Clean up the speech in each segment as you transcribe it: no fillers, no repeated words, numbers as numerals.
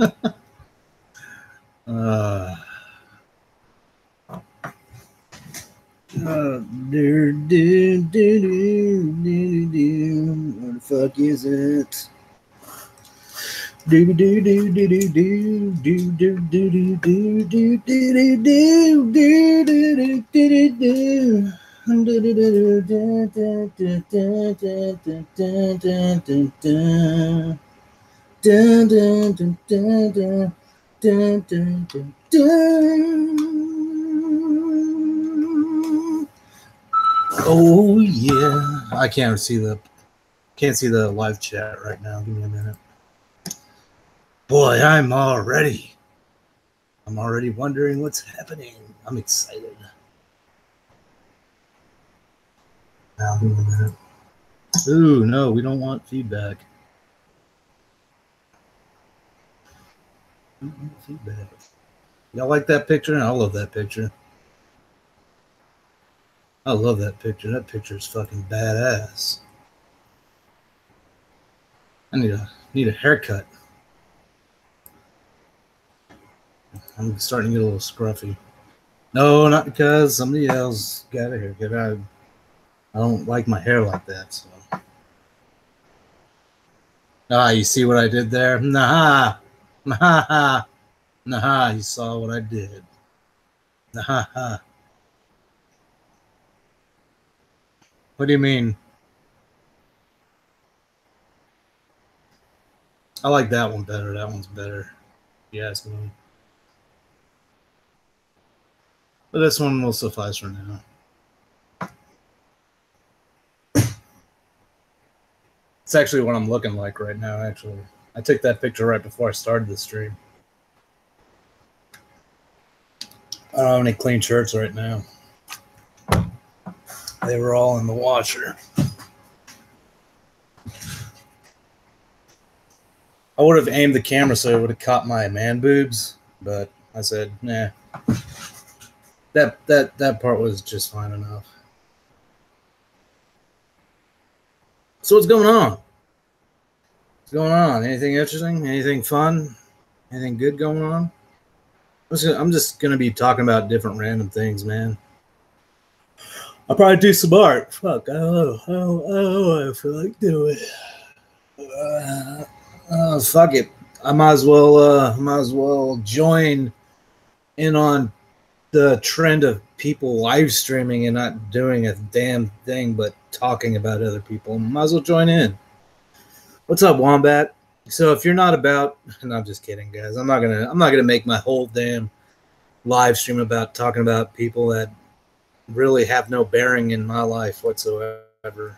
Where the fuck is it? Oh yeah, I can't see the live chat right now. Give me a minute. Boy, I'm already wondering what's happening. I'm excited. Now, give me a minute. Ooh, no, we don't want feedback. Feedback. Y'all like that picture? I love that picture. I love that picture. That picture is fucking badass. I need a haircut. I'm starting to get a little scruffy. No, not because somebody else got a haircut. I don't like my hair like that. So. You see what I did there? Nah. Nah. Nah, you saw what I did. Nah. What do you mean? I like that one better. That one's better. Yes, man. But this one will suffice for now. It's actually what I'm looking like right now, actually. I took that picture right before I started the stream. I don't have any clean shirts right now. They were all in the washer. I would have aimed the camera so it would have caught my man boobs, but I said, nah. That part was just fine enough. So what's going on? What's going on? Anything interesting? Anything fun? Anything good going on? I'm just going to be talking about different random things, man. I'll probably do some art. Fuck, I don't know. I feel like doing it. Fuck it. I might as well join in on the trend of people live streaming and not doing a damn thing but talking about other people. Might as well join in. What's up, Wombat? So if you're not about, and I'm just kidding, guys. I'm not gonna make my whole damn live stream about talking about people that really have no bearing in my life whatsoever.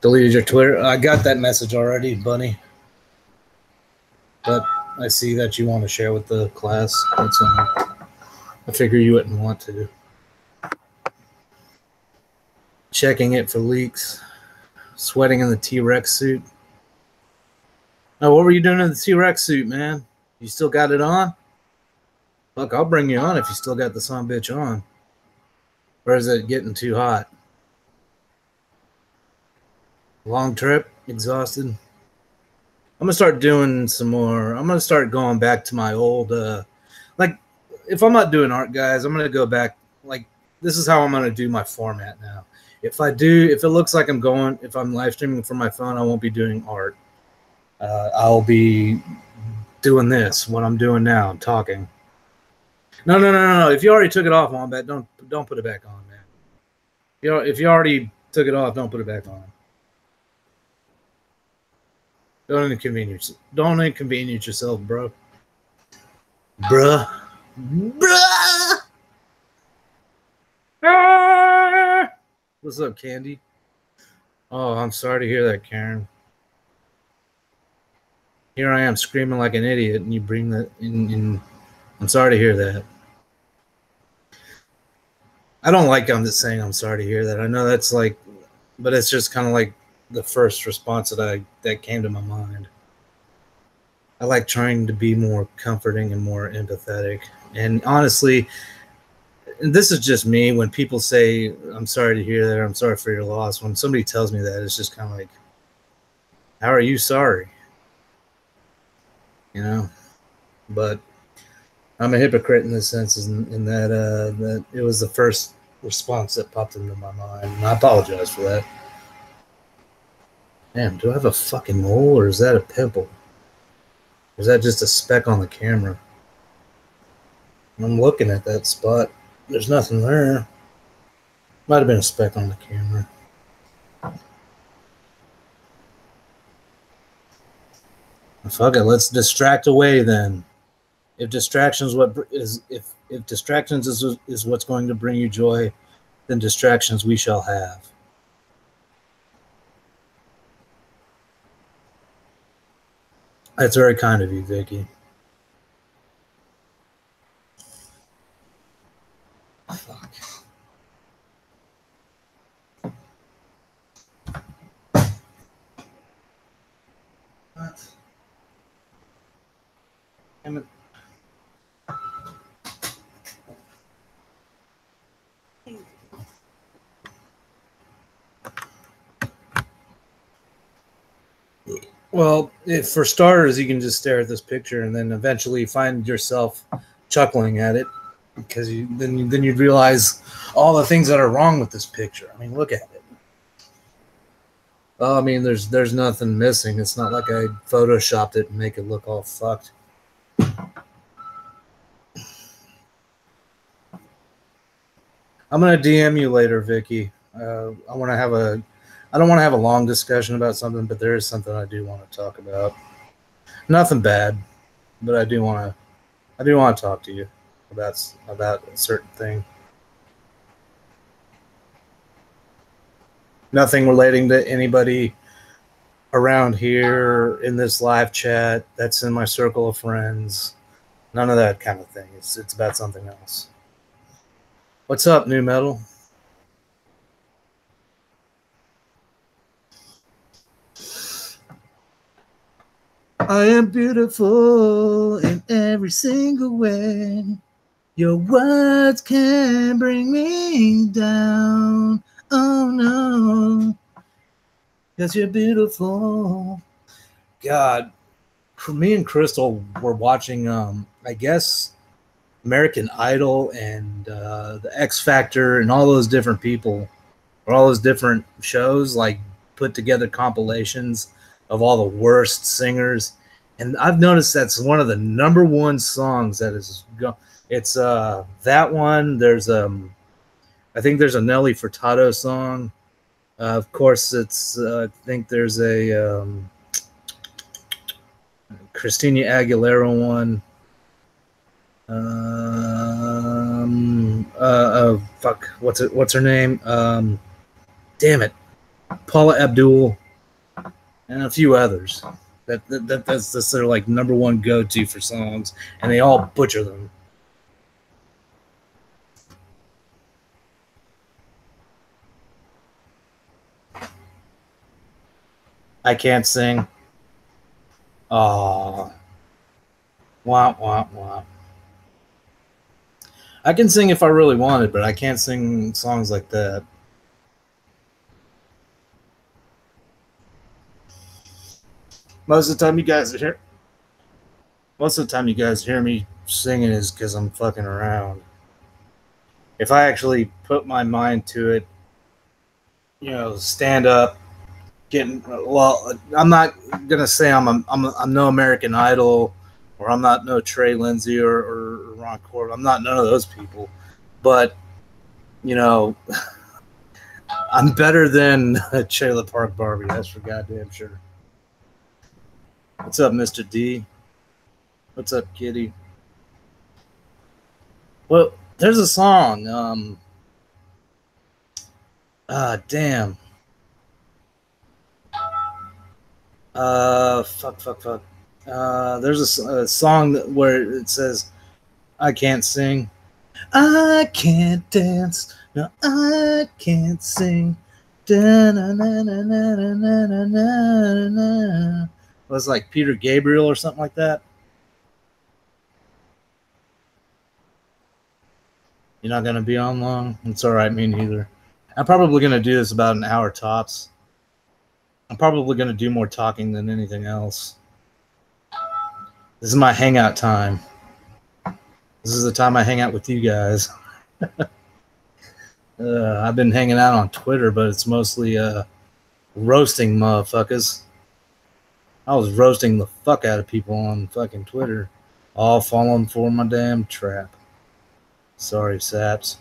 Deleted your Twitter. I got that message already, Bunny. But I see that you want to share with the class. That's I figure you wouldn't want to. Checking it for leaks. Sweating in the T-Rex suit. Oh, what were you doing in the T-Rex suit, man? You still got it on? Look, I'll bring you on if you still got the son bitch on. Or is it getting too hot? Long trip? Exhausted? I'm going to start doing some more. I'm going to start going back to my old, like, if I'm not doing art, guys, I'm going to go back. Like, this is how I'm going to do my format now. If it looks like if I'm live streaming from my phone, I won't be doing art. I'll be doing this, what I'm doing now. I'm talking. No. If you already took it off, Wombat, don't put it back on, man. If you already took it off, don't put it back on. Don't inconvenience yourself, bro. Bruh. Ah! What's up, Candy? Oh, I'm sorry to hear that, Karen. Here I am screaming like an idiot, and you bring that in. I'm sorry to hear that. I don't like I'm just saying I'm sorry to hear that. I know that's like, but it's just kind of like the first response that came to my mind. I like trying to be more comforting and more empathetic. And honestly, and this is just me, when people say, I'm sorry to hear that, or I'm sorry for your loss, when somebody tells me that, it's just kind of like, how are you sorry? you know. But I'm a hypocrite in this sense, in that that it was the first response that popped into my mind, and I apologize for that. Damn, do I have a fucking mole, or is that a pimple? Or is that just a speck on the camera? I'm looking at that spot. There's nothing there. Might have been a speck on the camera. Fuck it, let's distract away then. If distractions if distractions is what's going to bring you joy, then distractions we shall have. That's very kind of you, Vicky. Fuck. What? Damn it. Well, for starters, you can just stare at this picture and then eventually find yourself chuckling at it, because then you'd realize all the things that are wrong with this picture. I mean, look at it. Oh, I mean, there's nothing missing. It's not like I photoshopped it and make it look all fucked. I'm gonna DM you later, Vicky. I don't want to have a long discussion about something, but there is something I do want to talk about. Nothing bad, but I do want to talk to you about a certain thing. Nothing relating to anybody around here in this live chat that's in my circle of friends. None of that kind of thing. It's about something else. What's up, New Metal? I am beautiful in every single way. Your words can bring me down. Oh no, 'cause you're beautiful. God, me and Crystal were watching, I guess, American Idol and the X Factor and all those different people, or all those different shows, like put together compilations of all the worst singers. And I've noticed that's one of the #1 songs that is it's that one. There's I think there's a Nelly Furtado song. Of course, it's I think there's a Christina Aguilera one. Fuck, what's her name? Damn it, Paula Abdul, and a few others. That's their like #1 go-to for songs, and they all butcher them. I can't sing. Aw. Womp, womp, womp. I can sing if I really wanted, but I can't sing songs like that. Most of the time you guys hear me singing is because I'm fucking around. If I actually put my mind to it, stand up, I'm not gonna say I'm no American Idol, or I'm not no Trey Lindsay or Ron Corbett. I'm not none of those people, but I'm better than Shayla Park Barbie. That's for goddamn sure. What's up, Mr. D? What's up, Kitty? Well, there's a song. Damn. Fuck. There's a song where it says, "I can't sing, I can't dance, no, I can't sing." It was like Peter Gabriel or something like that. You're not gonna be on long? It's all right, me neither. I'm probably gonna do this about an hour tops. I'm probably gonna do more talking than anything else. This is my hangout time. This is the time I hang out with you guys. I've been hanging out on Twitter, but it's mostly roasting motherfuckers. I was roasting the fuck out of people on fucking Twitter, all falling for my damn trap. Sorry, saps.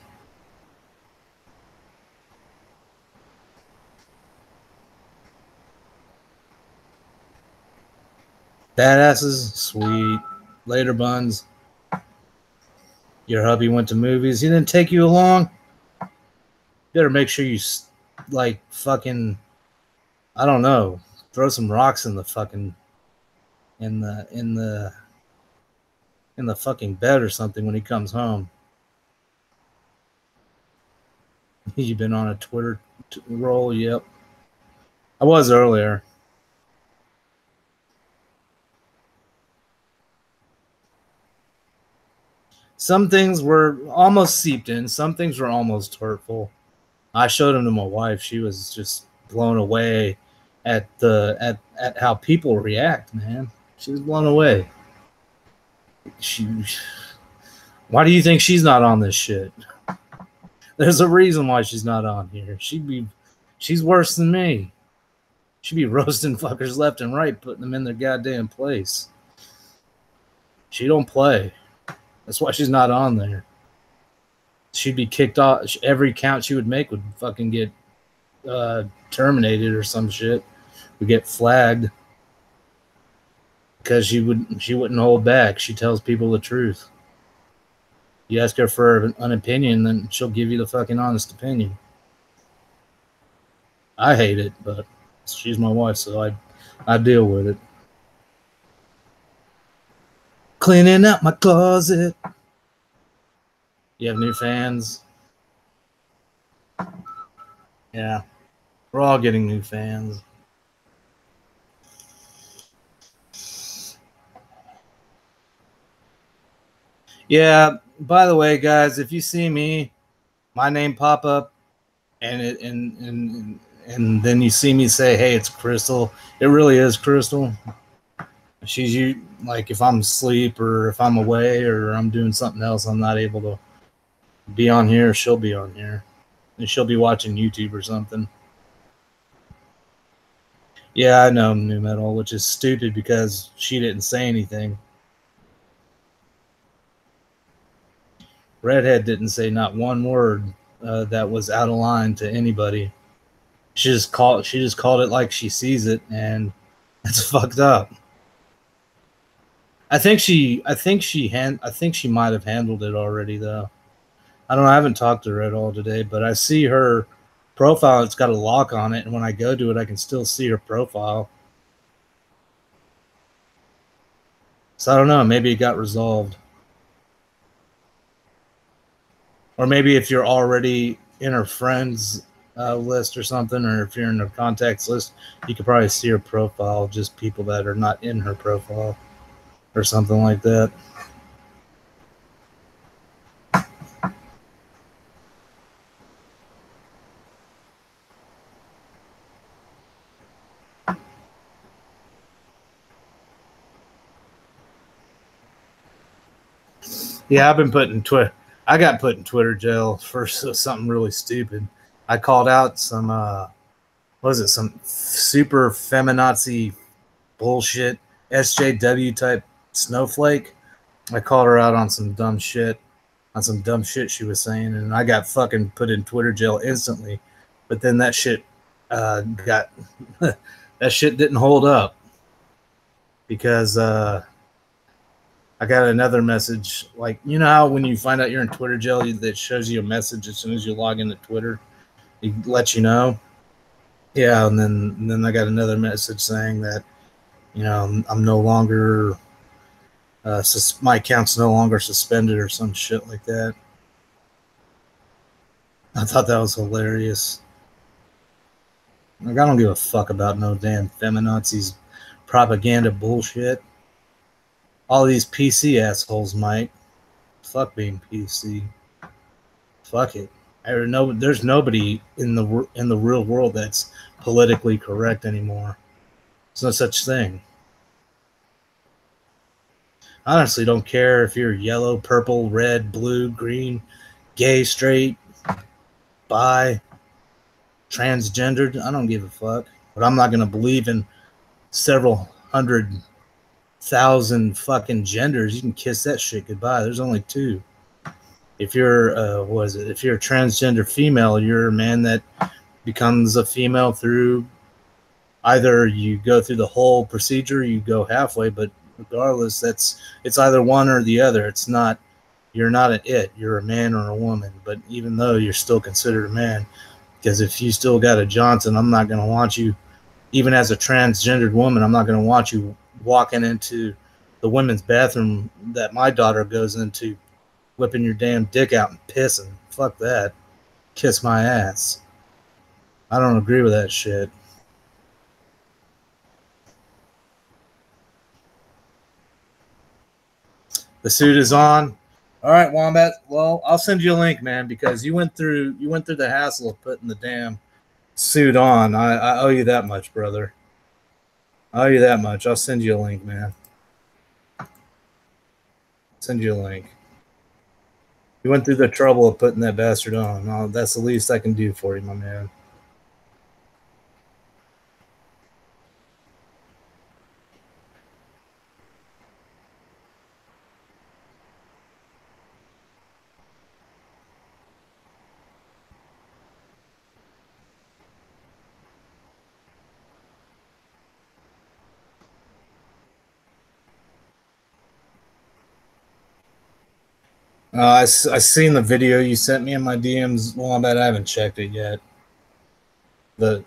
Badasses, sweet. Later, buns. Your hubby went to movies. He didn't take you along? Better make sure you, like, fucking, I don't know, throw some rocks in the fucking, in the fucking bed or something when he comes home. You've been on a Twitter roll? Yep. I was earlier. Some things were almost seeped in. Some things were almost hurtful. I showed them to my wife. She was just blown away at how people react, man. She was blown away. Why do you think she's not on this shit? There's a reason why she's not on here. She's worse than me. She'd be roasting fuckers left and right, putting them in their goddamn place. She don't play. That's why she's not on there. She'd be kicked off. Every count she would make would fucking get terminated or some shit. Would get flagged because she wouldn't hold back. She tells people the truth. You ask her for an opinion, then she'll give you the fucking honest opinion. I hate it, but she's my wife, so I deal with it. Cleaning out my closet. You have new fans? Yeah. We're all getting new fans. Yeah, by the way, guys, if you see me, my name pop up and then you see me say, hey, it's Crystal. It really is Crystal. She's like, if I'm asleep or if I'm away or I'm doing something else, I'm not able to be on here. She'll be on here and she'll be watching YouTube or something. Yeah, I know New Metal, which is stupid because she didn't say anything. Redhead didn't say not one word that was out of line to anybody. She just called it like she sees it, and it's fucked up. I think she might have handled it already though. I don't know. I haven't talked to her at all today, but I see her profile. It's got a lock on it, and when I go to it, I can still see her profile. So I don't know. Maybe it got resolved. Or maybe if you're already in her friends list or something, or if you're in her contacts list, you could probably see her profile, just people that are not in her profile or something like that. Yeah, I've been putting Twitter. I got put in Twitter jail for something really stupid. I called out some, some super feminazi bullshit, SJW type snowflake. I called her out on some dumb shit, she was saying, and I got fucking put in Twitter jail instantly. But then that shit that shit didn't hold up because I got another message. Like, you know how when you find out you're in Twitter jail, that shows you a message as soon as you log into Twitter, it lets you know. Yeah, and then I got another message saying that, you know, I'm no longer my account's no longer suspended or some shit like that. I thought that was hilarious. Like, I don't give a fuck about no damn feminazis propaganda bullshit. All these PC assholes might. Fuck being PC. Fuck it. There's nobody in the real world that's politically correct anymore. There's no such thing. I honestly don't care if you're yellow, purple, red, blue, green, gay, straight, bi, transgendered. I don't give a fuck. But I'm not going to believe in several 100,000 fucking genders. You can kiss that shit goodbye. There's only 2. If you're, if you're a transgender female, you're a man that becomes a female through either you go through the whole procedure, you go halfway, but regardless, it's either one or the other. It's not, you're not an it, you're a man or a woman. But even though you're still considered a man, because if you still got a Johnson, I'm not going to want you, even as a transgendered woman, I'm not going to want you walking into the women's bathroom that my daughter goes into, whipping your damn dick out and pissing. Fuck that. Kiss my ass. I don't agree with that shit. The suit is on. All right, Wombat. Well, I'll send you a link, man, because you went through the hassle of putting the damn suit on. I owe you that much, brother. I owe you that much. I'll send you a link, man. Send you a link. You went through the trouble of putting that bastard on. No, that's the least I can do for you, my man. I seen the video you sent me in my DMs, Wombat. I haven't checked it yet. The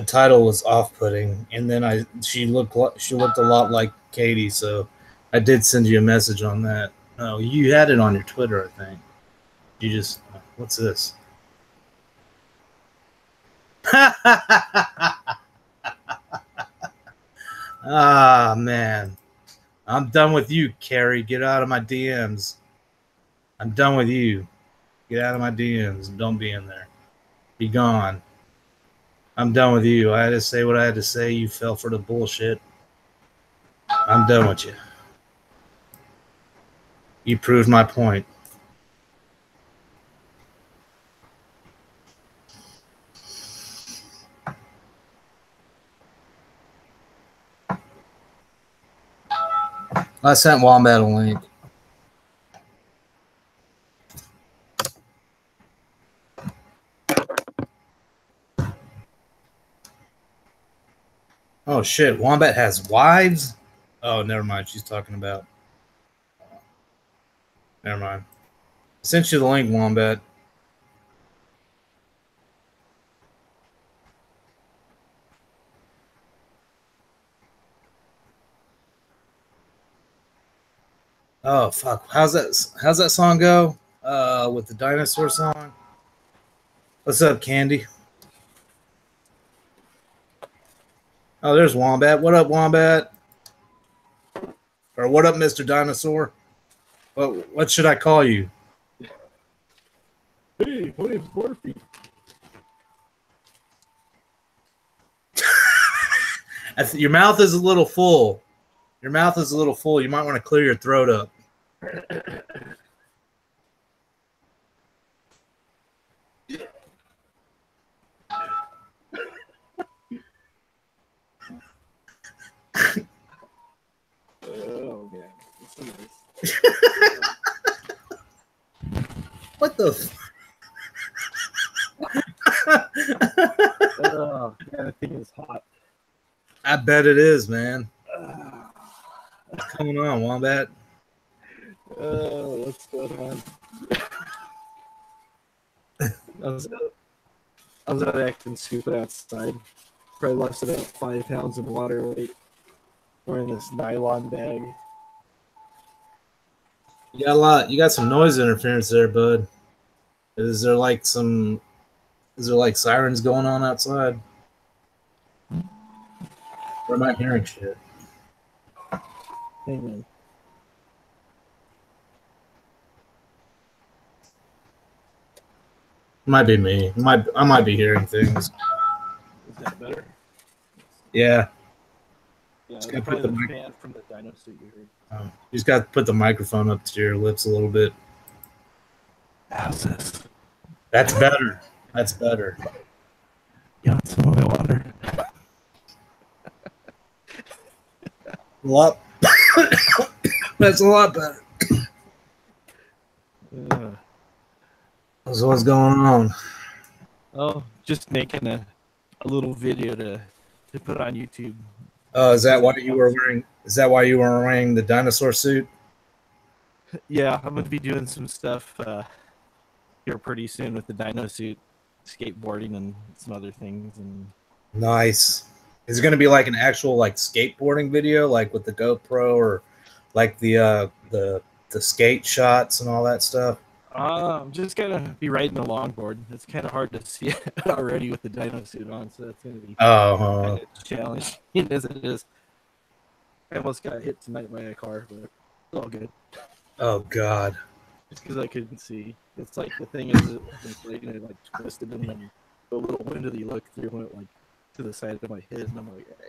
title was off-putting, and then she looked a lot like Katie, so I did send you a message on that. Oh, you had it on your Twitter, I think. You just, what's this? Ah, man. I'm done with you, Carrie. Get out of my DMs. I'm done with you. Get out of my DMs. Don't be in there. Be gone. I'm done with you. I had to say what I had to say. You fell for the bullshit. I'm done with you. You proved my point. I sent Wombat a link. Oh shit, Wombat has wives? Oh, never mind. She's talking about. Never mind. I sent you the link, Wombat. Oh fuck. How's that song go? With the dinosaur song? What's up, Candy? Oh, there's Wombat. What up, Wombat? Or what up, Mr. Dinosaur? What should I call you? Hey, my name's Murphy. Your mouth is a little full. Your mouth is a little full. You might want to clear your throat up. Oh, man. What the? Oh, man, that thing is hot. I bet it is, man. What's going on, Wombat? What's going on? I was out acting stupid outside. Probably lost about 5 pounds of water weight. Wearing this nylon bag. You got some noise interference there, bud. Is there like sirens going on outside? Or am I hearing shit? Hang on. Might be me. I might be hearing things. Is that better? Yeah. Yeah, Just it's gotta put probably the the mic. fan from the dino suit you heard. You just got to put the microphone up to your lips a little bit. How's this? That's better. That's better. You want some of my water? A lot. That's a lot better. So what's going on? Oh, just making a little video to put on YouTube. Oh, is that why you were wearing? Is that why you were wearing the dinosaur suit? Yeah, I'm gonna be doing some stuff here pretty soon with the dino suit, skateboarding, and some other things. And Nice. Is it going to be like an actual like skateboarding video, like with the GoPro, or like the skate shots and all that stuff? I'm just gonna be riding the longboard. It's kind of hard to see it already with the dino suit on, so that's gonna be kind of challenging as it is. I almost got hit tonight by a car, but it's all good. Oh God. Just because I couldn't see. It's like the thing is, it like twisted, and then the little window that you look through went like to the side of my head, and I'm like, hey.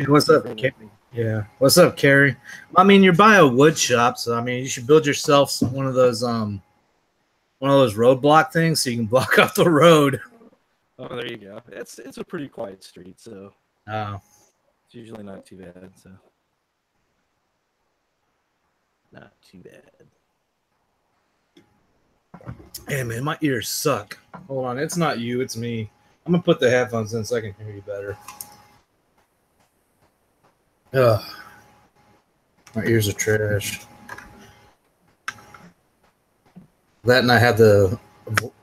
What's up, yeah? What's up, Carrie? I mean, you're by a wood shop, so I mean, you should build yourself one of those roadblock things so you can block off the road. Oh, there you go. It's a pretty quiet street, so it's usually not too bad. So not too bad. Hey man, my ears suck. Hold on, it's not you, it's me. I'm gonna put the headphones in so I can hear you better. Ugh. My ears are trash. That, and I have the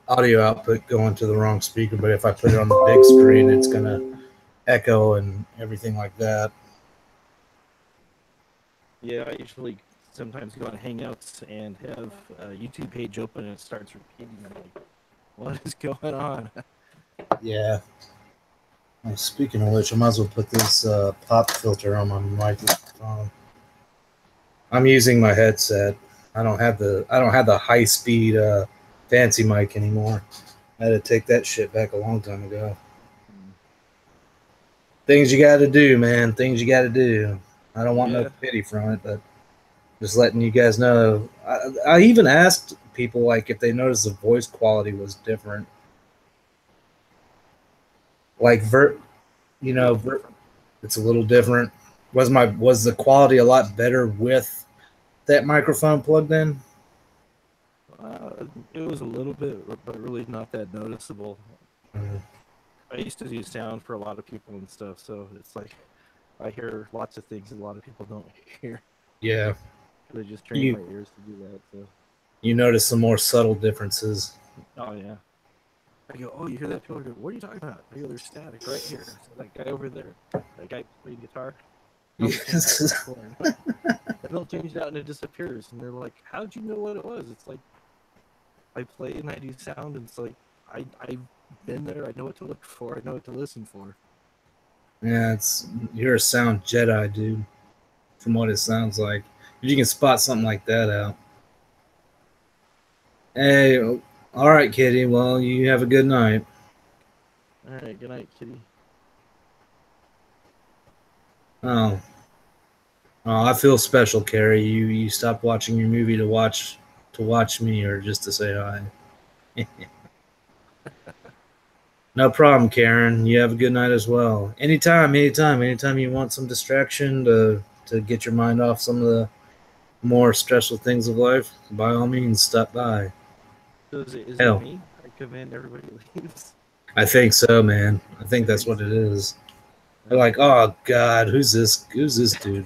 audio output going to the wrong speaker, but if I put it on the big screen, it's gonna echo and everything like that. Yeah, I usually sometimes go on Hangouts and have a YouTube page open and it starts repeating. I'm like, what is going on? Yeah. Well, speaking of which, I might as well put this pop filter on my microphone. I'm using my headset. I don't have the high speed fancy mic anymore. I had to take that shit back a long time ago. Things you got to do, man. Things you got to do. I don't want no pity from it, but just letting you guys know. I even asked people like if they noticed the voice quality was different. Like it's a little different. Was the quality a lot better with that microphone plugged in? It was a little bit, but really not that noticeable. Mm-hmm. I used to do sound for a lot of people and stuff, so it's like I hear lots of things that a lot of people don't hear. Yeah. They just train my ears to do that. So you notice some more subtle differences. Oh yeah. I go, oh, you hear that? People go, what are you talking about? I go, there's static right here. So that guy over there, that guy playing guitar. Yes. And they'll change it out and it disappears. And they're like, how'd you know what it was? It's like, I play and I do sound, and it's like, I've been there. I know what to look for. I know what to listen for. Yeah, you're a sound Jedi, dude, from what it sounds like. If you can spot something like that out. Hey, all right, Kitty. Well, you have a good night. All right, good night, Kitty. Oh, I feel special, Carrie. You stopped watching your movie to watch me, or just to say hi. No problem, Karen. You have a good night as well. Anytime you want some distraction to get your mind off some of the more stressful things of life, by all means, stop by. So is it me? I command everybody leaves. I think so, man. I think that's what it is. They're like, oh God, who's this dude?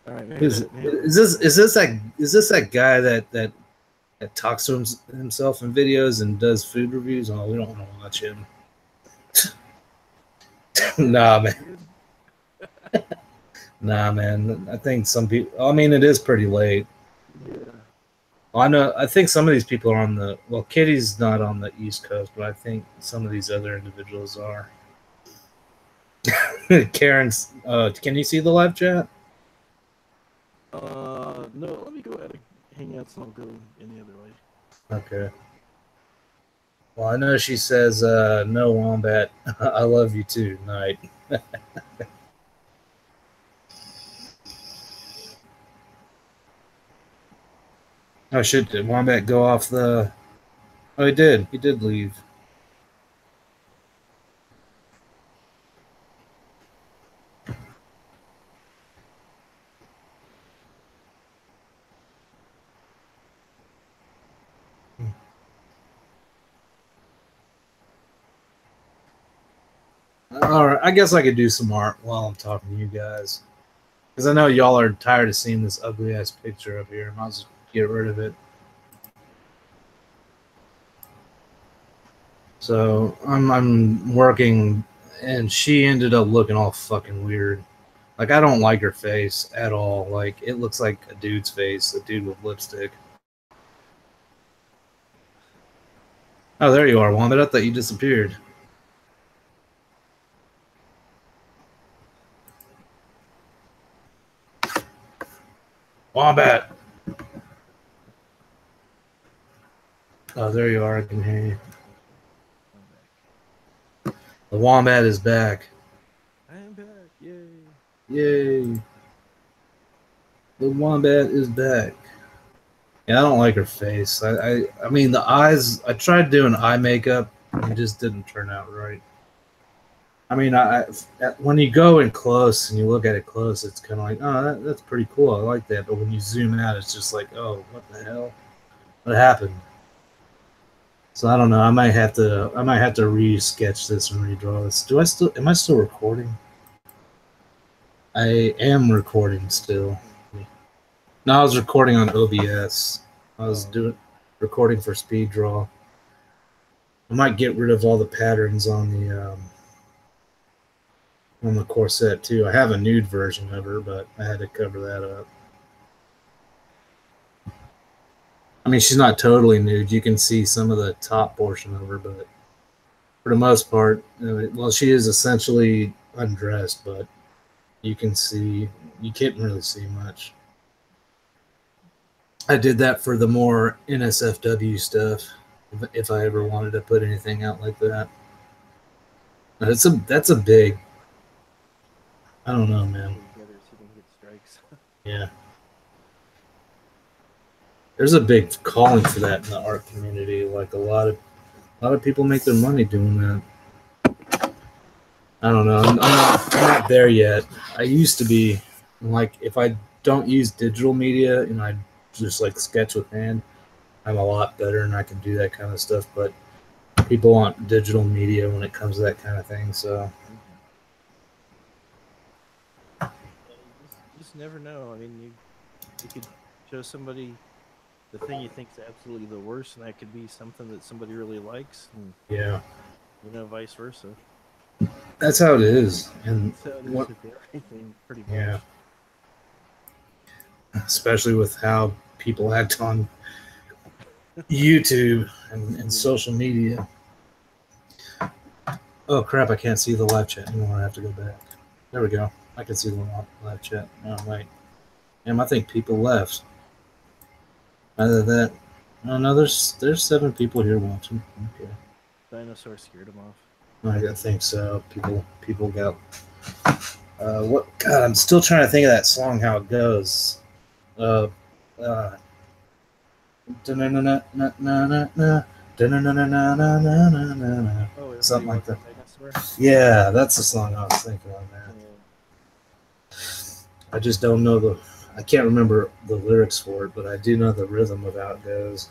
All right, Is this that guy that talks to himself in videos and does food reviews? Oh, we don't want to watch him. Nah, man. Nah, man. I think some people. I mean, it is pretty late. Yeah. Well, I think some of these people are on the. Well, Kitty's not on the East Coast, but I think some of these other individuals are. Karen's. Can you see the live chat? No. Let me go ahead and hang out, so I'll go any other way. Okay. Well, I know she says, "No, Wombat, I love you too." Night. Oh shit! Did Wombat go off the? Oh, he did. He did leave. All right, I guess I could do some art while I'm talking to you guys, because I know y'all are tired of seeing this ugly ass picture up here. Might as well get rid of it. So I'm working, and she ended up looking all fucking weird. Like, I don't like her face at all. Like, it looks like a dude's face, a dude with lipstick. Oh, there you are, Wombat. I thought you disappeared. Wombat. Oh, there you are. I can hear you. The Wombat is back. I am back. Yay. Yay. The Wombat is back. Yeah, I don't like her face. I mean, the eyes, I tried doing eye makeup and it just didn't turn out right. I mean, when you go in close and you look at it close, it's kind of like, oh, that's pretty cool. I like that. But when you zoom out, it's just like, oh, what the hell? What happened? So I don't know. I might have to re-sketch this and redraw this. Am I still recording? I am recording still. No, I was recording on OBS. I was recording for speed draw. I might get rid of all the patterns on the corset too. I have a nude version of her, but I had to cover that up. I mean, she's not totally nude. You can see some of the top portion of her, but for the most part, well, she is essentially undressed, but you can't really see much. I did that for the more NSFW stuff, if I ever wanted to put anything out like that. That's a big, I don't know, man. Yeah. There's a big calling for that in the art community. Like a lot of people make their money doing that. I don't know. I'm not there yet. I used to be. Like, if I don't use digital media and I just like sketch with hand, I'm a lot better and I can do that kind of stuff. But people want digital media when it comes to that kind of thing. So you just never know. I mean, you could show somebody the thing you think is absolutely the worst, and that could be something that somebody really likes. And, yeah, vice versa. That's how it is. And that's how it is with everything, pretty much. Yeah. Especially with how people act on YouTube and social media. Oh crap, I can't see the live chat anymore. I have to go back. There we go. I can see the live chat. Oh wait. Damn, I think people left. Either that. Oh no, there's 7 people here watching. Okay. Dinosaur scared them off. I think so. People got what God, I'm still trying to think of that song, how it goes. Something like that. Yeah, that's the song I was thinking on there. Yeah. I just don't know I can't remember the lyrics for it, but I do know the rhythm of how it goes.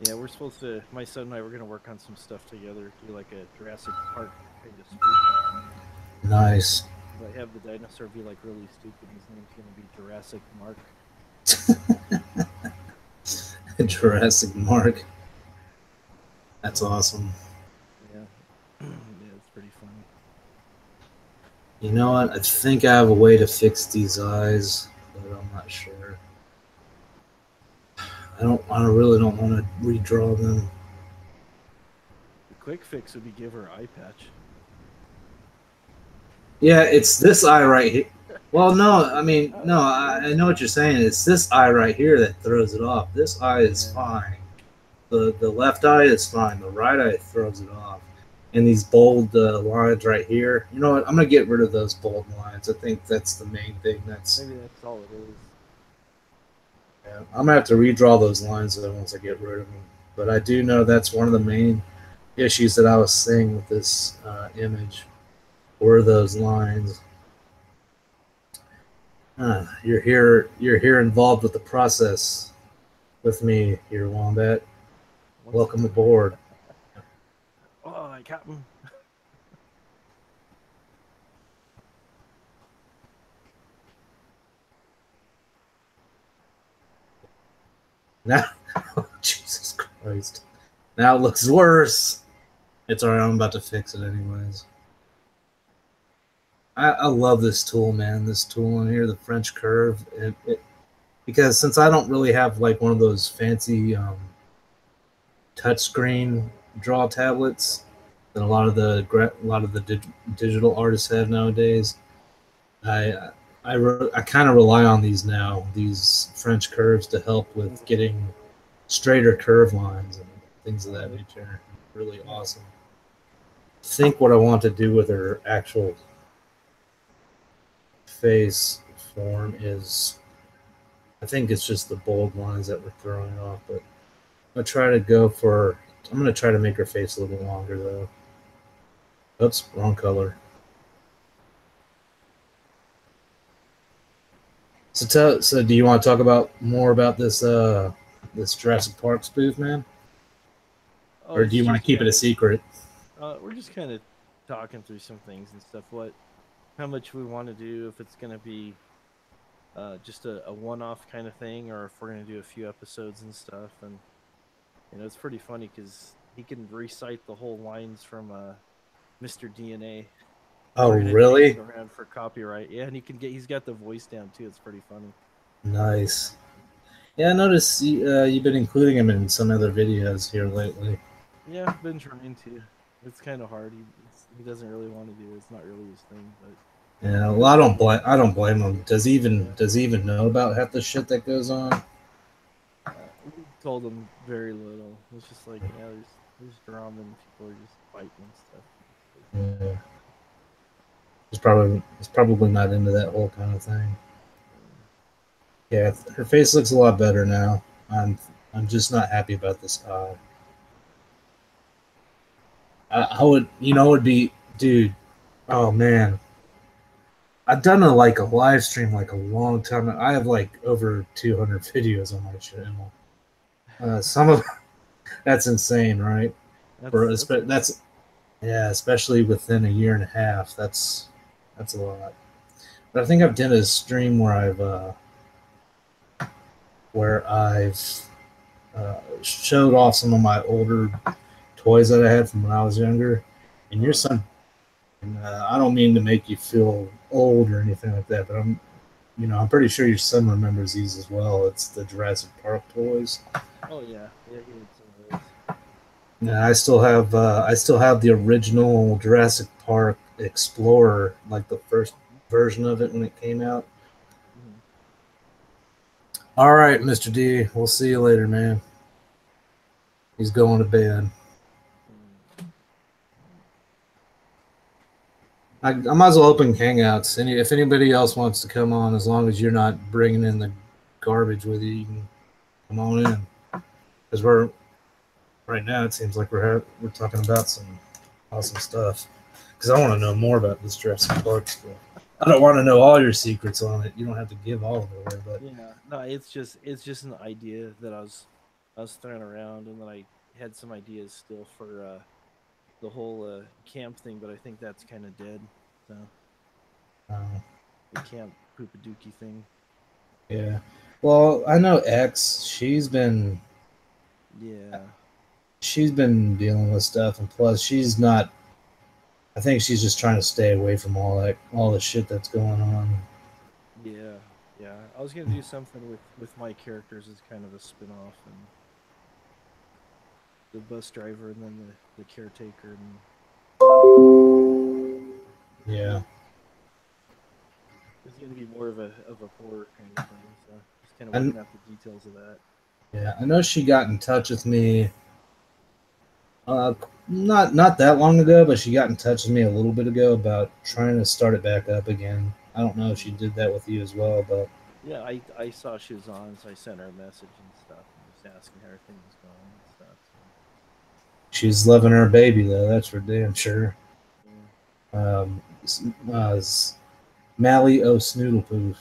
Yeah, we're supposed to, my son and I were going to work on some stuff together, do like a Jurassic Park kind of spook. Nice. But I have the dinosaur be like really stupid. His name's going to be Jurassic Mark. Jurassic Mark. That's awesome. Yeah. Yeah, it's pretty funny. You know what? I think I have a way to fix these eyes, but I'm not sure. I really don't want to redraw them. The quick fix would be give her eye patch. Yeah, it's this eye right here. Well, no, I mean, no, I know what you're saying. It's this eye right here that throws it off. This eye is fine. The left eye is fine. The right eye throws it off. And these bold lines right here. You know what? I'm going to get rid of those bold lines. I think that's the main thing. Maybe that's all it is. Yeah, I'm gonna have to redraw those lines though once I get rid of them. But I do know that's one of the main issues that I was seeing with this image were those lines. You're here involved with the process with me here, Wombat. Welcome aboard. Oh, I got him. Now, oh, Jesus Christ. Now it looks worse. It's alright, I'm about to fix it anyways. I love this tool, man. This tool in here, the French curve. Because since I don't really have like one of those fancy touchscreen draw tablets that a lot of the digital artists have nowadays, I kind of rely on these now, these French curves, to help with getting straighter curve lines and things of that nature. Really awesome. I think what I want to do with her actual face form is, I think it's just the bold lines that we're throwing off, but I'm going to try to make her face a little longer though. Oops, wrong color. So do you want to talk about more about this this Jurassic Park spoof, man? Oh, or do you want to keep it a secret? We're just kind of talking through some things and stuff. How much we want to do, if it's going to be just a one-off kind of thing, or if we're going to do a few episodes and stuff. And you know, it's pretty funny because he can recite the whole lines from Mr. DNA. Oh, really? Around for copyright, yeah, and he's got the voice down too. It's pretty funny. Nice. Yeah, I noticed you've been including him in some other videos here lately. Yeah, I've been trying to. It's kind of hard. He doesn't really want to do it. It's not really his thing, but yeah. Well, I don't blame him. Does he even know about half the shit that goes on? We told him very little. It's just like, yeah, there's drama and people are just fighting and stuff. Yeah. He's probably not into that whole kind of thing. Yeah, her face looks a lot better now. I'm just not happy about this eye. I would, would be, dude. Oh man, I've done a live stream like a long time. I have like over 200 videos on my channel. Some of that's insane, right? Yeah, especially within a year and a half. That's a lot. But I think I've done a stream where I've showed off some of my older toys that I had from when I was younger. And your son, I don't mean to make you feel old or anything like that, but I'm pretty sure your son remembers these as well. It's the Jurassic Park toys. Oh yeah, he had some of those. Yeah, I still have the original Jurassic Park Explorer, like the first version of it when it came out. Mm-hmm. All right, Mr. D, we'll see you later, man. He's going to bed. I might as well open Hangouts. If anybody else wants to come on, as long as you're not bringing in the garbage with you, you can come on in. Because right now it seems like we're talking about some awesome stuff. Because I want to know more about this Jurassic Park stuff. I don't want to know all your secrets on it. You don't have to give all of it away, but yeah, no, it's just an idea that I was throwing around, and then I had some ideas still for the whole camp thing, but I think that's kind of dead. So the camp poopadookie thing. Yeah. Well, I know X. She's been dealing with stuff, and plus she's not. I think she's just trying to stay away from all the shit that's going on. Yeah. I was gonna do something with my characters as kind of a spin-off, and the bus driver, and then the caretaker, and yeah, it's gonna be more of a horror kind of thing. So just kind of working out the details of that. Yeah, I know she got in touch with me. Not that long ago, but she got in touch with me a little bit ago about trying to start it back up again. I don't know if she did that with you as well, but Yeah, I saw she was on, so I sent her a message and stuff, and just asking how everything was going and stuff. So. She's loving her baby though. That's for damn sure. Yeah. Mally O'Snoodlepoof.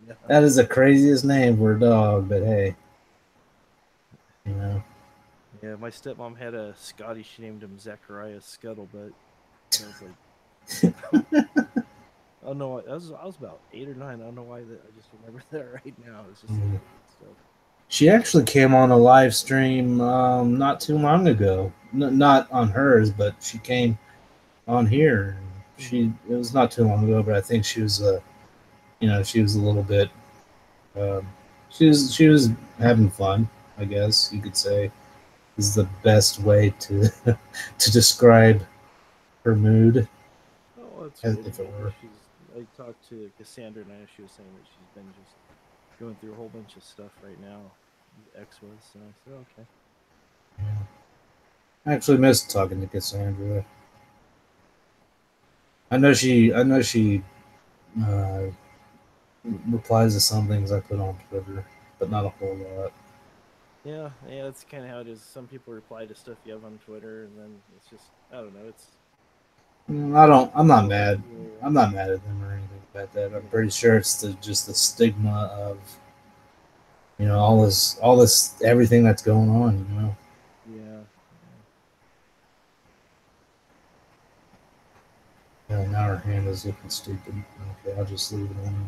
Yeah. That is the craziest name for a dog, but hey, you know. Yeah, my stepmom had a Scotty. She named him Zachariah Scuttlebutt. I was like, I don't know. I was about 8 or 9. I don't know why that. I just remember that right now. It's just stuff. She actually came on a live stream not too long ago. Not on hers, but she came on here. It was not too long ago, but I think she was she was a little bit she was having fun, I guess you could say is the best way to to describe her mood. Oh, that's As good. if it were. I talked to Cassandra, and she was saying that she's been just going through a whole bunch of stuff right now. X was, so I said, okay. Yeah. I actually missed talking to Cassandra. I know she uh, replies to some things I put on Twitter, but not a whole lot. Yeah, that's kind of how it is. Some people reply to stuff you have on Twitter, and then it's just, I don't know. It's. I'm not mad. I'm not mad at them or anything about that. I'm pretty sure it's just the stigma of all this everything that's going on. Yeah. Yeah, now her hand is looking stupid. Okay, I'll just leave it on.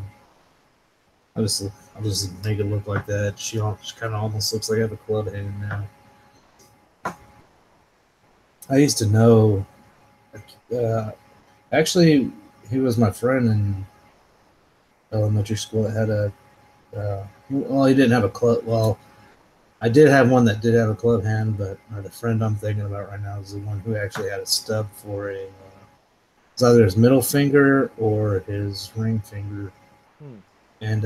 I'll just make it look like that. She kind of almost looks like I have a club hand now. I used to know. Actually, he was my friend in elementary school that had a. Well, he didn't have a club. Well, I did have one that did have a club hand, but the friend I'm thinking about right now is the one who actually had a stub for a. It's either his middle finger or his ring finger. And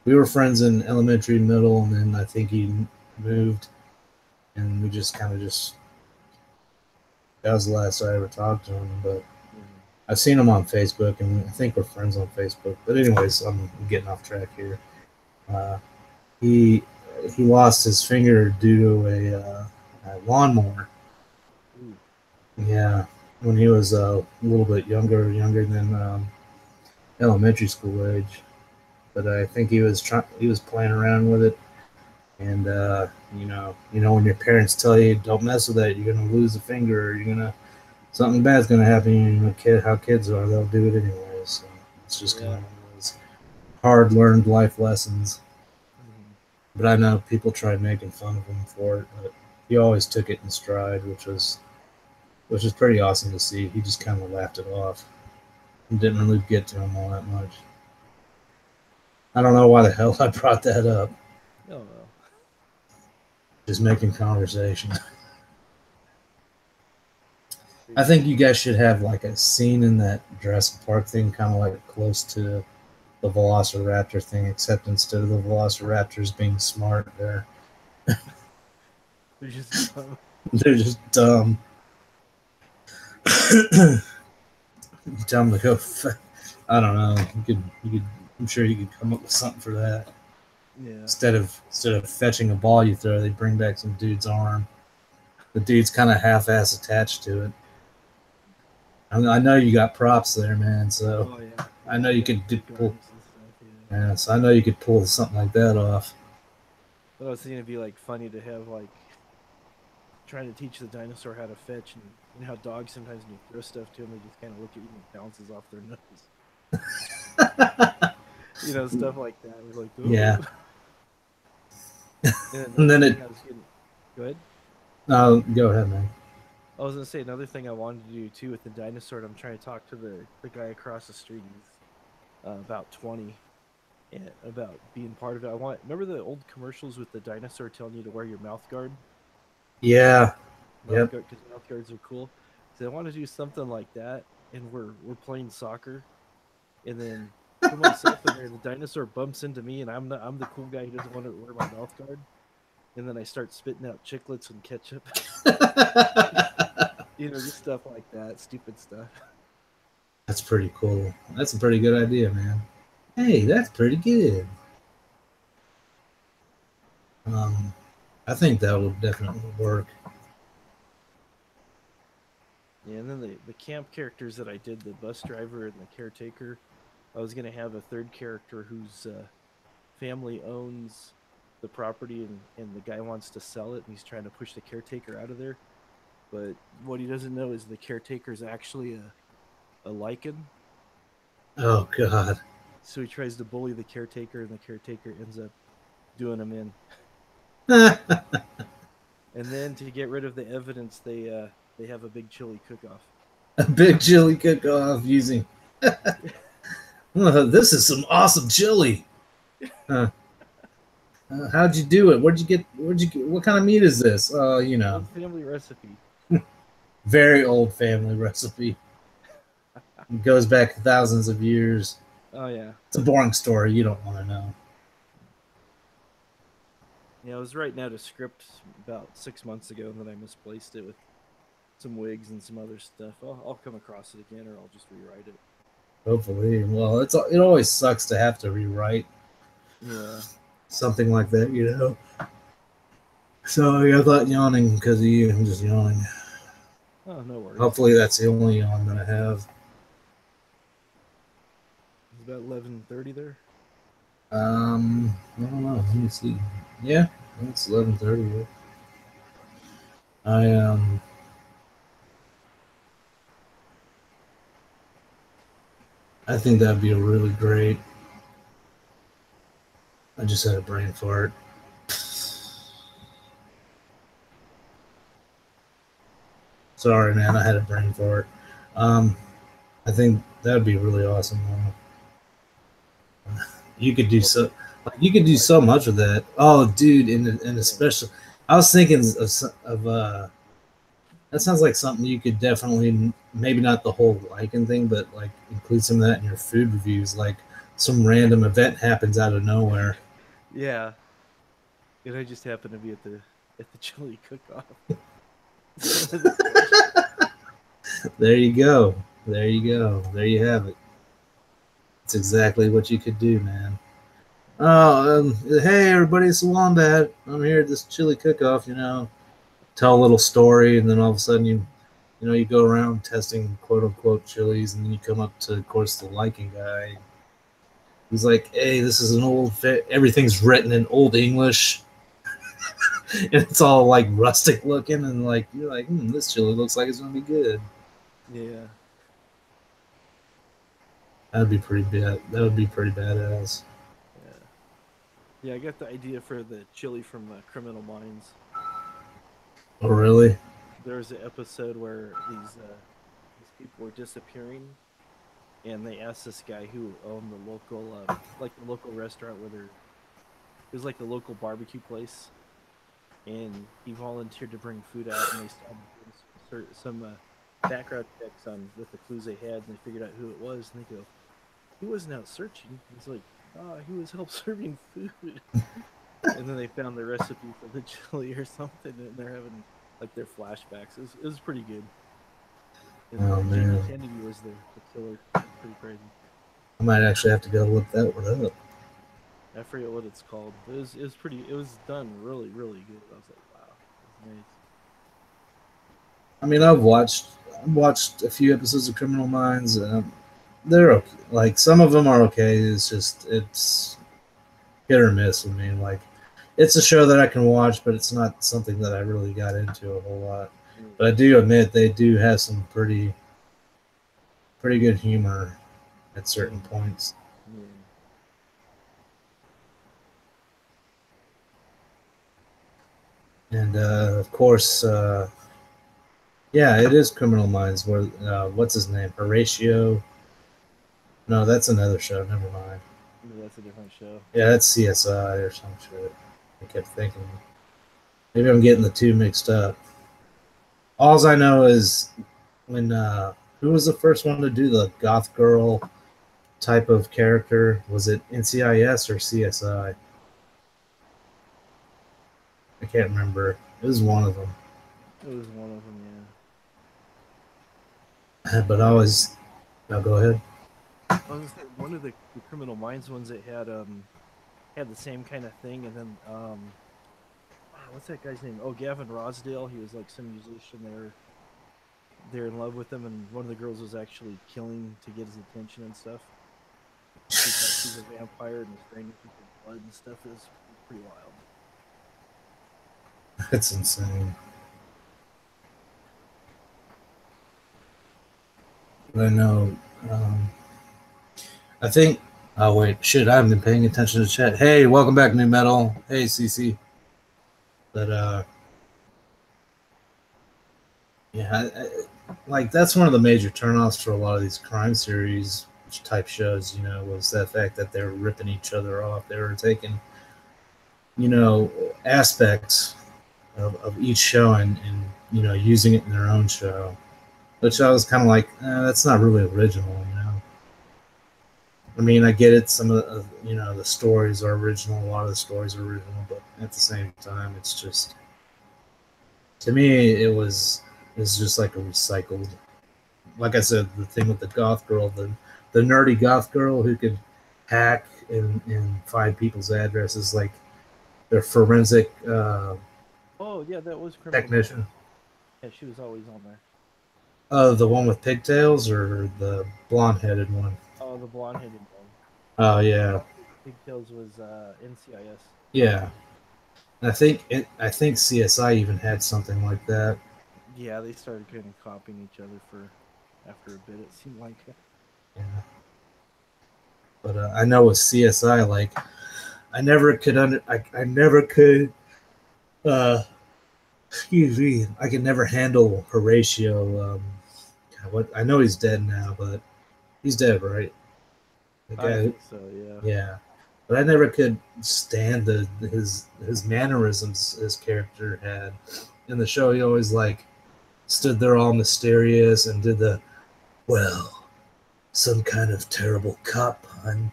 we were friends in elementary, middle, and then I think he moved, and we just kind of that was the last I ever talked to him. But I've seen him on Facebook, and I think we're friends on Facebook. But anyways, I'm getting off track here. He lost his finger due to a lawnmower. Ooh. Yeah, when he was a little bit younger than elementary school age. But I think he was playing around with it, and when your parents tell you don't mess with that, you're gonna lose a finger, or something bad's gonna happen. How kids are, they'll do it anyways. So it's just kind of one of those hard learned life lessons. But I know people tried making fun of him for it, but he always took it in stride, which was pretty awesome to see. He just kind of laughed it off. It didn't really get to him all that much. I don't know why the hell I brought that up. Oh well. Just making conversation. I think you guys should have like a scene in that Jurassic Park thing, kind of like close to the Velociraptor thing, except instead of the Velociraptors being smart, they're just dumb. They're just dumb. Tell them to go. I don't know. You could. I'm sure you could come up with something for that. Yeah. Instead of fetching a ball you throw, they bring back some dude's arm. The dude's kind of half-ass attached to it. I know you got props there, man. So I know you could pull. Yeah, so I know you could pull something like that off. But I was thinking it'd be like funny to have like trying to teach the dinosaur how to fetch, and how dogs sometimes when you throw stuff to them, they just kind of look at you and it bounces off their nose. Stuff like that. We're like, ooh. Yeah. And then go ahead. No, go ahead, man. I was gonna say another thing I wanted to do too with the dinosaur. I'm trying to talk to the guy across the street. He's about 20, and about being part of it. Remember the old commercials with the dinosaur telling you to wear your mouth guard? Yeah. Because mouth guards are cool. So I want to do something like that, and we're playing soccer, and then put myself in there. The dinosaur bumps into me, and I'm the cool guy who doesn't want to wear my mouth guard, and then I start spitting out chiclets and ketchup. Just stuff like that, stupid stuff. That's pretty cool. That's a pretty good idea, man. Hey, that's pretty good. I think that would definitely work. Yeah, and then the camp characters that I did, the bus driver and the caretaker, I was going to have a third character whose family owns the property, and the guy wants to sell it, and he's trying to push the caretaker out of there. But what he doesn't know is the caretaker is actually a lichen. Oh, God. So he tries to bully the caretaker, and the caretaker ends up doing him in. And then to get rid of the evidence, they have a big chili cook-off. A big chili cook-off using... this is some awesome chili. How'd you do it? Where'd you get? What kind of meat is this? You know, old family recipe. Very old family recipe. It goes back thousands of years. Oh yeah, it's a boring story. You don't want to know. Yeah, I was writing out a script about 6 months ago, and then I misplaced it with some wigs and some other stuff. I'll come across it again, or I'll just rewrite it. Hopefully. Well, it always sucks to have to rewrite. Yeah. Something like that, you know. So I thought yawning because of you. I'm just yawning. Oh, no worries. Hopefully that's the only yawn that I have. It's about 11:30 there. I don't know. Let me see. Yeah, it's 11:30. I think that'd be a really great. I just had a brain fart. Sorry, man. I had a brain fart. I think that'd be really awesome. You could do so. You could do so much with that. Oh, dude, and especially, I was thinking of that sounds like something you could definitely, maybe not the whole lichen thing, but like include some of that in your food reviews. Like some random event happens out of nowhere. Yeah, and I just happened to be at the chili cook-off. There you go. There you go. There you have it. It's exactly what you could do, man. Oh, hey everybody, it's the Wombat. I'm here at this chili cook-off. You know, tell a little story, and then all of a sudden you go around testing quote unquote chilies, and then you come up to, of course, the liking guy. He's like, "Hey, this is an old everything's written in Old English." And it's all like rustic looking, and like you're like, this chili looks like it's gonna be good. Yeah, that'd be pretty bad. That would be pretty badass. Yeah, I got the idea for the chili from Criminal Minds. Oh, really? There was an episode where these people were disappearing, and they asked this guy who owned the local, like the local restaurant where it was like the local barbecue place. And he volunteered to bring food out, and they started some background checks on with the clues they had, and they figured out who it was. And they go, "He wasn't out searching." He's like, "He was help serving food." And then they found the recipe for the chili or something, and they're having like their flashbacks. It was pretty good. And Jamie Kennedy was the killer. Pretty crazy. I might actually have to go look that one up. I forget what it's called. It was done really, really good. I was like, wow, that's nice. I mean, I've watched a few episodes of Criminal Minds. They're okay. Like some of them are okay. It's hit or miss with me. Like it's a show that I can watch, but it's not something that I really got into a whole lot. But I do admit they do have some pretty good humor at certain points. And of course, yeah, it is Criminal Minds. Where what's his name? Horatio. No, that's another show. Never mind. Maybe that's a different show. Yeah, that's CSI or some shit. I kept thinking. Maybe I'm getting the two mixed up. All I know is when who was the first one to do the goth girl type of character? Was it NCIS or CSI? I can't remember. It was one of them. It was one of them, yeah. But I always Now go ahead. I was gonna say, one of the Criminal Minds ones that had the same kind of thing, and then what's that guy's name? Oh, Gavin Rosdale. He was like some musician there. They're in love with him, and one of the girls was actually killing to get his attention and stuff. Because he's a vampire and was draining people's blood and stuff. It was pretty wild. That's insane. But I know. I think. Oh wait, shit! I haven't been paying attention to the chat. Hey, welcome back, New Metal. Hey, CC. But yeah, like that's one of the major turnoffs for a lot of these crime series type shows. You know, was that fact that they were ripping each other off. They were taking, you know, aspects of each show and you know using it in their own show, which I was kind of like, that's not really original, you know. I mean, I get it. Some of the, you know, the stories are original. A lot of the stories are original, but at the same time, it's just, to me, it was just like a recycled. Like I said, the thing with the goth girl, the nerdy goth girl who could hack and find people's addresses, like their forensic. Oh yeah, that was Criminal technician. Minds. Yeah, she was always on there. The one with pigtails or the blonde-headed one? Oh, the blonde-headed one. Oh yeah. Pigtails was NCIS. Yeah, I think CSI even had something like that. Yeah, they started kind of copying each other after a bit. It seemed like. Yeah. But I know with CSI, like I never could excuse me, I could never handle Horatio. What, I know he's dead now, but he's dead, right? The guy, I think so, yeah. Yeah, but I never could stand his mannerisms his character had in the show. He always like stood there all mysterious and did the, well, some kind of terrible cop pun,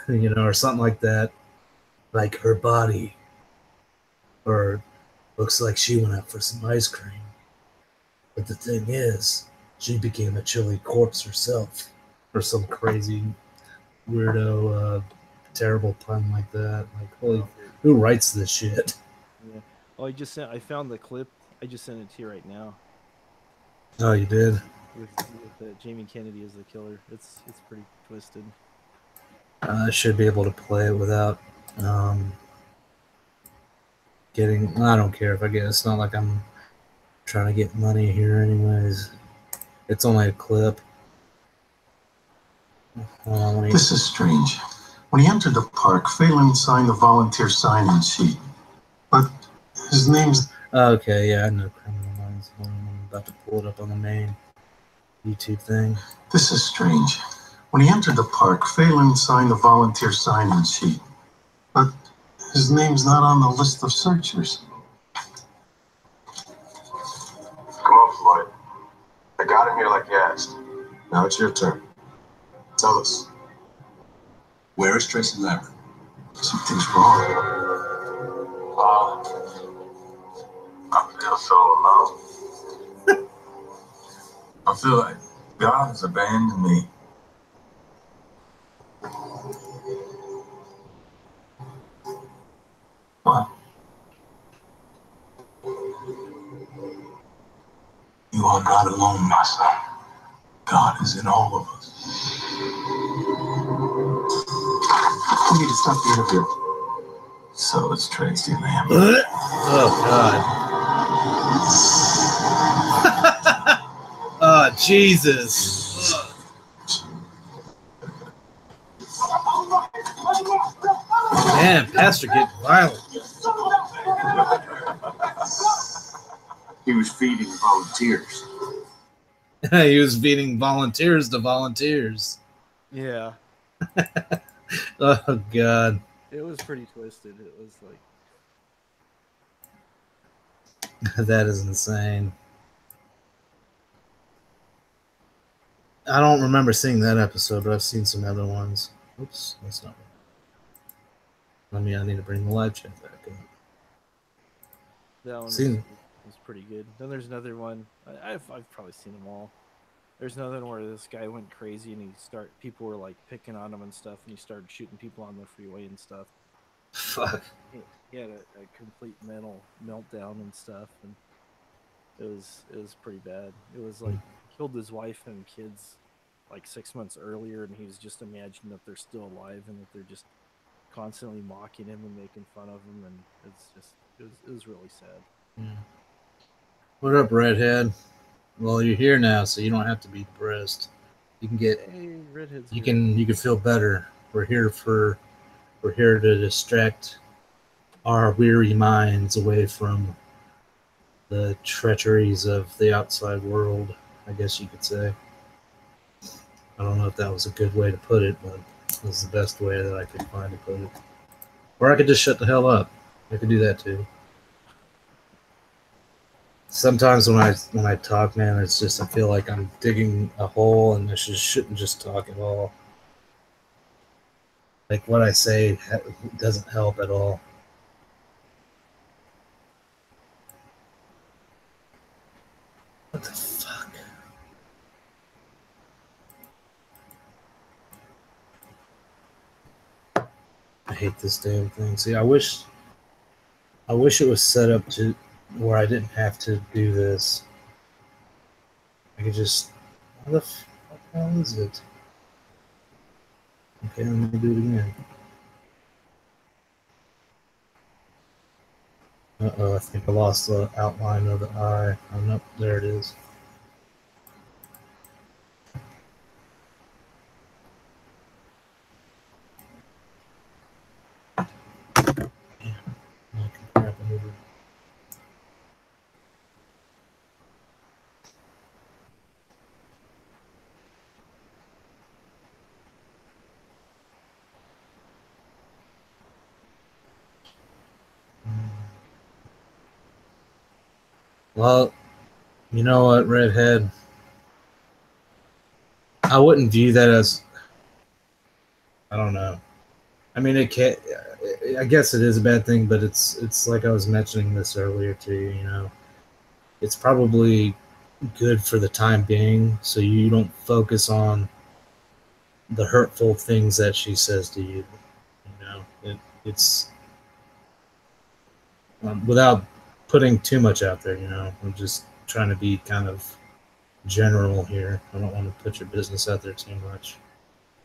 you know, or something like that, like her body, or looks like she went out for some ice cream. But the thing is, she became a chilly corpse herself, or some crazy weirdo, terrible pun like that. Like, holy, who writes this shit? Yeah. Oh, I found the clip. I just sent it to you right now. Oh, you did? With Jamie Kennedy as the killer. It's pretty twisted. I should be able to play it without getting. I don't care if I get. It's not like I'm trying to get money here, anyways. It's only a clip. This is strange. When he entered the park, Phelan signed the volunteer sign-in sheet. But his name's... Okay, yeah, I know Criminal Minds. I'm about to pull it up on the main YouTube thing. This is strange. When he entered the park, Phelan signed the volunteer sign-in sheet. But his name's not on the list of searchers. Come on, Floyd. I got him here like you asked. Now it's your turn. Tell us. Where is Tracy Lambert? Something's wrong. I feel so alone. I feel like God has abandoned me. What? You are not alone, my son. God is in all of us. We need to stop the interview. So it's Tracy Lambert. Oh, God. Oh, Jesus. Man, Pastor getting violent. He was feeding volunteers. He was feeding volunteers to volunteers. Yeah. Oh, God. It was pretty twisted. It was like... That is insane. I don't remember seeing that episode, but I've seen some other ones. Oops, that's not right. I need to bring the live chat back up. That one was pretty good. Then there's another one. I've probably seen them all. There's nothing where this guy went crazy and people were like picking on him and stuff, and he started shooting people on the freeway and stuff. Fuck. He had a complete mental meltdown and stuff, and it was pretty bad. It was like he killed his wife and kids like 6 months earlier, and he was just imagining that they're still alive and that they're just constantly mocking him and making fun of him, and it was really sad. Yeah. What up, Redhead? Well, you're here now, so you don't have to be depressed. You can get. Hey, Redhead's you here. can feel better. We're here to distract our weary minds away from the treacheries of the outside world, I guess you could say. I don't know if that was a good way to put it, but it was the best way that I could find to put it. Or I could just shut the hell up. I could do that too. Sometimes when I talk, man, it's just I feel like I'm digging a hole and I shouldn't just talk at all. Like what I say doesn't help at all. What the fuck? I hate this damn thing. See, I wish it was set up to where I didn't have to do this. I could just. What the hell is it? Okay, let me do it again. Uh-oh, I think I lost the outline of the eye. Oh, nope, there it is. Well, you know what, Redhead? I wouldn't view that as. I don't know. I mean, it can't. I guess it is a bad thing, but it's like I was mentioning this earlier too. You know, it's probably good for the time being, so you don't focus on the hurtful things that she says to you. You know, it's without putting too much out there. You know, I'm just trying to be kind of general here. I don't want to put your business out there too much,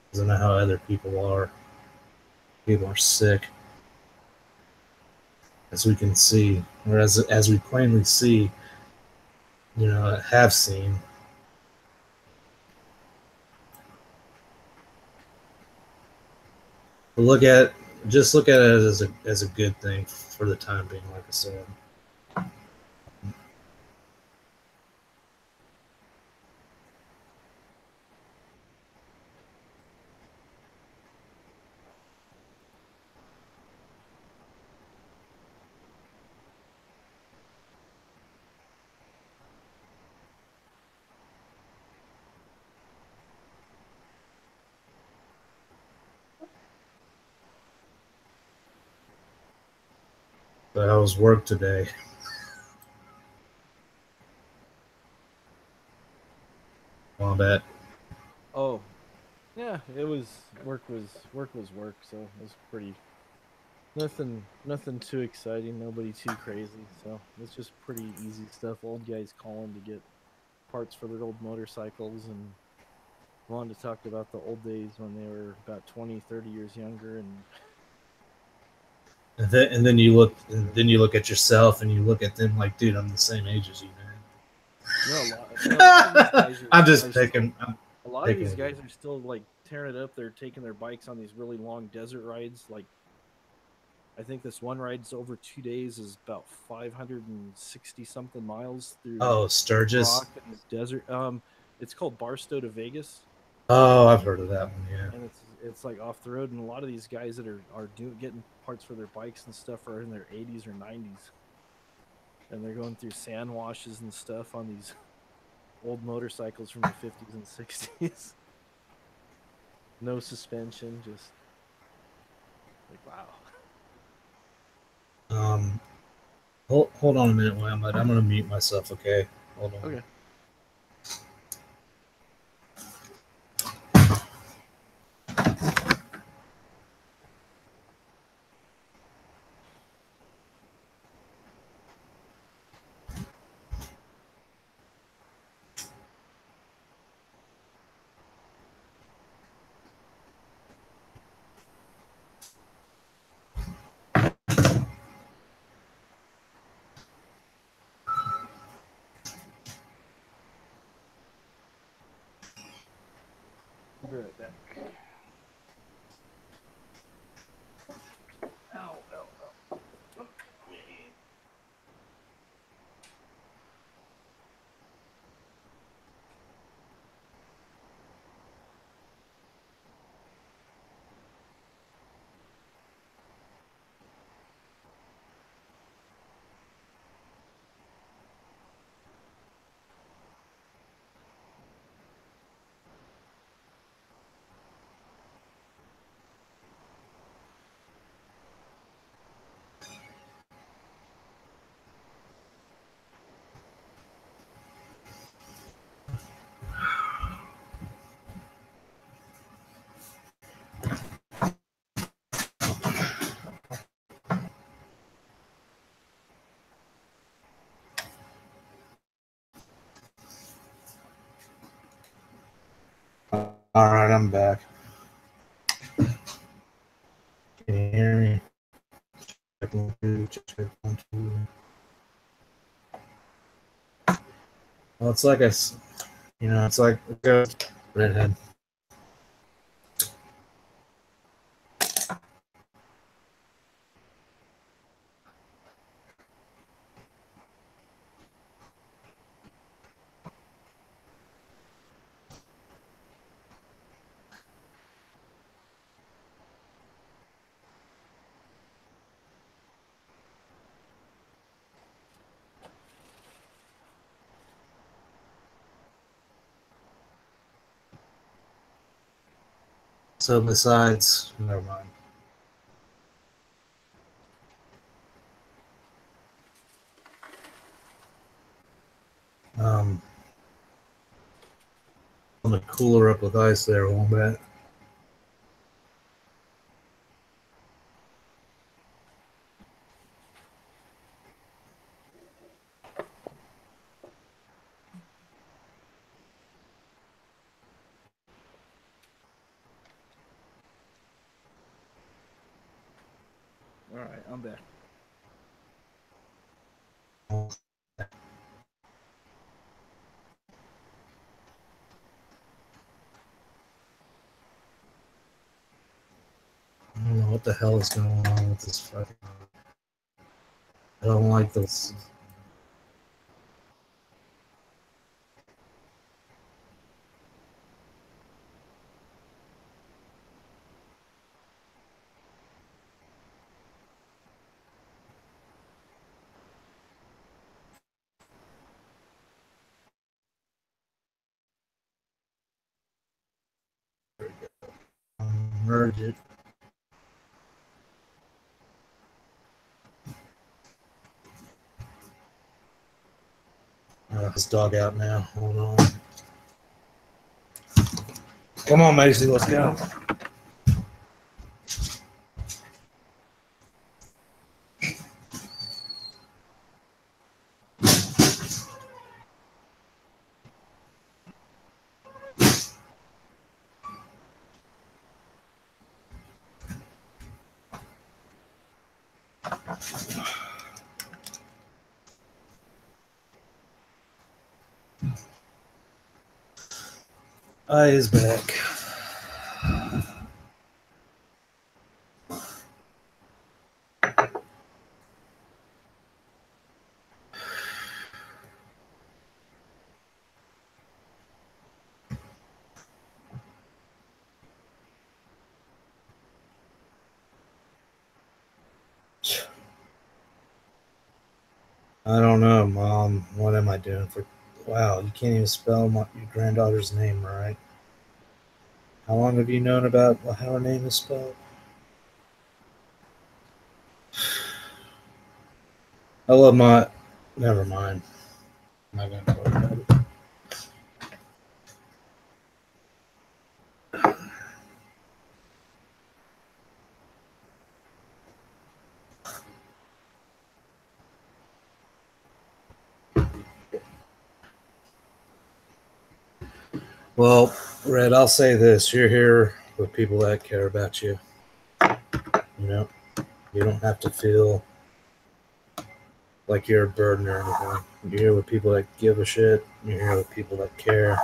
because I know how other people are. People are sick, as we can see, or as we plainly see. You know, have seen. But look at it as a good thing for the time being, like I said. But how was work today? Wombat. Oh, yeah, it was work, so it was pretty nothing too exciting, nobody too crazy, so it's just pretty easy stuff. Old guys calling to get parts for their old motorcycles and wanted to talk about the old days when they were about 20-30 years younger, and then you look at yourself and you look at them like, dude, I'm the same age as you, man. I'm just picking. A lot of these guys are still like tearing it up. They're taking their bikes on these really long desert rides. Like, I think this one ride's over 2 days, is about 560 something miles through. Oh, Sturgis rock and desert. It's called Barstow to Vegas. Oh, I've heard of that one. Yeah, and it's like off the road, and a lot of these guys that are getting parts for their bikes and stuff are in their 80s or 90s, and they're going through sand washes and stuff on these old motorcycles from the 50s and 60s. No suspension, just like, wow. Hold on a minute, Wombat. I'm gonna mute myself. Okay, hold on. Okay. I'll be right back. Ow, ow, ow. All right, I'm back. Can you hear me? Check 1, 2, check 1, 2. Well, it's like it's like a ghost redhead. So besides, never mind. I'm gonna cool her up with ice there, Wombat. All right, I'm back. I don't know what the hell is going on with this fucking. I don't like this. Merge it. This dog out now. Hold on. Come on, Macy, let's go. I is back. I don't know, Mom. What am I doing for? Wow, you can't even spell your granddaughter's name right. How long have you known about how her name is spelled? I love my. Never mind. I'm not gonna talk about it. Well, Red, I'll say this. You're here with people that care about you. You know, you don't have to feel like you're a burden or anything. You're here with people that give a shit. You're here with people that care.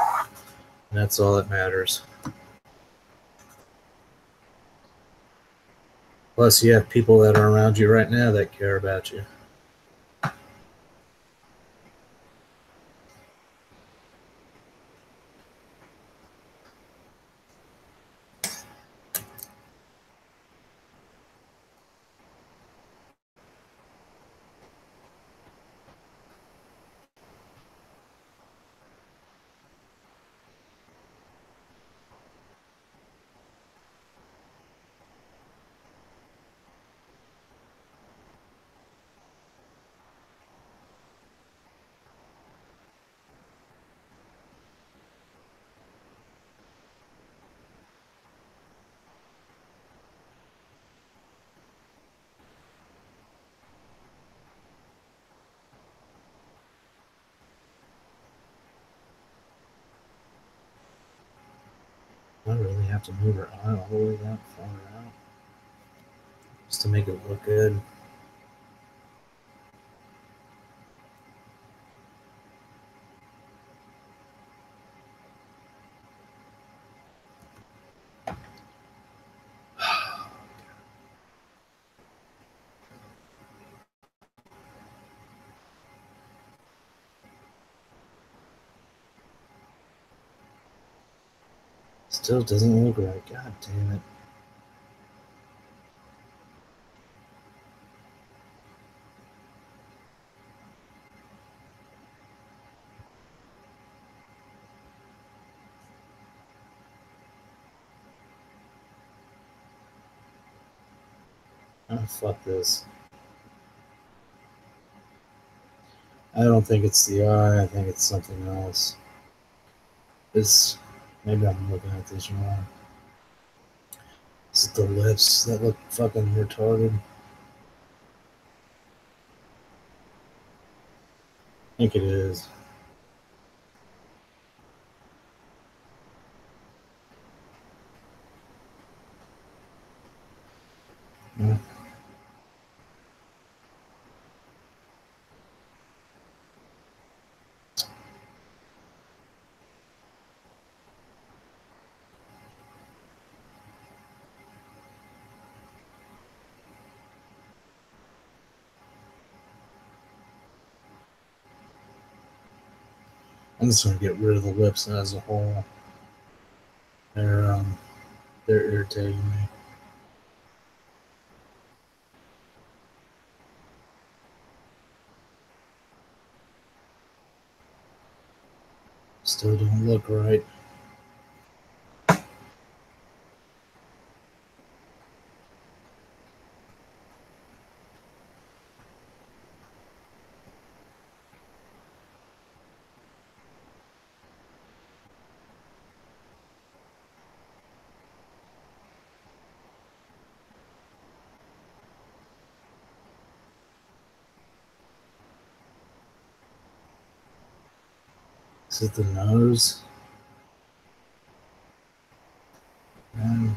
And that's all that matters. Plus, you have people that are around you right now that care about you. I really have to move her eye all the way that far out just to make it look good. Still doesn't look right. God damn it. Oh, fuck this. I don't think it's the eye. I think it's something else. Maybe I'm looking at this wrong. Is it the lips that look fucking retarded? I think it is. Yeah. I'm just gonna get rid of the lips as a whole. They're irritating me. Still don't look right. Is it the nose? Man,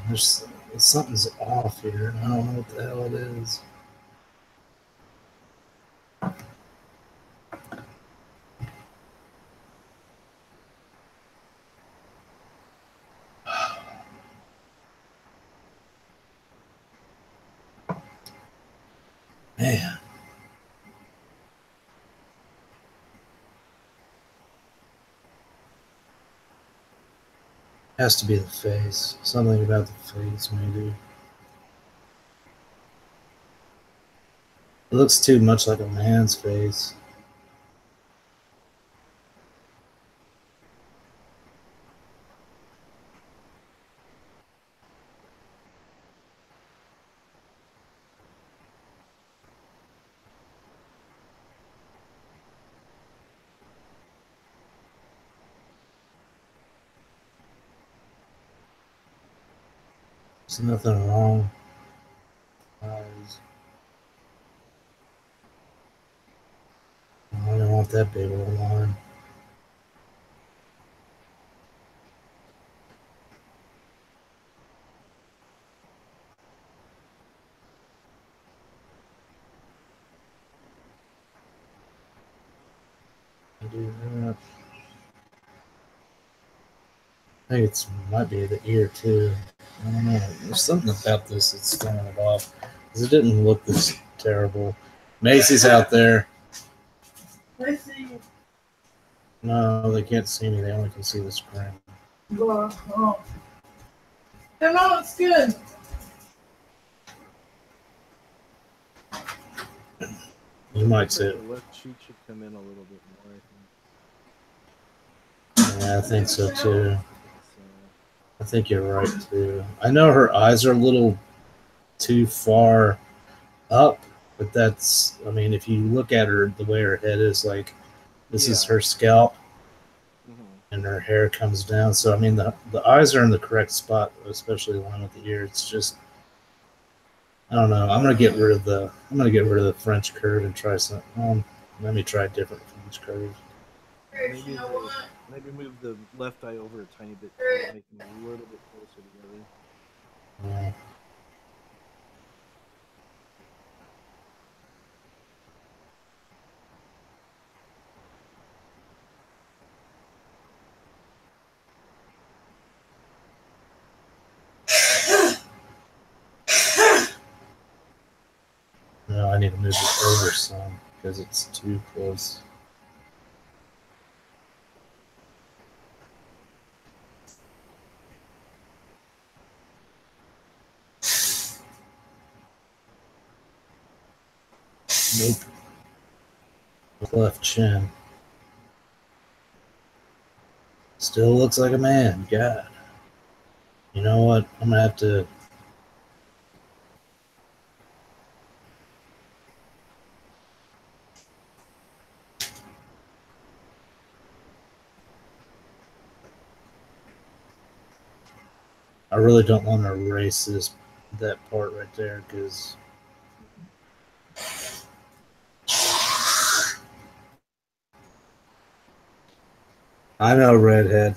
something's off here. I don't know what the hell it is. Man. Has to be the face. Something about the face, maybe. It looks too much like a man's face. There's nothing wrong. Eyes. I don't want that big old line. I do that. I think it might be the ear too. I don't know. There's something about this that's throwing it off. Because it didn't look this terrible. Macy's out there. They see you. No, they can't see me. They only can see the screen. Oh. No, it's good. You might say it. The left cheek should come in a little bit more, I think. Yeah, I think so too. I think you're right too. I know her eyes are a little too far up, but that's, I mean, if you look at her, the way her head is, like, this is her scalp, and her hair comes down. So, I mean, the eyes are in the correct spot, especially along with the ear. It's just, I don't know. I'm gonna get rid of the French curve and try some. Let me try a different French curve. Maybe move the left eye over a tiny bit, make them a little bit closer together. Yeah. No, I need to move it over some because it's too close. Nope. Left chin. Still looks like a man. God. You know what? I'm gonna have to. I really don't want to erase that part right there because I know, redhead.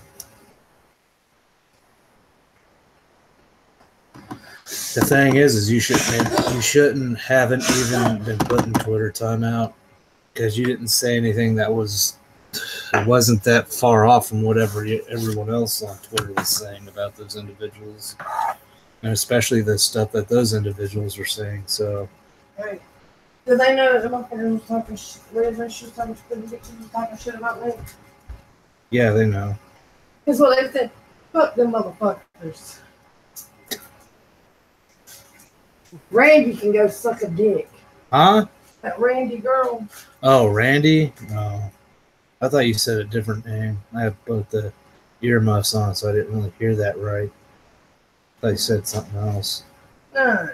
The thing is you haven't even been putting Twitter timeout because you didn't say anything that wasn't that far off from whatever everyone else on Twitter was saying about those individuals, and especially the stuff that those individuals were saying. So, Right. Do they know that the motherfucker was talking shit? Talking shit about me? Yeah, they know. Because what they said, fuck them motherfuckers. Randy can go suck a dick. Huh? That Randy girl. Oh, Randy? No. I thought you said a different name. I have both the earmuffs on, so I didn't really hear that right. I thought you said something else. No.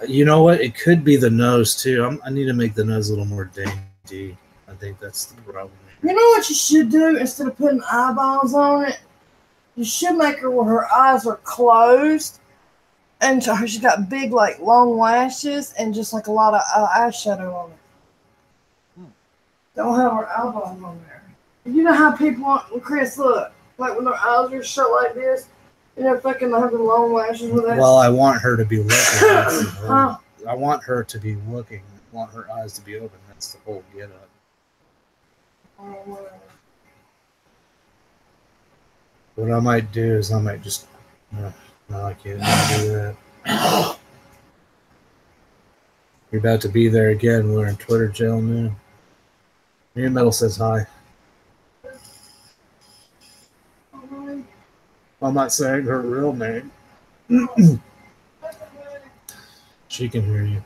You know what? It could be the nose, too. I need to make the nose a little more dainty. I think that's the problem. You know what you should do instead of putting eyeballs on it? You should make her where her eyes are closed. And she's got big, like, long lashes and just, like, a lot of eyeshadow on it. Don't have her eyeballs on there. You know how people want, Chris, look, like when their eyes are shut like this, and they're fucking having long lashes with that. Well, I want her to be looking. I want her to be looking. I want her eyes to be open. That's the whole get up. What I might do is I might just... No, I can't do that. You're about to be there again. We're in Twitter jail now. Metal says hi. I'm not saying her real name. She can hear you.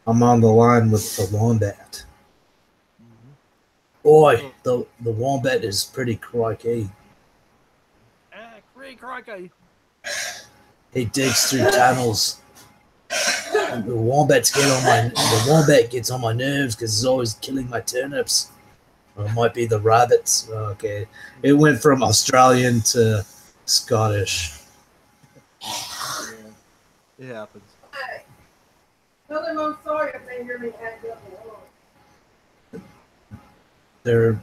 I'm on the line with the Wombat. Boy, the Wombat is pretty crikey. Crikey. He digs through tunnels. The Wombat gets on my nerves because he's always killing my turnips. Or it might be the rabbits. Okay. It went from Australian to Scottish. Yeah, it happens. Hey, tell them I'm sorry if they hear me act up a lot.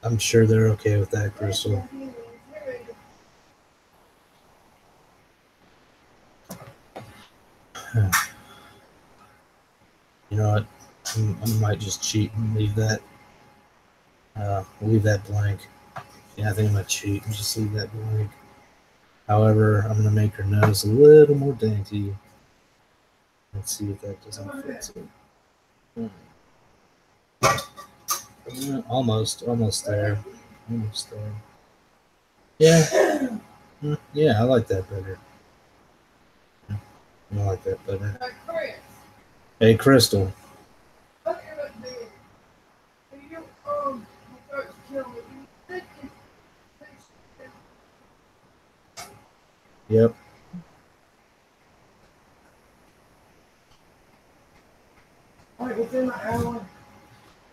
I'm sure they're okay with that, Crystal. You know what? I might just cheat and leave that blank. Yeah, I think I'm gonna cheat and just leave that blank. However, I'm gonna make her nose a little more dainty. Let's see if that doesn't fit. Almost there. Almost there. Yeah. Yeah, I like that better. I like that better. Hey, Crystal. Yep.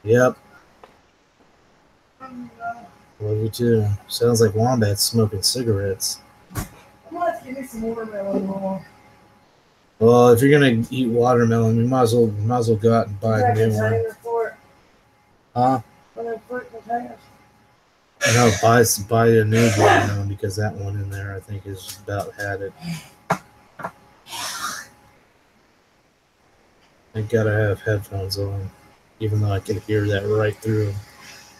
Yep. Love you too. Sounds like Wombat's smoking cigarettes. Give me some watermelon more. Well, if you're gonna eat watermelon, you might as well go out and buy a new one. Huh? No, buy a new watermelon because that one in there I think is about had it. I gotta have headphones on, even though I can hear that right through them.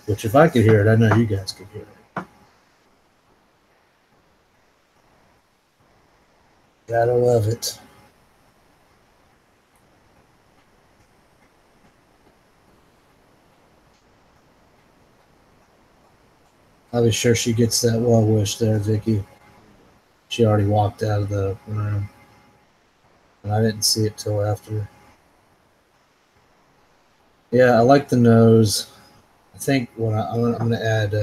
Which if I could hear it, I know you guys could hear it. Gotta love it. I'll be sure she gets that well wish there, Vicky. She already walked out of the room, and I didn't see it till after. Yeah, I like the nose. I think what I'm gonna add.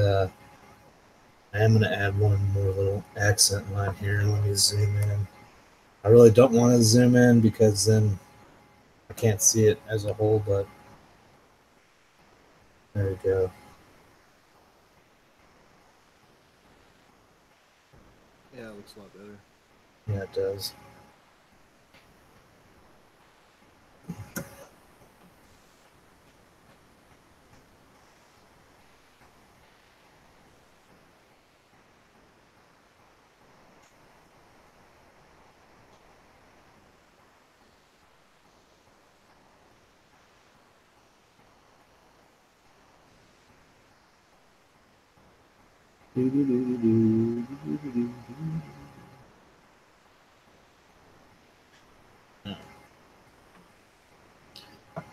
I am gonna add one more little accent line here. Let me zoom in. I really don't want to zoom in because then I can't see it as a whole. But there we go. Yeah, it looks a lot better. Yeah, it does.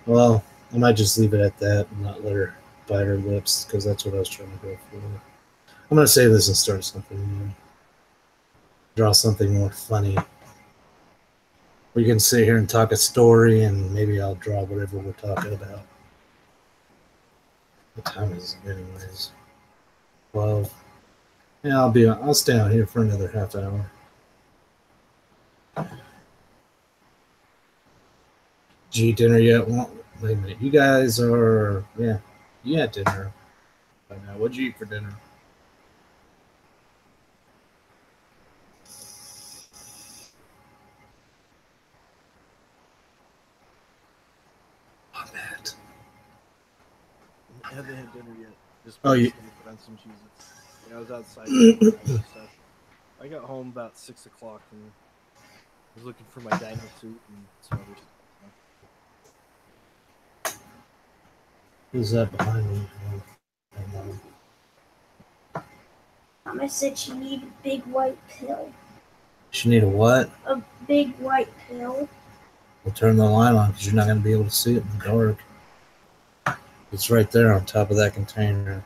Well, I might just leave it at that and not let her bite her lips because that's what I was trying to go for. I'm going to save this and start something new. Draw something more funny. We can sit here and talk a story and maybe I'll draw whatever we're talking about. What time is it anyways? 12. Yeah, I'll stay out here for another half hour. Did you eat dinner yet? Well, wait a minute. You guys are, yeah, you had dinner by now. What'd you eat for dinner? Oh, Matt. I haven't had dinner yet. Just you put on some cheeses. Yeah, I was outside. Stuff. I got home about 6 o'clock and was looking for my dino suit and some other stuff. Who's that behind me? Mama said she needed a big white pill. She need a what? A big white pill. We'll turn the light on because you're not going to be able to see it in the dark. It's right there on top of that container.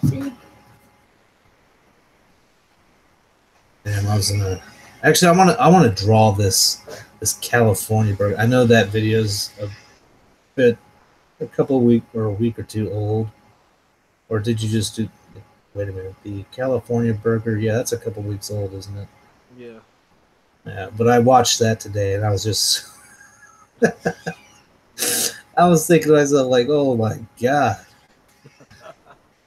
Big. Damn, I was gonna. Actually, I want to draw this California burger. I know that video's a week or two old. Or did you just do? Wait a minute, the California burger. Yeah, that's a couple weeks old, isn't it? Yeah. Yeah, but I watched that today, and I was just. I was thinking to myself, like, oh my god,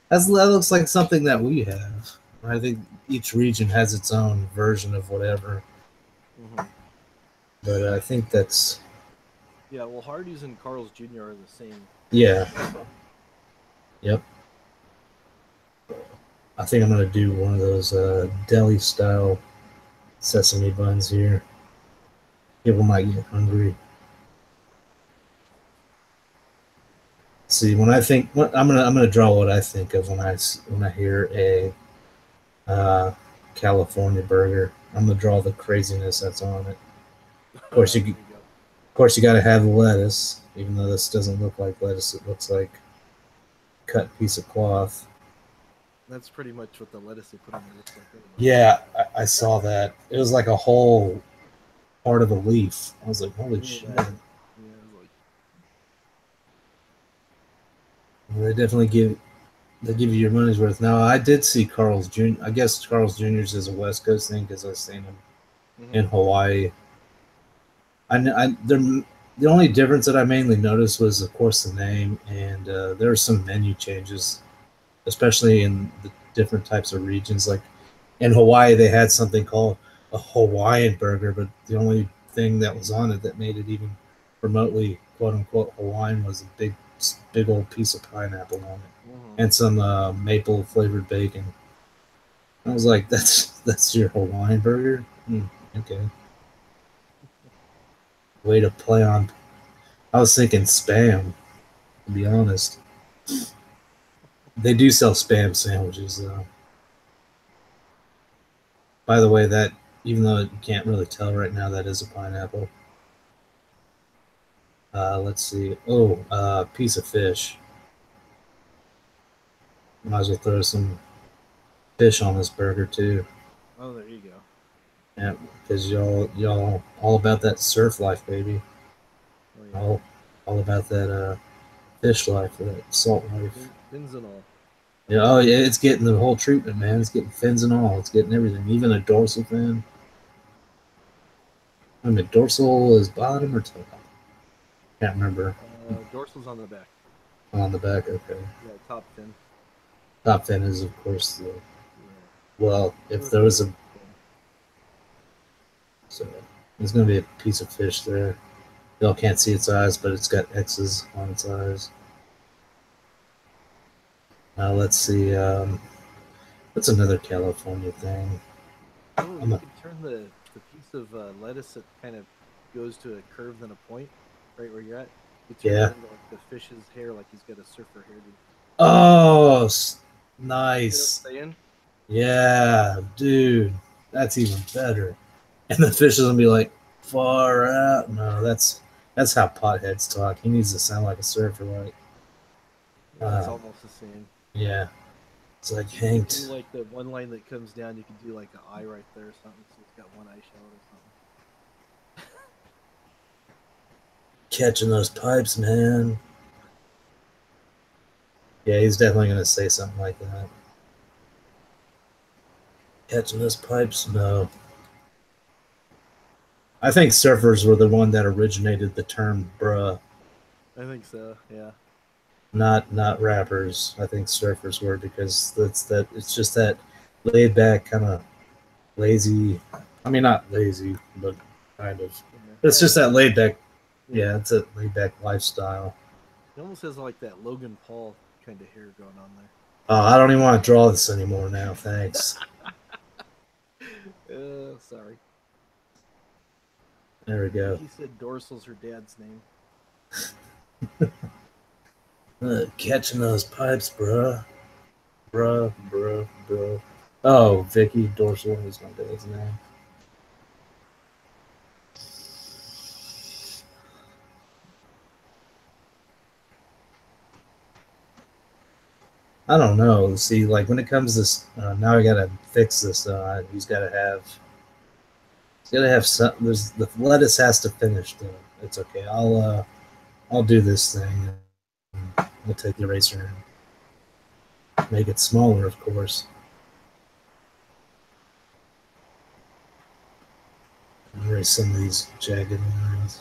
that looks like something that we have. I think each region has its own version of whatever. Mm-hmm. But I think that's. Yeah, well, Hardee's and Carl's Jr. are the same. Yeah. Yep. I think I'm gonna do one of those deli style sesame buns here. People might get hungry. see. When I think, I'm gonna draw what I think of when I hear a California burger. I'm gonna draw the craziness that's on it. Of course, you got to have the lettuce, even though this doesn't look like lettuce. It looks like a cut piece of cloth. That's pretty much what the lettuce they put on there looks like. Anyway. Yeah, I saw that. It was like a whole part of a leaf. I was like, holy shit. Yeah, They definitely give you your money's worth. Now, I did see Carl's Jr. I guess Carl's Jr.'s is a West Coast thing because I've seen him in Hawaii. The only difference that I mainly noticed was, of course, the name, and there were some menu changes, especially in the different types of regions. Like in Hawaii, they had something called a Hawaiian burger, but the only thing that was on it that made it even remotely quote unquote Hawaiian was a big old piece of pineapple on it and some maple flavored bacon. I was like, that's your Hawaiian burger? Okay. Way to play on. I was thinking Spam, to be honest. They do sell Spam sandwiches, though. By the way, that, even though you can't really tell right now, that is a pineapple. Let's see. Oh, piece of fish. Might as well throw some fish on this burger, too. Oh, there you go. Yeah, because y'all all about that surf life, baby. Oh, yeah. All about that fish life, that salt life. Fins and all. Yeah, oh yeah, it's getting the whole treatment, man. It's getting fins and all. It's getting everything, even a dorsal fin. I mean, dorsal is bottom or top? Can't remember. Dorsal's on the back. On the back, okay. Yeah, top fin. Top fin is, of course, the. Well, if there was a. So there's going to be a piece of fish there. Y'all can't see its eyes, but it's got X's on its eyes. Now let's see. What's another California thing? Oh, you can turn the piece of lettuce that kind of goes to a curve then a point, right where you're at. You turn it into like the fish's hair, like he's got a surfer hairdo. Oh, nice. You know what I'm saying? Yeah, dude, that's even better. And the fish is gonna be like, far out. No, that's how potheads talk. He needs to sound like a surfer, like. Yeah, it's almost the same. Yeah, it's like Hank. Do like the one line that comes down, you can do like an eye right there or something. So it's got one eye shell or something. Catching those pipes, man. Yeah, he's definitely gonna say something like that. Catching those pipes, no. I think surfers were the one that originated the term bruh. I think so, yeah. Not rappers. I think surfers were, because it's just that laid back kind of lazy. I mean, not lazy, but kind of. It's just that laid back. Yeah, it's a laid back lifestyle. It almost has like that Logan Paul kind of hair going on there. Oh, I don't even want to draw this anymore now. Thanks. Sorry. There we go. He said Dorsal's her dad's name. Catching those pipes, bruh. Bruh. Oh, Vicky Dorsal is my dad's name. I don't know. See, like when it comes to this, now I gotta fix this. He's gotta have some. The lettuce has to finish though. It's okay. I'll do this thing. We'll take the eraser and make it smaller, of course. Erase some of these jagged lines.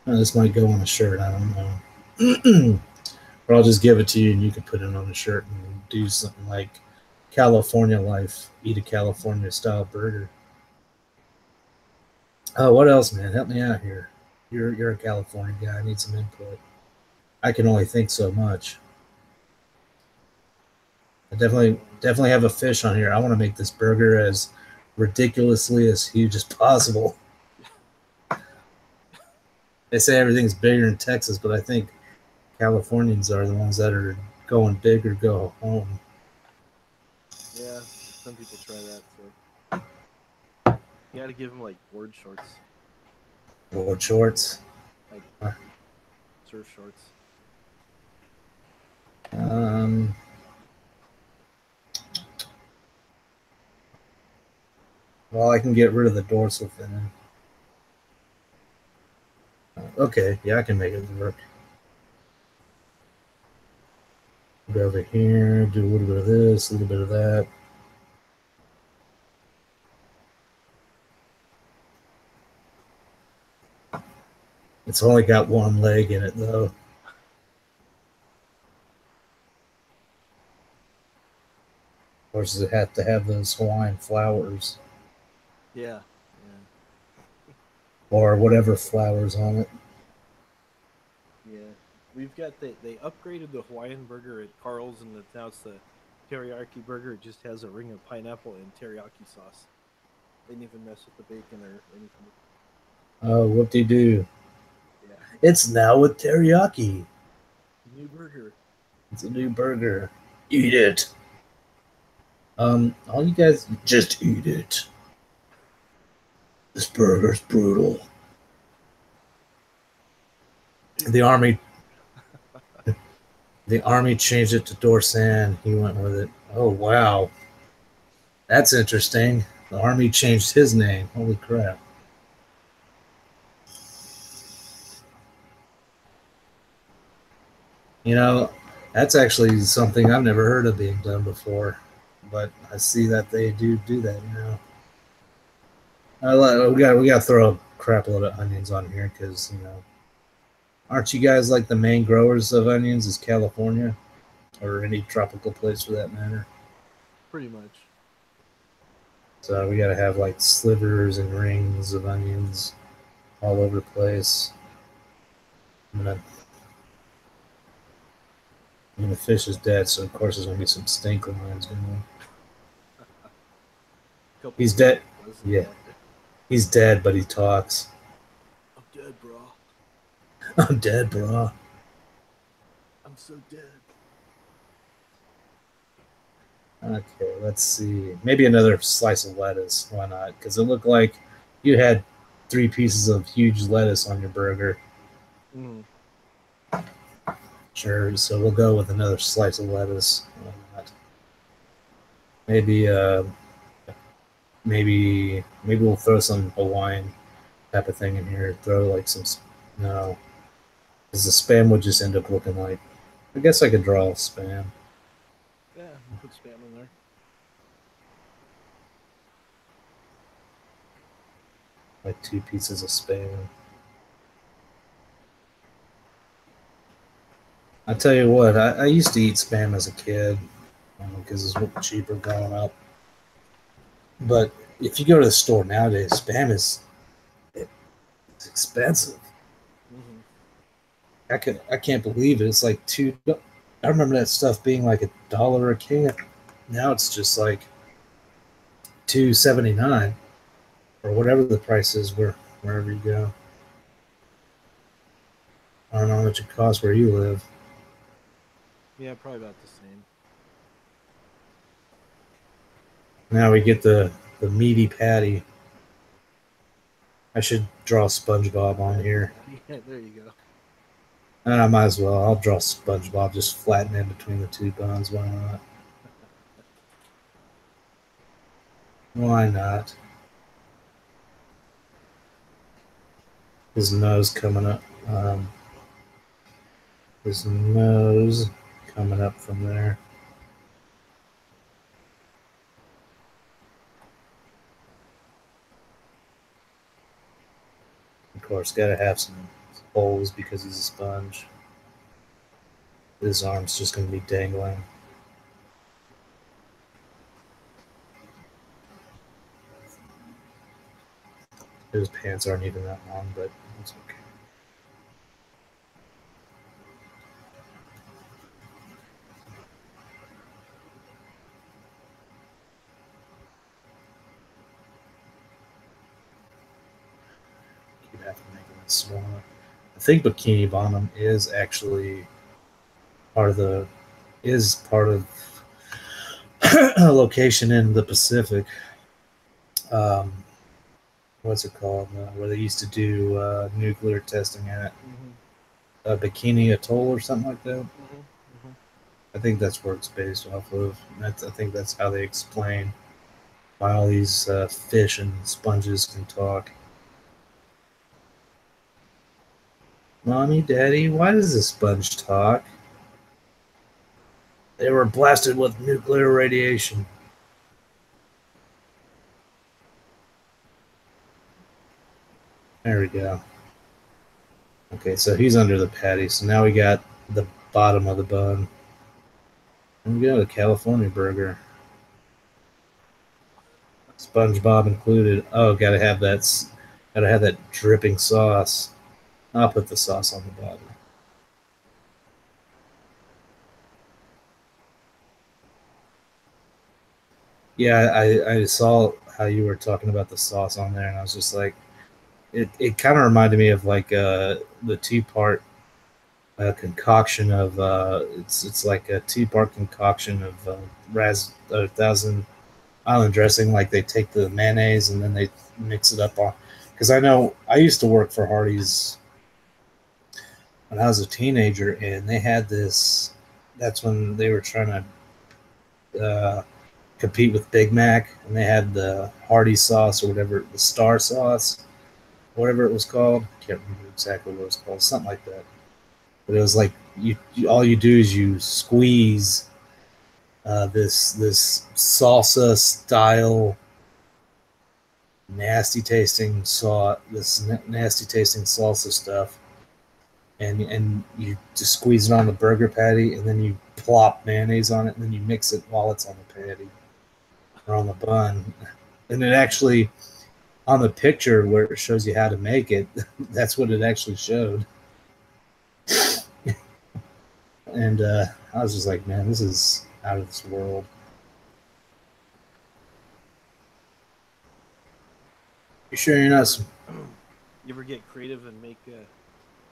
Oh, this might go on a shirt. I don't know. Or I'll just give it to you and you can put it on a shirt and do something like California life. Eat a California style burger. Oh, what else, man? Help me out here. You're a California guy. I need some input. I can only think so much. I definitely have a fish on here. I want to make this burger as ridiculously as huge as possible. They say everything's bigger in Texas, but I think Californians are the ones that are going big or go home. Yeah, some people try that. So you got to give them like board shorts. Board shorts. Like surf shorts. Well, I can get rid of the dorsal fin. Okay, yeah, I can make it work. Go over here, do a little bit of this, a little bit of that. It's only got one leg in it, though. Of course, it have to have those Hawaiian flowers. Yeah. Or whatever flowers on it. Yeah. We've got they upgraded the Hawaiian burger at Carl's, and now it's the teriyaki burger. It just has a ring of pineapple and teriyaki sauce. They didn't even mess with the bacon or anything. Oh, whoop-de-doo. Yeah. It's now with teriyaki. New burger. It's a new burger. Eat it. All you guys, just eat it. This burger's brutal. The army changed it to Dorsan. He went with it. Oh, wow. That's interesting. The army changed his name. Holy crap. You know, that's actually something I've never heard of being done before. But I see that they do that, you know. We got to throw a crap load of onions on here because, you know, aren't you guys like the main growers of onions is California or any tropical place for that matter? Pretty much. So we got to have like slivers and rings of onions all over the place. And the fish is dead, so of course there's going to be some stink lines going on. He's dead. Yeah. He's dead, but he talks. I'm dead, bro. I'm dead, bro. I'm so dead. Okay, let's see. Maybe another slice of lettuce. Why not? Because it looked like you had 3 pieces of huge lettuce on your burger. Mm. Sure, so we'll go with another slice of lettuce. Why not? Maybe we'll throw some Hawaiian type of thing in here. Throw like some, no, because the Spam would just end up looking like. I guess I could draw Spam. Yeah, we'll put Spam in there. Like 2 pieces of Spam. I tell you what, I used to eat Spam as a kid because it's cheaper growing up. But if you go to the store nowadays, Spam it's expensive. Mm-hmm. I can't believe it. It's like I remember that stuff being like $1 a can. Now it's just like $2.79 or whatever the price is wherever you go. I don't know how much it costs where you live. Yeah, probably about the same. Now we get the meaty patty. I should draw SpongeBob on here. Yeah, there you go. I might as well. I'll draw SpongeBob, just flatten in between the 2 buns. Why not? Why not? His nose coming up. His nose coming up from there. Of course, got to have some holes because he's a sponge. His arm's just going to be dangling. His pants aren't even that long, but it's okay. Keep having to make it smaller. I think Bikini Bottom is actually part of a location in the Pacific. What's it called? Where they used to do nuclear testing at Bikini Atoll or something like that. I think that's where it's based off of. I think that's how they explain why all these fish and sponges can talk. Mommy, Daddy, why does the sponge talk? They were blasted with nuclear radiation. There we go. Okay, so he's under the patty. So now we got the bottom of the bun. And we got a California burger. SpongeBob included. Oh, gotta have that dripping sauce. I'll put the sauce on the bottom. Yeah, I saw how you were talking about the sauce on there, and I was just like, it kind of reminded me of like the 2-part concoction of it's like a 2-part concoction of Thousand Island dressing. Like they take the mayonnaise and then they mix it up on. Because I know I used to work for Hardee's when I was a teenager, and they had this. That's when they were trying to compete with Big Mac, and they had the Hardee's sauce or whatever, the Star sauce, whatever it was called. Can't remember exactly what it was called, something like that. But it was like you all you do is you squeeze this salsa style nasty tasting salsa stuff, and you just squeeze it on the burger patty, and then you plop mayonnaise on it, and then you mix it while it's on the patty or on the bun. And it actually, on the picture where it shows you how to make it, that's what it actually showed. And I was just like, man, this is out of this world. You sure you're not? You ever get creative and make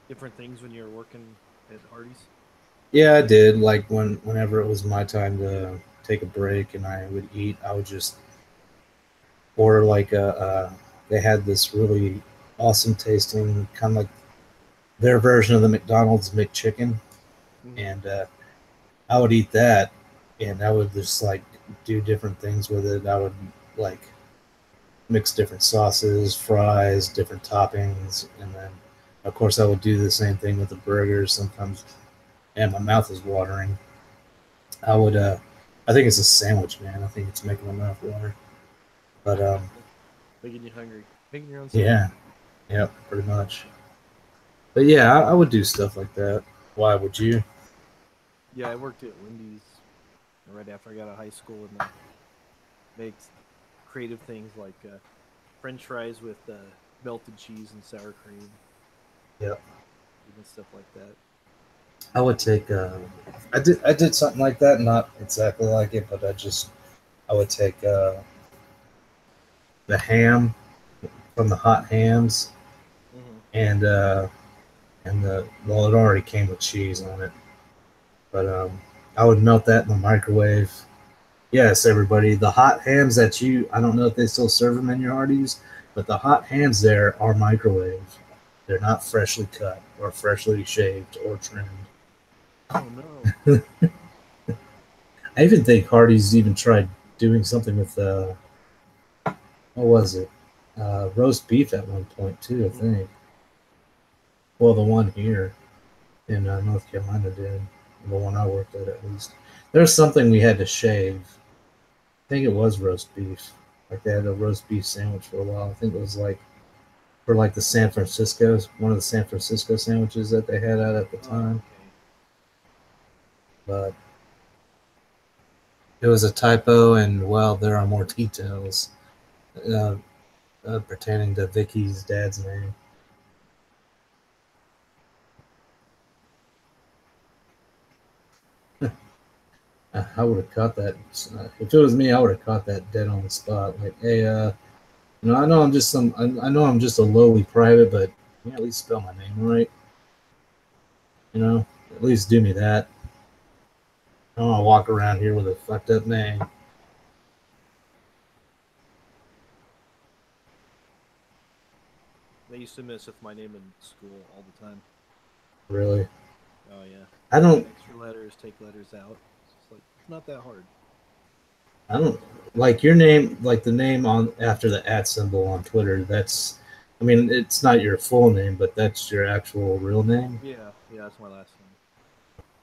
different things when you're working at Hardee's? Yeah, I did. Like whenever it was my time to take a break and I would eat, I would just order like they had this really awesome tasting, kind of like their version of the McDonald's McChicken. And I would eat that, and I would just like do different things with it. I would like mix different sauces, fries, different toppings, and then of course I would do the same thing with the burgers sometimes. And my mouth is watering. I would I think it's a sandwich, man. I think it's making my mouth water. But making you hungry. Making your own sandwich. Yeah, pretty much. But yeah, I would do stuff like that. Why would you? Yeah, I worked at Wendy's right after I got out of high school, and makes creative things like French fries with melted cheese and sour cream. Yep. Even stuff like that. I would take. I did something like that, not exactly like it, but I would take the ham from the hot hams, and it already came with cheese on it. But I would melt that in the microwave. Yes, everybody, the hot hams I don't know if they still serve them in your Hardee's, but the hot hams there are microwaved. They're not freshly cut or freshly shaved or trimmed. Oh, no. I even think Hardee's even tried doing something with, what was it? Roast beef at one point, too, I think. Well, the one here in North Carolina did. The one I worked at least. There's something we had to shave. I think it was roast beef. Like they had a roast beef sandwich for a while. I think it was like for like the San Francisco's, one of the San Francisco sandwiches that they had out at the time. But it was a typo, and well, there are more details pertaining to Vicky's dad's name. I would have caught that. If it was me, I would have caught that dead on the spot. Like, hey, I know I'm just a lowly private, but can you at least spell my name right? You know, at least do me that. I don't want to walk around here with a fucked up name. They used to mess with my name in school all the time. Really? Oh yeah. I don't. Extra letters, take letters out. It's like not that hard. I don't like your name, like the name on after the @ symbol on Twitter. That's, I mean, it's not your full name, but that's your actual real name. Yeah, that's my last name.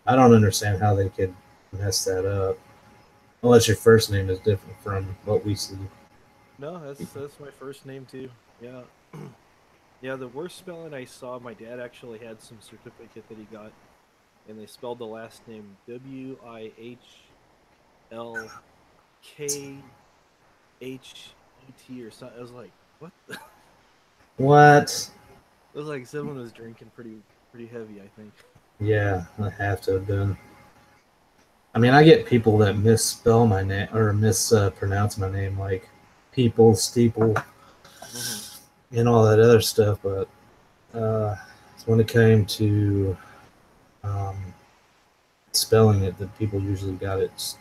I don't understand how they could mess that up, unless your first name is different from what we see. No, that's my first name too. Yeah. Yeah, the worst spelling I saw, my dad actually had some certificate that he got, and they spelled the last name WIHLKHET or something. I was like, what? What? It was like someone was drinking pretty heavy, I think. Yeah, I have to have been. I mean, I get people that misspell my name or mispronounce my name, like people, steeple, and all that other stuff. But when it came to spelling it, that people usually got it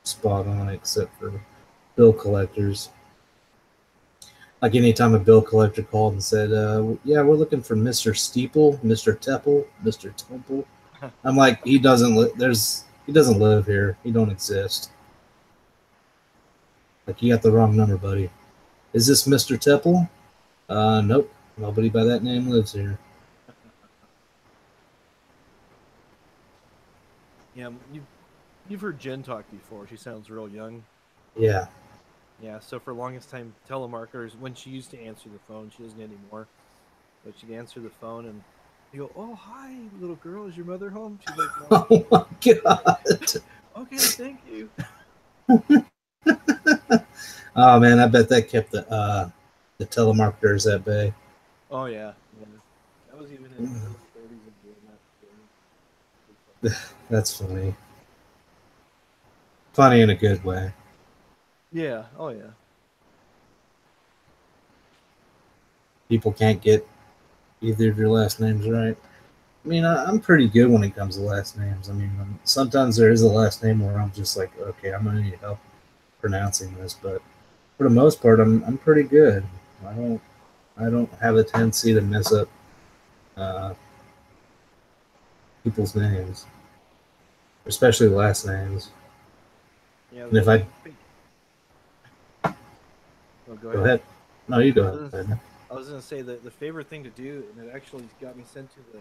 spot on, except for bill collectors. Like anytime a bill collector called and said, "Yeah, we're looking for Mr. Steeple, Mr. Teeple, Mr. Temple," I'm like, he doesn't live here. He don't exist. Like, you got the wrong number, buddy. Is this Mr. Teeple? Nope. Nobody by that name lives here. Yeah, you've heard Jen talk before. She sounds real young. Yeah. Yeah, so for the longest time, telemarketers, when she used to answer the phone, she doesn't anymore, but she'd answer the phone and you go, "Oh, hi, little girl, is your mother home?" She's like, "No." Oh my god. Okay, thank you. Oh man, I bet that kept the telemarketers at bay. Oh yeah. I was even in the 30s and doing that. That's funny. Funny in a good way. Yeah. Oh yeah. People can't get either of your last names right. I mean, I'm pretty good when it comes to last names. I mean, sometimes there is a last name where I'm just like, okay, I'm gonna need help pronouncing this, but for the most part, I'm pretty good. I don't have a tendency to mess up people's names, especially last names. Yeah. And if I go ahead. No, you go ahead. I was gonna say that the favorite thing to do, and it actually got me sent to the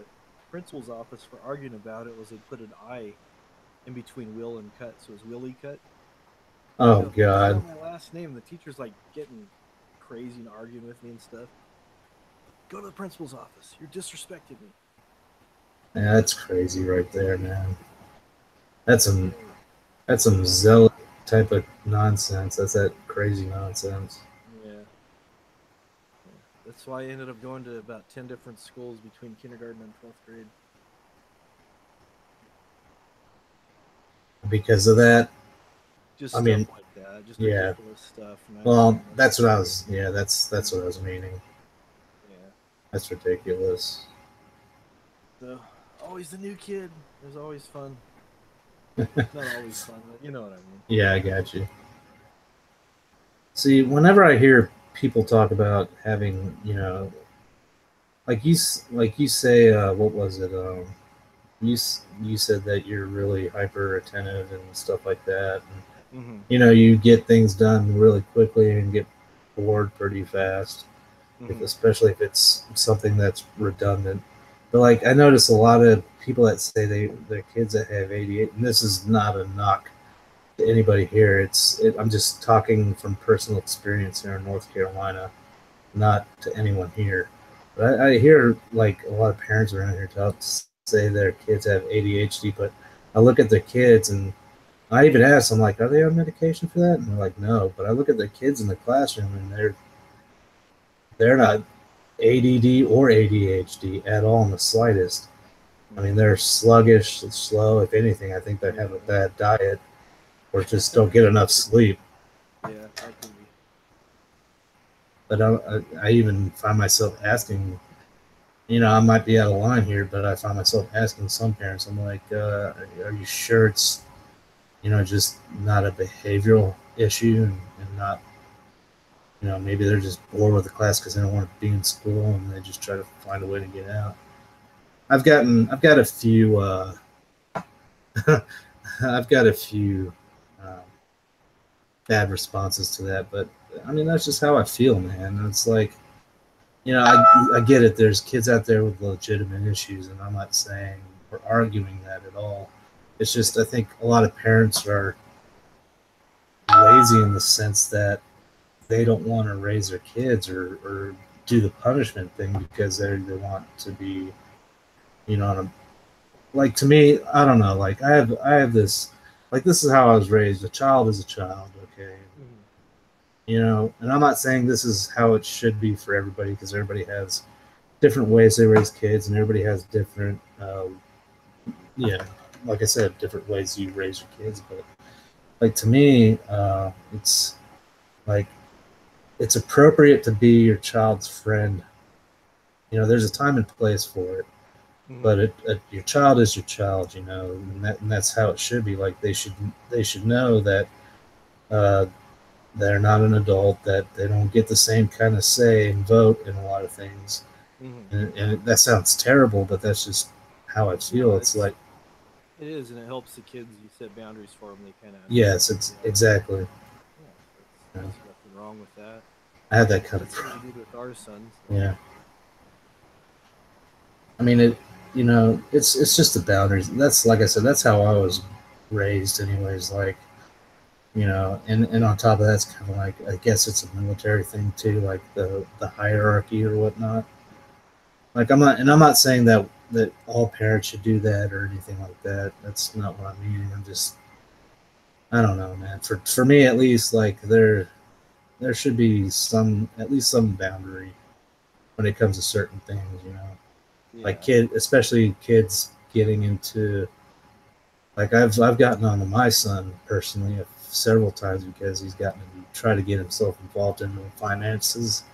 principal's office for arguing about it, was they put an I in between Will and Cut, so it was Willie Cut. Oh God! My last name. The teacher's like getting crazy and arguing with me and stuff. Go to the principal's office. You're disrespecting me. Yeah, that's crazy right there, man. That's some zealot type of nonsense. That's that crazy nonsense. Yeah. That's why I ended up going to about 10 different schools between kindergarten and 12th grade. Because of that? Just stuff like that. Just ridiculous stuff. Well, that's what I was. Yeah, that's what I was meaning. Yeah. That's ridiculous. So, always the new kid. It was always fun. Not always fun, but you know what I mean. Yeah, I got you. See, whenever I hear people talk about having, you know, like you say, what was it? You said that you're really hyper attentive and stuff like that. And, you know, you get things done really quickly and get bored pretty fast, especially if it's something that's redundant. But like, I notice a lot of people that say their kids that have ADHD, and this is not a knock to anybody here. I'm just talking from personal experience here in North Carolina, not to anyone here. But I hear like a lot of parents around here say their kids have ADHD, but I look at their kids and I even ask, I'm like, are they on medication for that? And they're like, no. But I look at the kids in the classroom and they're not ADD or ADHD at all in the slightest. I mean, they're sluggish, slow. If anything, I think they have a bad diet or just don't get enough sleep. Yeah, that can be. But I even find myself asking you know, I might be out of line here, but I find myself asking some parents, I'm like, are you sure it's, you know, just not a behavioral issue and not, you know, maybe they're just bored with the class because they don't want to be in school and they just try to find a way to get out. I've got a few, I've got a few bad responses to that, but I mean, that's just how I feel, man. It's like, you know, I get it. There's kids out there with legitimate issues, and I'm not saying or arguing that at all. It's just I think a lot of parents are lazy in the sense that they don't want to raise their kids or do the punishment thing because they want to be, you know, like to me, I don't know. Like I have this, like this is how I was raised. A child is a child, okay. You know, and I'm not saying this is how it should be for everybody because everybody has different ways they raise kids, and everybody has different, yeah, like I said, different ways you raise your kids. But like to me, it's like it's appropriate to be your child's friend. You know, there's a time and place for it, but your child is your child. You know, and that's how it should be. Like they should know that. They're not an adult, that they don't get the same kind of say and vote in a lot of things. And that sounds terrible, but that's just how I feel. No, it's like it is, and it helps the kids. You set boundaries for them. They kind of yes, it's exactly. Yeah, there's nothing wrong with that. I had that kind of problem with our sons. Yeah. I mean, it. You know, it's just the boundaries. That's like I said. That's how I was raised, anyways. Like. You know, and on top of that, it's kind of like, I guess it's a military thing too, like the hierarchy or whatnot. Like I'm not saying that all parents should do that or anything like that. That's not what I'm meaning. I'm just, I don't know, man. For me at least, like there should be at least some boundary when it comes to certain things, you know. Yeah. Like especially kids getting into, like I've gotten onto my son personally several times because he's gotten to try to get himself involved in the finances.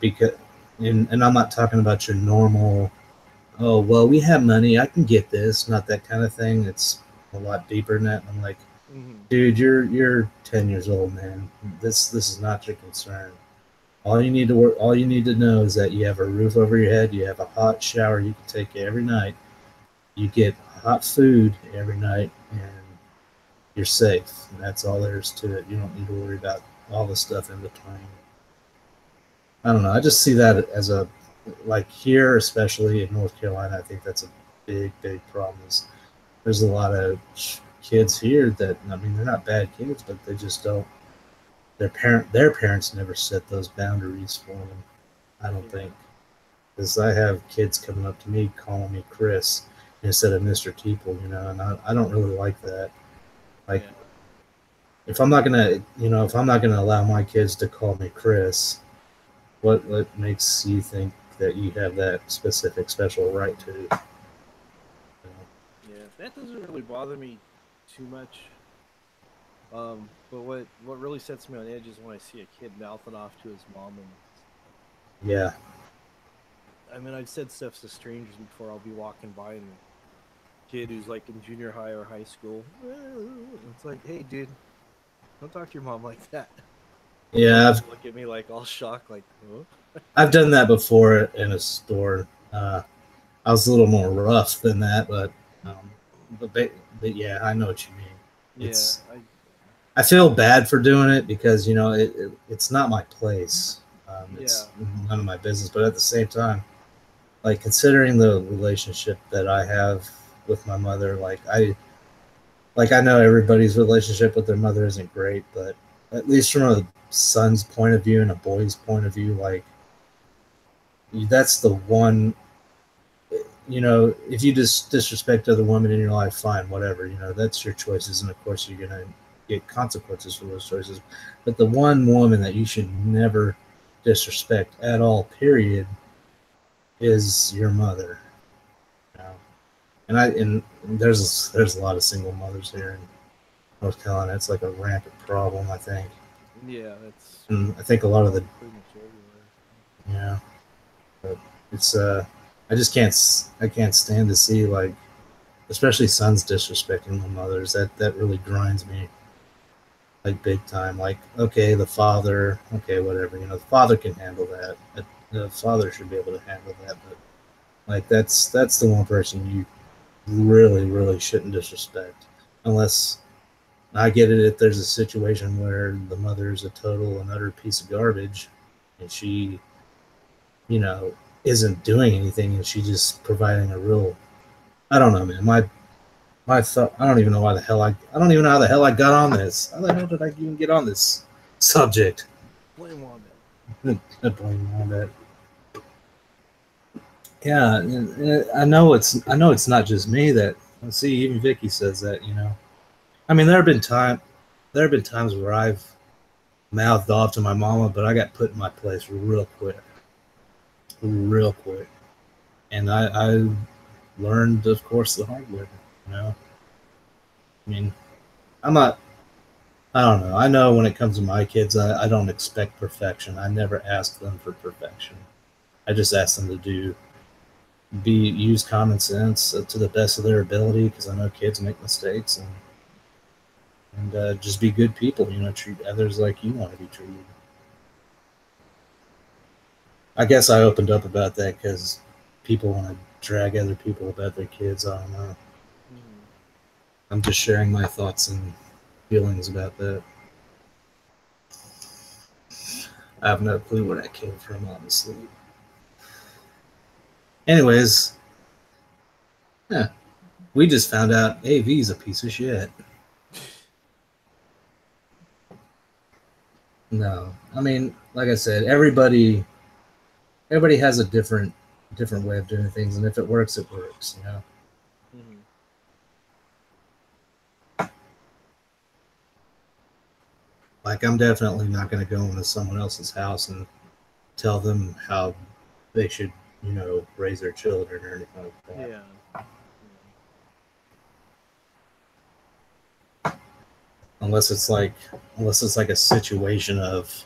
Because, and I'm not talking about your normal, oh well, we have money, I can get this, not that kind of thing. It's a lot deeper than that. And I'm like, dude, you're 10 years old, man. This is not your concern. All you need to know is that you have a roof over your head, you have a hot shower you can take every night, you get hot food every night, and you're safe. And that's all there is to it. You don't need to worry about all the stuff in between. I don't know. I just see that as a, like here, especially in North Carolina, I think that's a big problem. There's a lot of kids here that, I mean, they're not bad kids, but they just don't, their parents never set those boundaries for them, I don't think. Because I have kids coming up to me calling me Chris instead of Mr. Teeple, you know, and I don't really like that. Like, if I'm not gonna allow my kids to call me Chris, what makes you think that you have that specific special right to? You know? Yeah, that doesn't really bother me too much. But what really sets me on edge is when I see a kid mouthing off to his mom. And yeah. I mean, I've said stuff to strangers before. I'll be walking by and a kid who's like in junior high or high school, it's like, hey, dude, don't talk to your mom like that. Yeah. Look at me like all shocked, like, huh? I've done that before in a store. I was a little more rough than that, but yeah, I know what you mean. It's, yeah, I feel bad for doing it because, you know, it's not my place. It's none of my business, but at the same time, like considering the relationship that I have with my mother, like I know everybody's relationship with their mother isn't great, but at least from a son's point of view and a boy's point of view, like that's the one, you know, if you just disrespect other women in your life, fine, whatever, you know, that's your choices, and of course you're gonna get consequences for those choices. But the one woman that you should never disrespect at all, period, is your mother. You know? And there's a lot of single mothers here in North Carolina. It's like a rampant problem, I think. Yeah, that's. And I think a lot of the. Pretty much everywhere. Yeah. But It's I just can't stand to see, like, especially sons disrespecting their mothers. That really grinds me, like, big time. Like, okay, the father, okay, whatever, the father can handle that. The father should be able to handle that, but like that's the one person you really shouldn't disrespect, unless I get it if there's a situation where the mother's a total and utter piece of garbage and she, isn't doing anything and she's just providing a real, I don't know, man. My thought, I don't even know I don't even know how the hell I got on this. How the hell did I even get on this subject? Blame Wombat. Blame Wombat. Yeah, and I know it's not just me that. See, even Vicky says that. I mean, there have been times where I've mouthed off to my mama, but I got put in my place real quick, and I learned, of course, the hard way. I mean, I don't know. I know when it comes to my kids, I don't expect perfection. I never ask them for perfection. I just ask them to use common sense to the best of their ability, because I know kids make mistakes, and just be good people. Treat others like you want to be treated. I guess I opened up about that because people want to drag other people about their kids. I don't know. I'm just sharing my thoughts and feelings about that. I have no clue where that came from, honestly. Anyways, yeah, we just found out AV's a piece of shit. No, I mean, like I said, everybody has a different way of doing things, and if it works, it works. Like, I'm definitely not going to go into someone else's house and tell them how they should, raise their children or anything like that. Yeah. Unless it's like a situation of,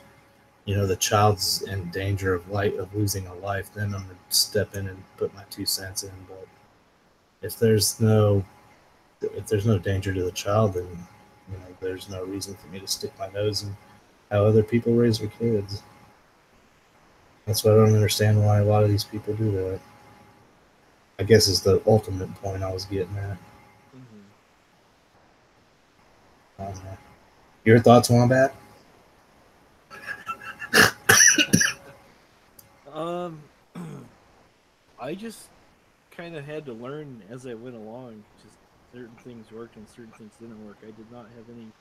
the child's in danger of losing a life, then I'm gonna step in and put my 2 cents in. But if there's no danger to the child, then there's no reason for me to stick my nose in how other people raise their kids. That's why I don't understand why a lot of these people do that. I guess is the ultimate point I was getting at. I don't know. Your thoughts, Wombat? I just kind of had to learn as I went along. Just certain things worked and certain things didn't work. I did not have any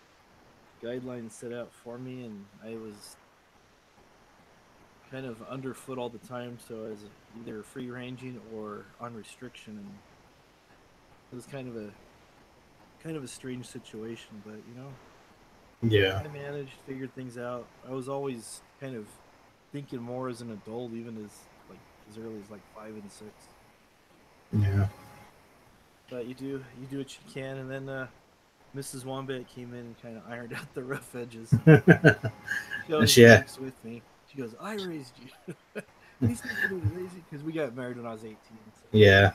guidelines set out for me, and I was kind of underfoot all the time. So I was either free ranging or on restriction, and it was kind of a strange situation. But Yeah, I managed, figured things out. I was always kind of thinking more as an adult, even as early as like 5 and 6. Yeah. But you do what you can, and then Mrs. Wombat came in and kind of ironed out the rough edges. She always jokes with me. She goes, "I raised you." These people didn't raise you, because we got married when I was 18. So. Yeah.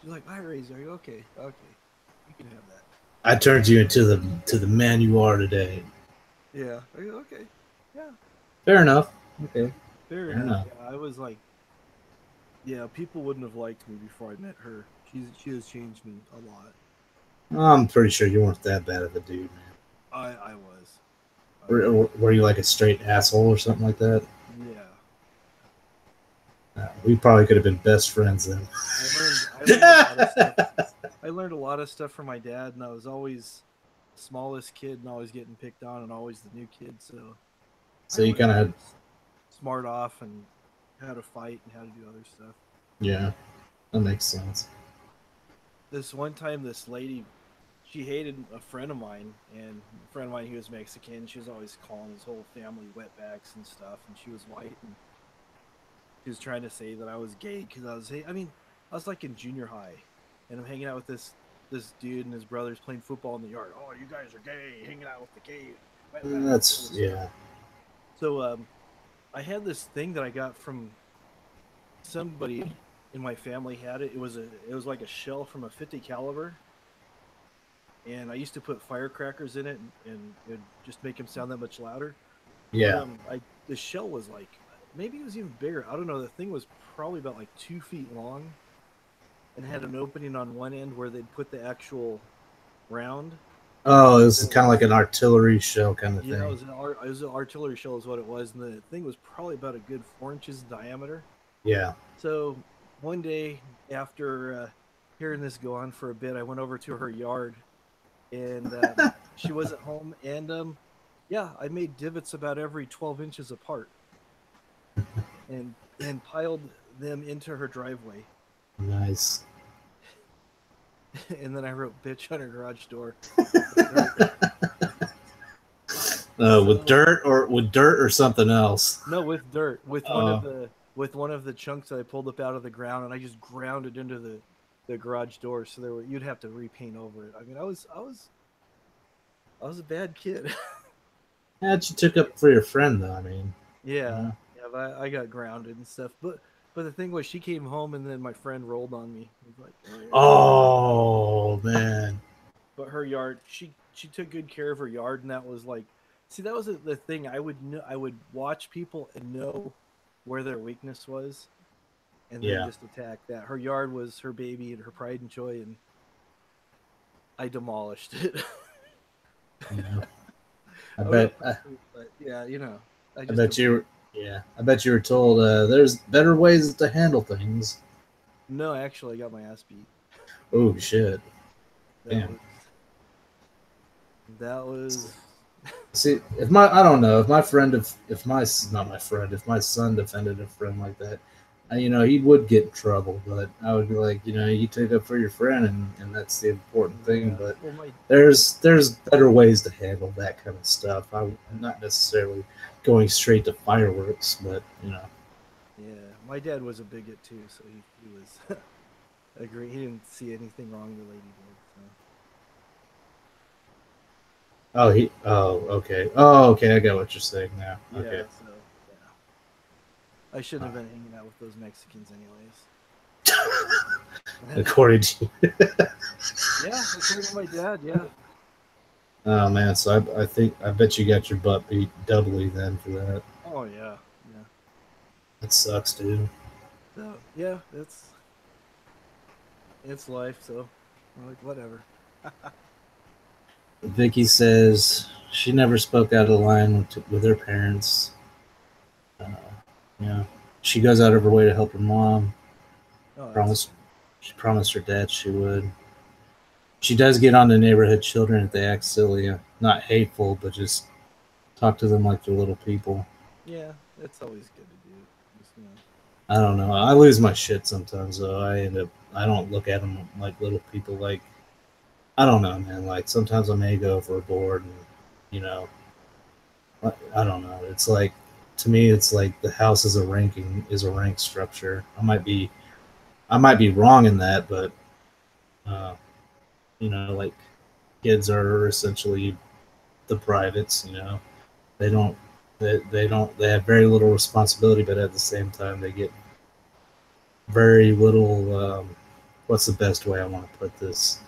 She's like, "I raised you." I go, okay, you can have that. I turned you into the man you are today. Yeah. I go, okay. Yeah. Fair enough. Okay. Fair enough. Yeah, I was like, yeah, people wouldn't have liked me before I met her. She has changed me a lot. I'm pretty sure you weren't that bad of a dude, man. I was. Were you like a straight asshole or something like that? Yeah. We probably could have been best friends then. I learned a lot of stuff from my dad, and I was always the smallest kid and always getting picked on and always the new kid. So you kind of had smart off and how to fight and how to do other stuff. Yeah, that makes sense. This one time, this lady, she hated a friend of mine, and a friend of mine, he was Mexican. She was always calling his whole family wetbacks and stuff, and she was white, and she was trying to say that I was gay because I was like in junior high, and I'm hanging out with this dude and his brothers playing football in the yard. Oh, you guys are gay, hanging out with the gay wetbacks. That's, yeah. So I had this thing that I got from somebody in my family had it. It was like a shell from a 50 caliber, and I used to put firecrackers in it, and it would just make them sound that much louder. Yeah. The shell was like, maybe it was even bigger. I don't know. The thing was probably about like 2 feet long, and had an opening on one end where they'd put the actual round. Oh, it was kind of like an artillery shell kind of thing. Yeah, it was an artillery shell is what it was, and the thing was probably about a good 4 inches in diameter. Yeah. So one day after hearing this go on for a bit, I went over to her yard, and she wasn't home, and yeah, I made divots about every 12 inches apart, and piled them into her driveway. Nice. And then I wrote "bitch" on her garage door. With dirt or something else? No, with dirt. With one of the chunks that I pulled up out of the ground, and I just ground it into the garage door. So you'd have to repaint over it. I mean, I was a bad kid. Yeah, you took up for your friend though. I mean. Yeah, but I got grounded and stuff. But the thing was, she came home, and then my friend rolled on me. He was like, oh man. But her yard, she took good care of her yard, and that was like, see, that was the thing. I would watch people and know where their weakness was, and then just attack that. Her yard was her baby and her pride and joy, and I demolished it. Yeah. I bet you were told there's better ways to handle things. No, actually, I got my ass beat. Oh shit! Damn. That was. See, if my son defended a friend like that, he would get in trouble. But I would be like, you took up for your friend, and that's the important thing. Yeah. But Well, there's better ways to handle that kind of stuff. I'm not necessarily going straight to fireworks, but Yeah, my dad was a bigot too, so he was agree. He didn't see anything wrong the lady did. So. Okay. I got what you're saying now. Yeah, okay. so, I shouldn't have been hanging out with those Mexicans anyways. According to you. Yeah, according to my dad, yeah. Oh man, so I bet you got your butt beat doubly then for that. Oh yeah. That sucks, dude. So yeah, it's life, so I'm like whatever. Vicky says she never spoke out of line with her parents. She goes out of her way to help her mom. She promised her dad she would. She does get on the neighborhood children if they act silly. Not hateful, but just talk to them like they're little people. Yeah, it's always good to do. Just, I don't know. I lose my shit sometimes, though. I don't look at them like little people. Like, I don't know, man. Like, sometimes I may go overboard, and, I don't know. It's like, to me, it's like the house is a rank structure. I might be wrong in that, but, like, kids are essentially the privates, they have very little responsibility, but at the same time they get very little what's the best way I want to put this?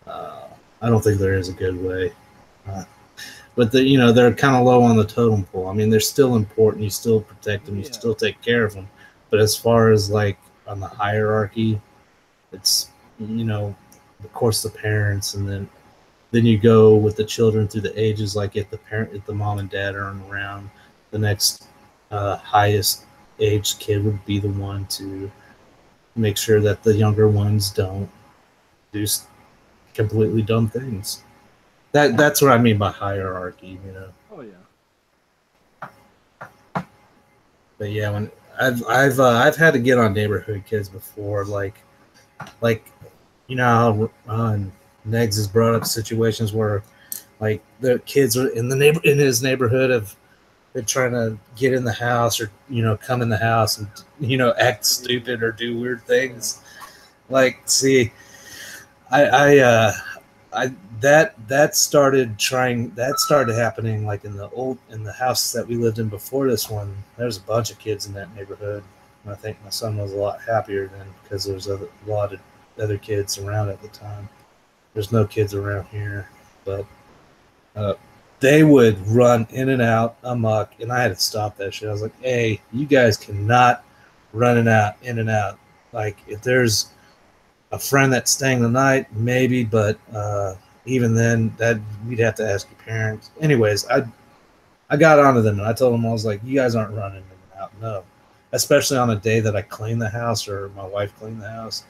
I don't think there is a good way, but they're kind of low on the totem pole. I mean, they're still important. You still protect them, you still take care of them, but as far as like on the hierarchy, it's of course the parents, and then you go with the children through the ages. Like if the mom and dad aren't around, the next highest aged kid would be the one to make sure that the younger ones don't do completely dumb things. That's what I mean by hierarchy, Oh yeah. But yeah, when I've had to get on neighborhood kids before, like how Negs has brought up situations where like the kids are in his neighborhood have been trying to get in the house or come in the house and act stupid or do weird things. Like, see, that started happening like in the house that we lived in before this one. There's a bunch of kids in that neighborhood, And I think my son was a lot happier then because there was a lot of other kids around at the time. There's no kids around here, but they would run in and out amok, and I had to stop that shit. I was like, hey, you guys cannot run in and out. Like, if there's a friend that's staying the night, maybe, but even then, that we'd have to ask your parents. Anyways, I got onto them, and I told them, I was like, you guys aren't running in and out, no. Especially on a day that I clean the house or my wife cleaned the house.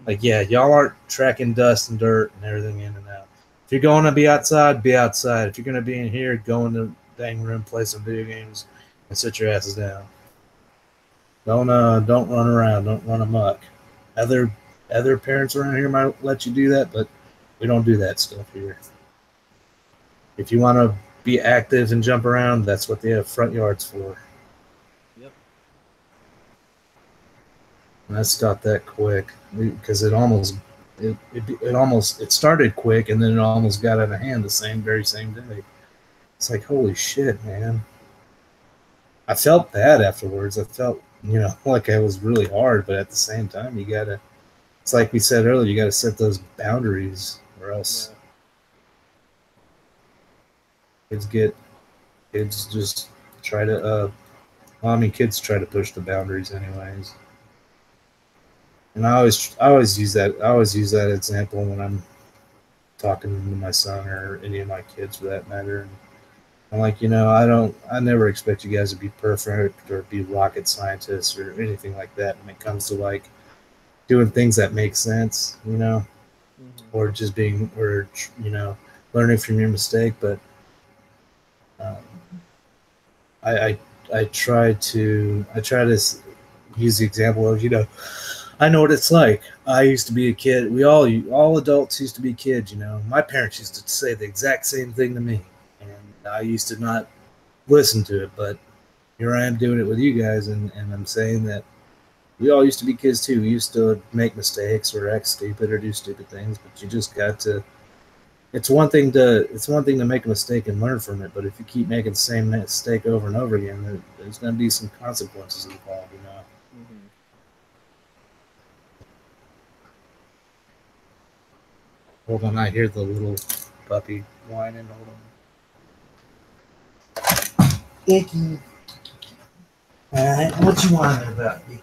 Like, yeah, y'all aren't tracking dust and dirt and everything in and out. If you're going to be outside, be outside. If you're going to be in here, go in the dang room, play some video games, and sit your asses down. Don't run around. Don't run amok. Other parents around here might let you do that, but we don't do that stuff here. If you want to be active and jump around, that's what they have front yards for. Yep. And I stopped that quick because it started quick and then it almost got out of hand the very same day. It's like, holy shit, man. I felt bad afterwards. I felt, like I was really hard, but at the same time, it's like we said earlier, you gotta set those boundaries or else kids just try to, kids try to push the boundaries anyways. And I always use that example when I'm talking to my son or any of my kids for that matter. And I'm like, I never expect you guys to be perfect or be rocket scientists or anything like that when it comes to like doing things that make sense, or just learning from your mistake. But I try to use the example of, I know what it's like. I used to be a kid. We all adults used to be kids, My parents used to say the exact same thing to me. And I used to not listen to it, but here I am doing it with you guys, and I'm saying that we all used to be kids too. We used to make mistakes or act stupid or do stupid things, but you just got to. It's one thing to make a mistake and learn from it, but if you keep making the same mistake over and over again, there's going to be some consequences involved, Mm-hmm. Hold on, I hear the little puppy whining. Hold on. Icky. All right, what you whining about, Icky?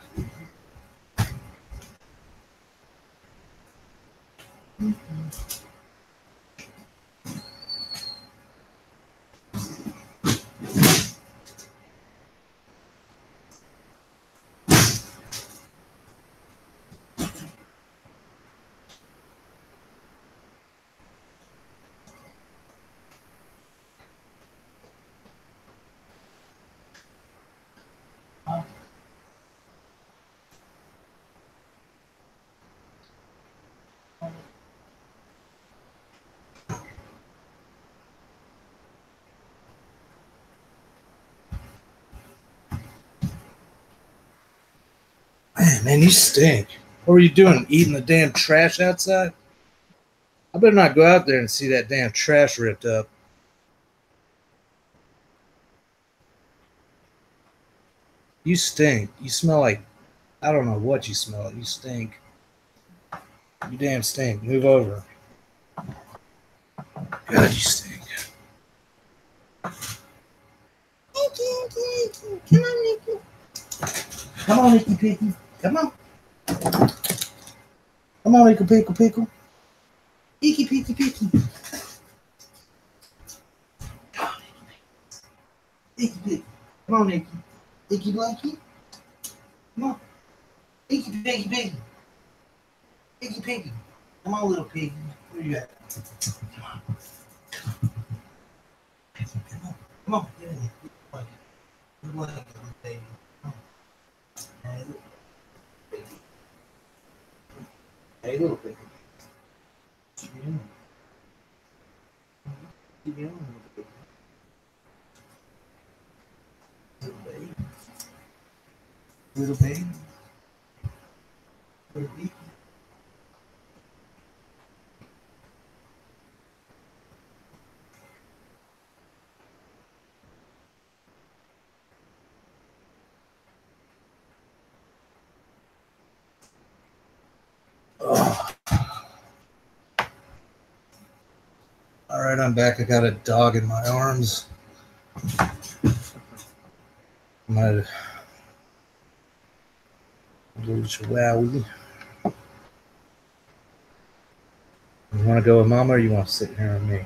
Man, you stink. What were you doing? Eating the damn trash outside? I better not go out there and see that damn trash ripped up. You stink. You smell like, I don't know what you smell like. You stink. You damn stink. Move over. God, you stink. Come on, Nicky. Come on, Nicky Picky. Come on. Come on, Nicky Pickle Pickle. Icky Picky Picky. Icky Picky. Come on, Nicky. Icky Blanky. Come on. Icky Piggy Piggy. Icky Piggy. Come on, little piggy. Where you at? Come on. Come on. Come on. Get in here. Good blanket, baby. Come on. Hey, little piggy. Hey, little piggy. What you doing? What you doing, little baby? Little baby. Little baby. Little baby. right, I'm back. I got a dog in my arms. My little chihuahua. You want to go with Mama or you want to sit here with me?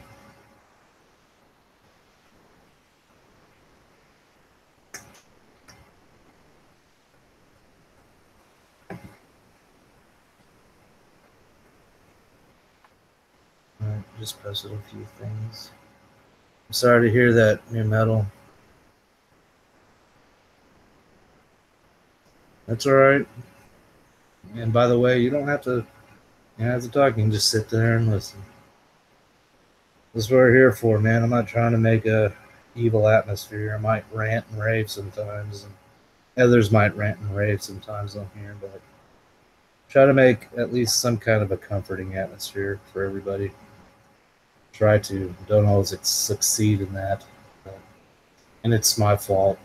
Just posted a few things. I'm sorry to hear that, new metal. That's all right. And by the way, you don't have to talk. You can just sit there and listen. That's what we're here for, man. I'm not trying to make a evil atmosphere. I might rant and rave sometimes, and others might rant and rave sometimes on here, but try to make at least some kind of a comforting atmosphere for everybody. Try to. Don't always succeed in that, and it's my fault.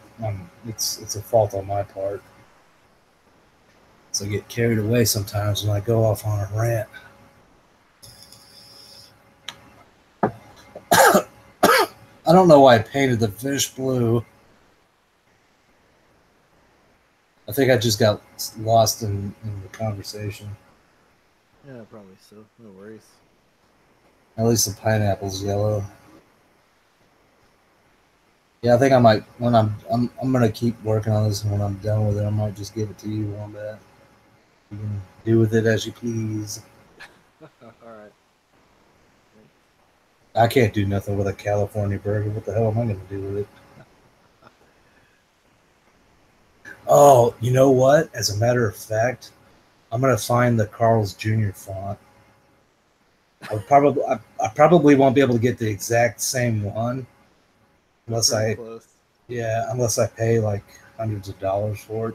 It's a fault on my part. So I get carried away sometimes when I go off on a rant. I don't know why I painted the fish blue. I think I just got lost in the conversation. Yeah, probably so. No worries. At least the pineapple's yellow. Yeah, I think I might when I'm gonna keep working on this, and when I'm done with it, I might just give it to you, Wombat. You can do with it as you please. All right. I can't do nothing with a California burger. What the hell am I going to do with it? Oh, you know what? As a matter of fact, I'm going to find the Carl's Jr. font. I probably won't be able to get the exact same one unless unless I pay like hundreds of dollars for it.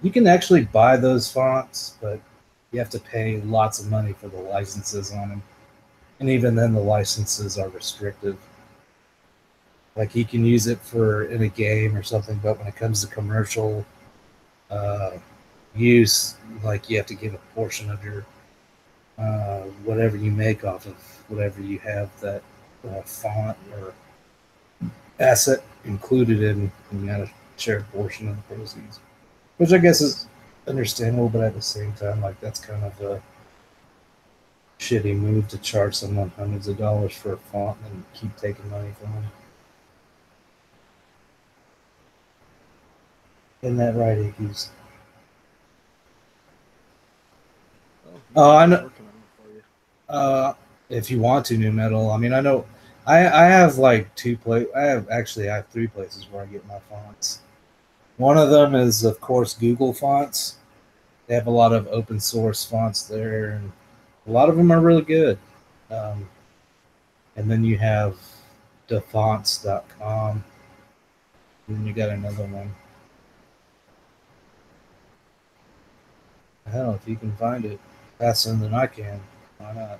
You can actually buy those fonts, but you have to pay lots of money for the licenses on them. And even then, the licenses are restrictive. Like, you can use it in a game or something, but when it comes to commercial use, like, you have to give a portion of your whatever you make off of whatever you have that font or asset included in, and you got to share a portion of the proceeds. Which I guess is understandable, but at the same time, like, that's kind of a shitty move to charge someone hundreds of dollars for a font and keep taking money from them. Isn't that right, Ickies? Oh, I know. If you want to, new metal. I mean, I know. I have like I have 3 places where I get my fonts. One of them is, of course, Google Fonts. They have a lot of open source fonts there, and a lot of them are really good. And then you have defonts.com. And then you got another one. Hell, if you can find it faster than I can, why not?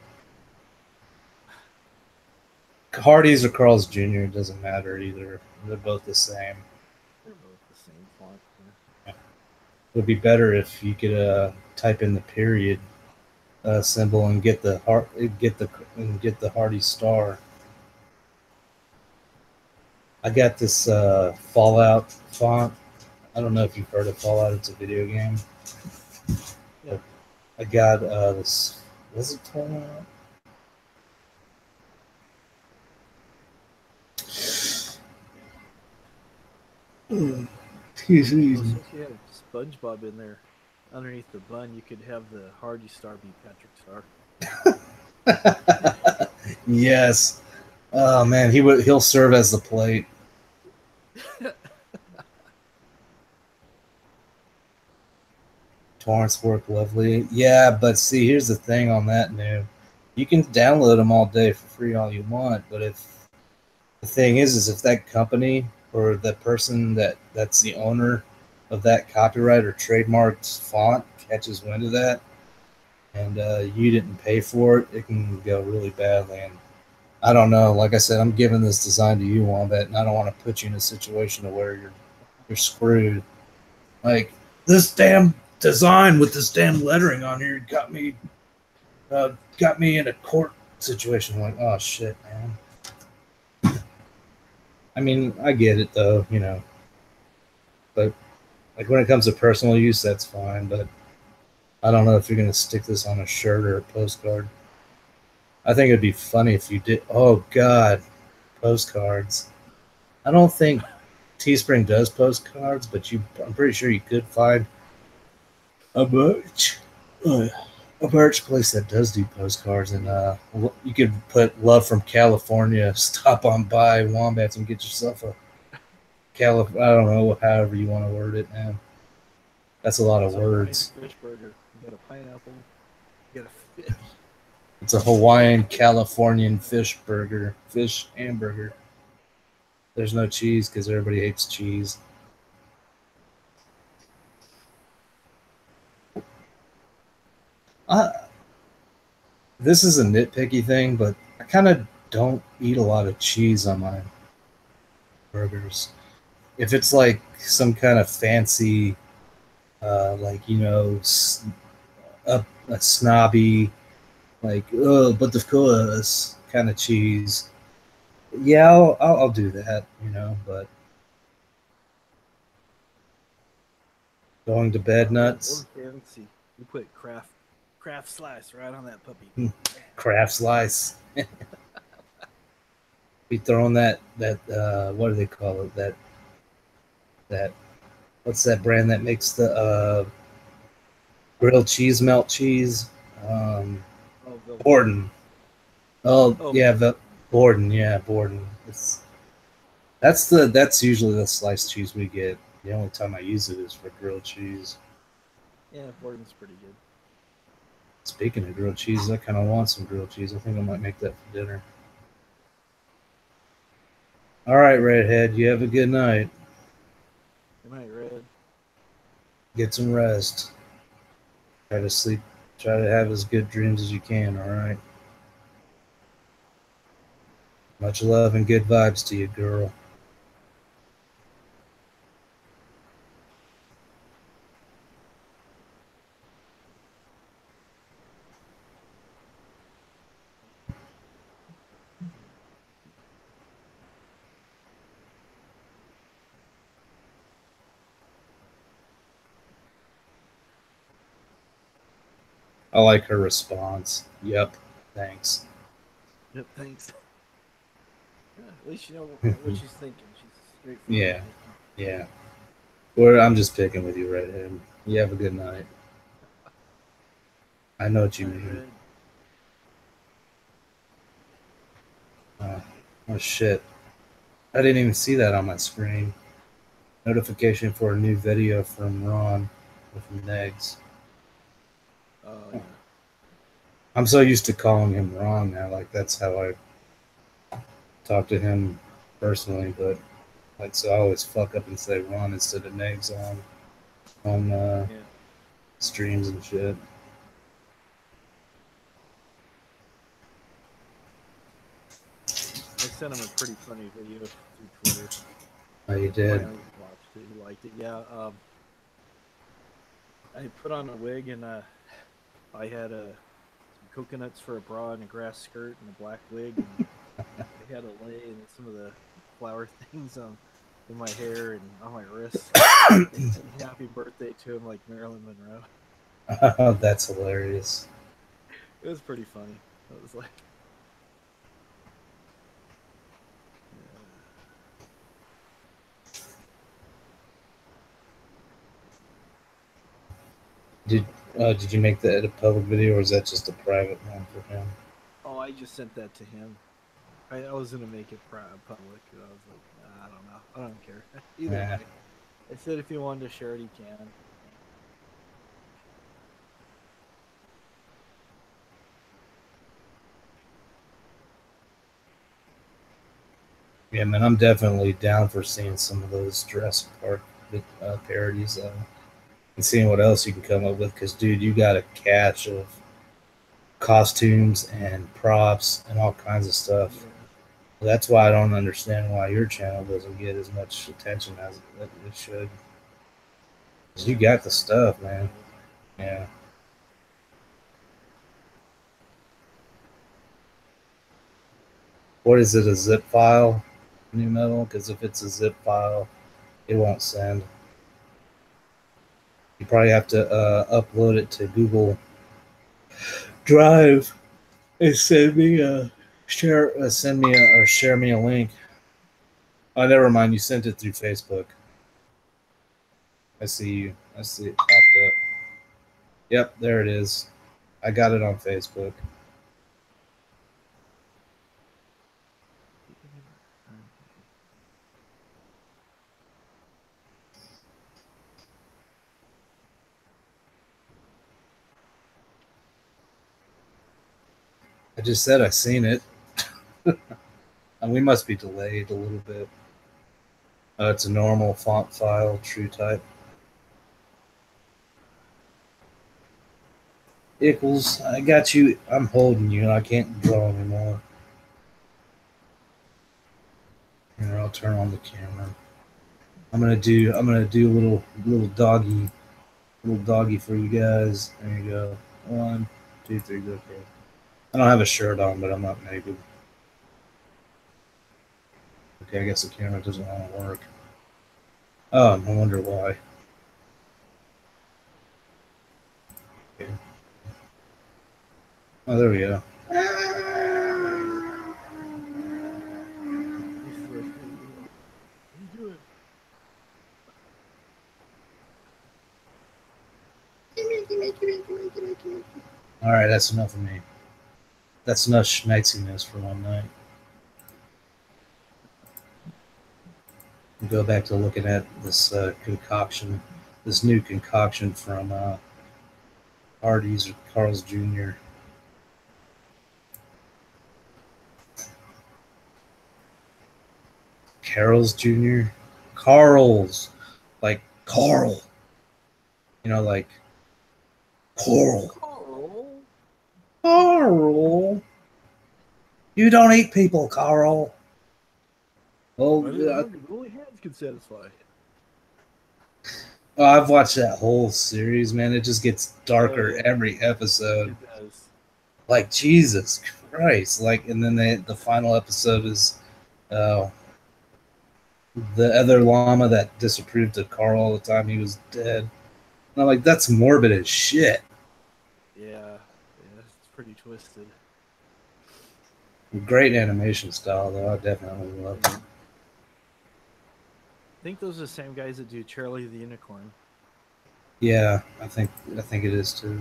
Hardy's or Carl's Jr., it doesn't matter either. They're both the same. They're both the same font. Yeah. It would be better if you could type in the period symbol and get the Hardy star. I got this Fallout font. I don't know if you've heard of Fallout. It's a video game. Yeah. I got this. Was it Fallout? Excuse me. If you had SpongeBob in there underneath the bun, you could have the Hardy star be Patrick Star. Yes. Oh man, he'll serve as the plate. Torrents work lovely. Yeah, but see, here's the thing on that, new. You can download them all day for free all you want, but if the thing is if that company or the person that's the owner of that copyright or trademarked font catches wind of that, and you didn't pay for it, it can go really badly. And I don't know. Like I said, I'm giving this design to you, Wombat, and I don't want to put you in a situation to where you're screwed. Like, this damn design with this damn lettering on here got me in a court situation. Like, oh shit, man. I mean, I get it though, you know. But like when it comes to personal use, that's fine. But I don't know if you're gonna stick this on a shirt or a postcard. I think it'd be funny if you did. Oh God, postcards. I don't think Teespring does postcards, but I'm pretty sure you could find a merch place that does do postcards, and you could put "Love from California." Stop on by Wombats and get yourself a I don't know, however you want to word it, man. That's a lot of words. Fish burger. You got a pineapple. You got a fish. It's a Hawaiian Californian fish burger, fish hamburger. There's no cheese because everybody hates cheese. This is a nitpicky thing, but I kind of don't eat a lot of cheese on my burgers. If it's like some kind of fancy, like, you know, a snobby, like, oh, but of course, kind of cheese, yeah, I'll do that, you know, but going to bed nuts. Fancy. You put craft slice right on that puppy. Craft slice. Be throwing that what do they call it? That what's that brand that makes the grilled cheese melt cheese? Borden. Yeah, Borden. Yeah, Borden. That's usually the sliced cheese we get. The only time I use it is for grilled cheese. Yeah, Borden's pretty good. Speaking of grilled cheese, I kind of want some grilled cheese. I think I might make that for dinner. All right, Redhead. You have a good night. Good night, Red. Get some rest. Try to sleep. Try to have as good dreams as you can, all right? Much love and good vibes to you, girl. I like her response. Yep, thanks. Yep, thanks. Yeah, at least you know what she's thinking. She's straightforward. Yeah. Or I'm just picking with you, Redhead. You have a good night. I know what you mean. Oh shit. I didn't even see that on my screen. Notification for a new video from Ron with Negs. Yeah. I'm so used to calling him Ron now. Like, that's how I talk to him personally. But, like, so I always fuck up and say Ron instead of Negs on streams and shit. I sent him a pretty funny video through Twitter. Oh, you did? I watched it. He liked it. Yeah. I put on a wig and I had some coconuts for a bra and a grass skirt and a black wig. And I had a lay and some of the flower things in my hair and on my wrists. Happy birthday to him, like Marilyn Monroe. Oh, that's hilarious. It was pretty funny. It was like. Did you make that a public video, or is that just a private one for him? Oh, I just sent that to him. I was gonna make it public, and I was like, I don't know, I don't care. Either way, I said if he wanted to share it, he can. Yeah, man, I'm definitely down for seeing some of those Jurassic Park parodies and seeing what else you can come up with. Because, dude, you got a cache of costumes and props and all kinds of stuff. Yeah. That's why I don't understand why your channel doesn't get as much attention as it should. Because you got the stuff, man. Yeah. What is it, a zip file? New Metal, because if it's a zip file, it won't send. You probably have to upload it to Google Drive and send me a share me a link. Oh, never mind. You sent it through Facebook. I see you. I see it popped up. Yep, there it is. I got it on Facebook. I just said I seen it. And we must be delayed a little bit. It's a normal font file, true type. Equals, I got you. I'm holding you. I can't draw anymore. Here, I'll turn on the camera. I'm gonna do a little doggy for you guys. There you go. 1, 2, 3, go for it. I don't have a shirt on, but I'm not naked. Okay, I guess the camera doesn't want to work. Oh, I wonder why. Okay. Oh, there we go. All right, that's enough of me. That's enough schneitziness for one night. We'll go back to looking at this concoction, this new concoction from Hardee's or Carl's Jr. Carl's Jr. Carl's, like Carl. You know, like Coral. Carl. You don't eat people, Carl. Oh, only hands can satisfy. Oh, I've watched that whole series, man. It just gets darker every episode. It does. Like, Jesus Christ. Like, and then the final episode is the other llama that disapproved of Carl all the time. He was dead. And I'm like, that's morbid as shit. Yeah, it's pretty twisted. Great animation style, though. I definitely love it. I think those are the same guys that do Charlie the Unicorn. Yeah, I think it is too.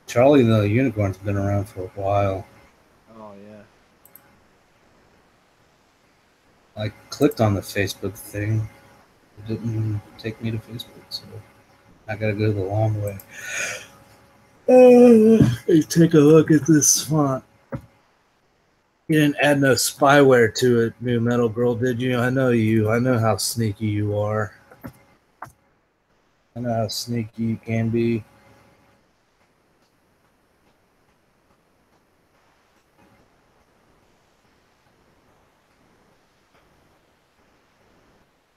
Charlie the Unicorn's been around for a while. Oh yeah. I clicked on the Facebook thing. It didn't take me to Facebook, so I gotta go the long way. Hey, take a look at this font. You didn't add no spyware to it, new MetalGurl, did you? I know you. I know how sneaky you are. I know how sneaky you can be.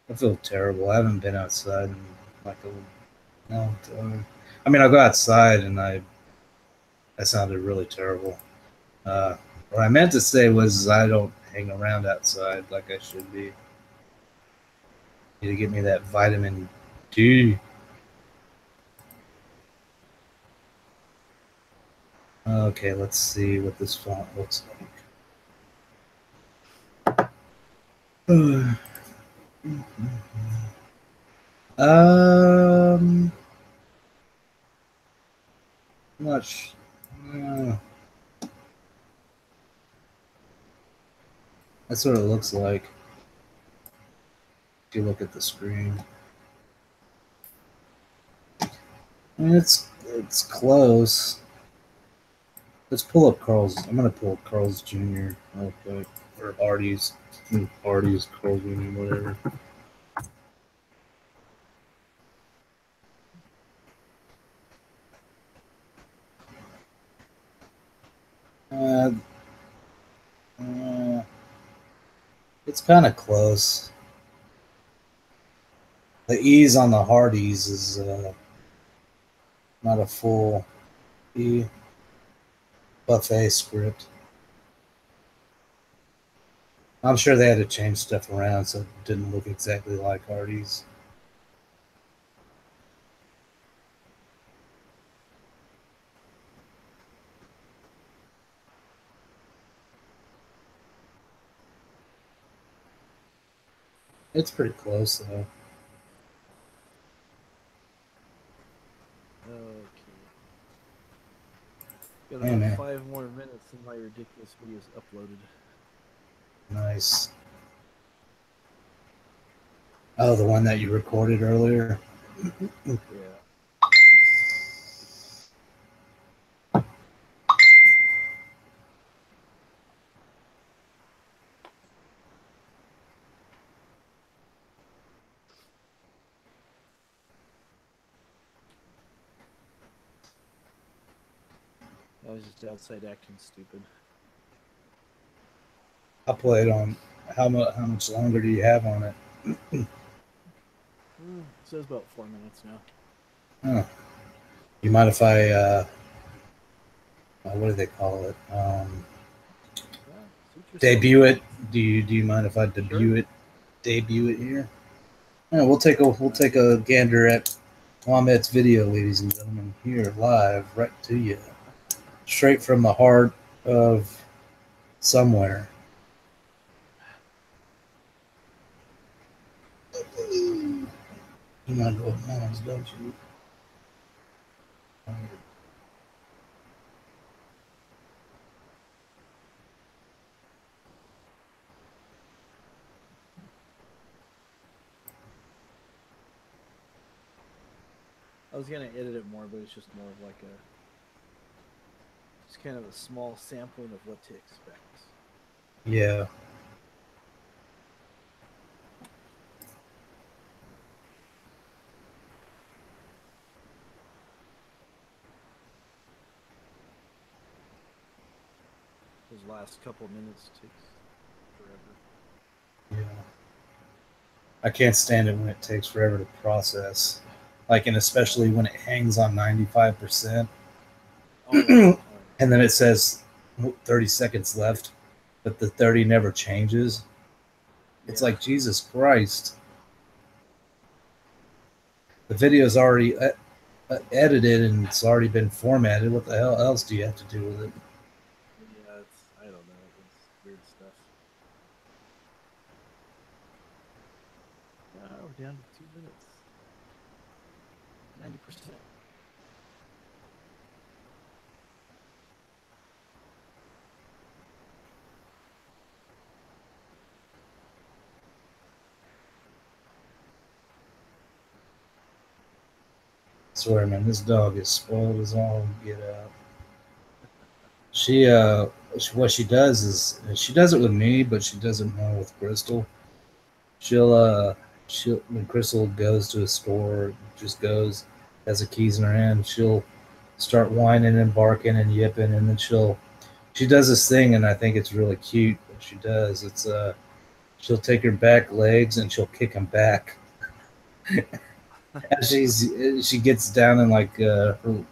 I feel terrible. I haven't been outside in like a long time. I mean, I go outside and that sounded really terrible. What I meant to say was I don't hang around outside like I should be. Need to get me that vitamin D. Okay, let's see what this font looks like. Much. That's what it looks like. If you look at the screen, I mean, it's close. Let's pull up Carl's. I'm gonna pull up Carl's Jr. real quick, or Artie's, Carl's Jr. Whatever. It's kind of close. The E's on the Hardee's is not a full E. Buffet script. I'm sure they had to change stuff around so it didn't look exactly like Hardy's. It's pretty close, though. Okay. Got Hey, about man. 5 more minutes and my ridiculous video is uploaded. Nice. Oh, the one that you recorded earlier? Yeah. I was just outside acting stupid. I'll play it on. How much longer do you have on it? It says about 4 minutes now. Oh. You mind if I, what do they call it? Debut it? Do you mind if I debut it here? Yeah, we'll take a gander at Wombat's video, ladies and gentlemen, here live, right to you, straight from the heart of somewhere. You might go with Mom's, don't you? I was gonna edit it more, but it's just more of like just kind of a small sampling of what to expect. Yeah. Those last couple minutes takes forever. Yeah. I can't stand it when it takes forever to process. Like, and especially when it hangs on 95%. And then it says 30 seconds left, but the 30 never changes. It's like, Jesus Christ. The video's already edited and it's already been formatted. What the hell else do you have to do with it? Yeah, I don't know. It's weird stuff. We're down to 2 minutes. 90%. I swear, man, this dog is spoiled as all get out. What she does is, she does it with me, but she does it more with Crystal. She'll when Crystal goes to a store, just goes, has the keys in her hand, she'll start whining and barking and yipping, and then she does this thing, and I think it's really cute what she does. It's she'll take her back legs and she'll kick them back. She gets down in like her, the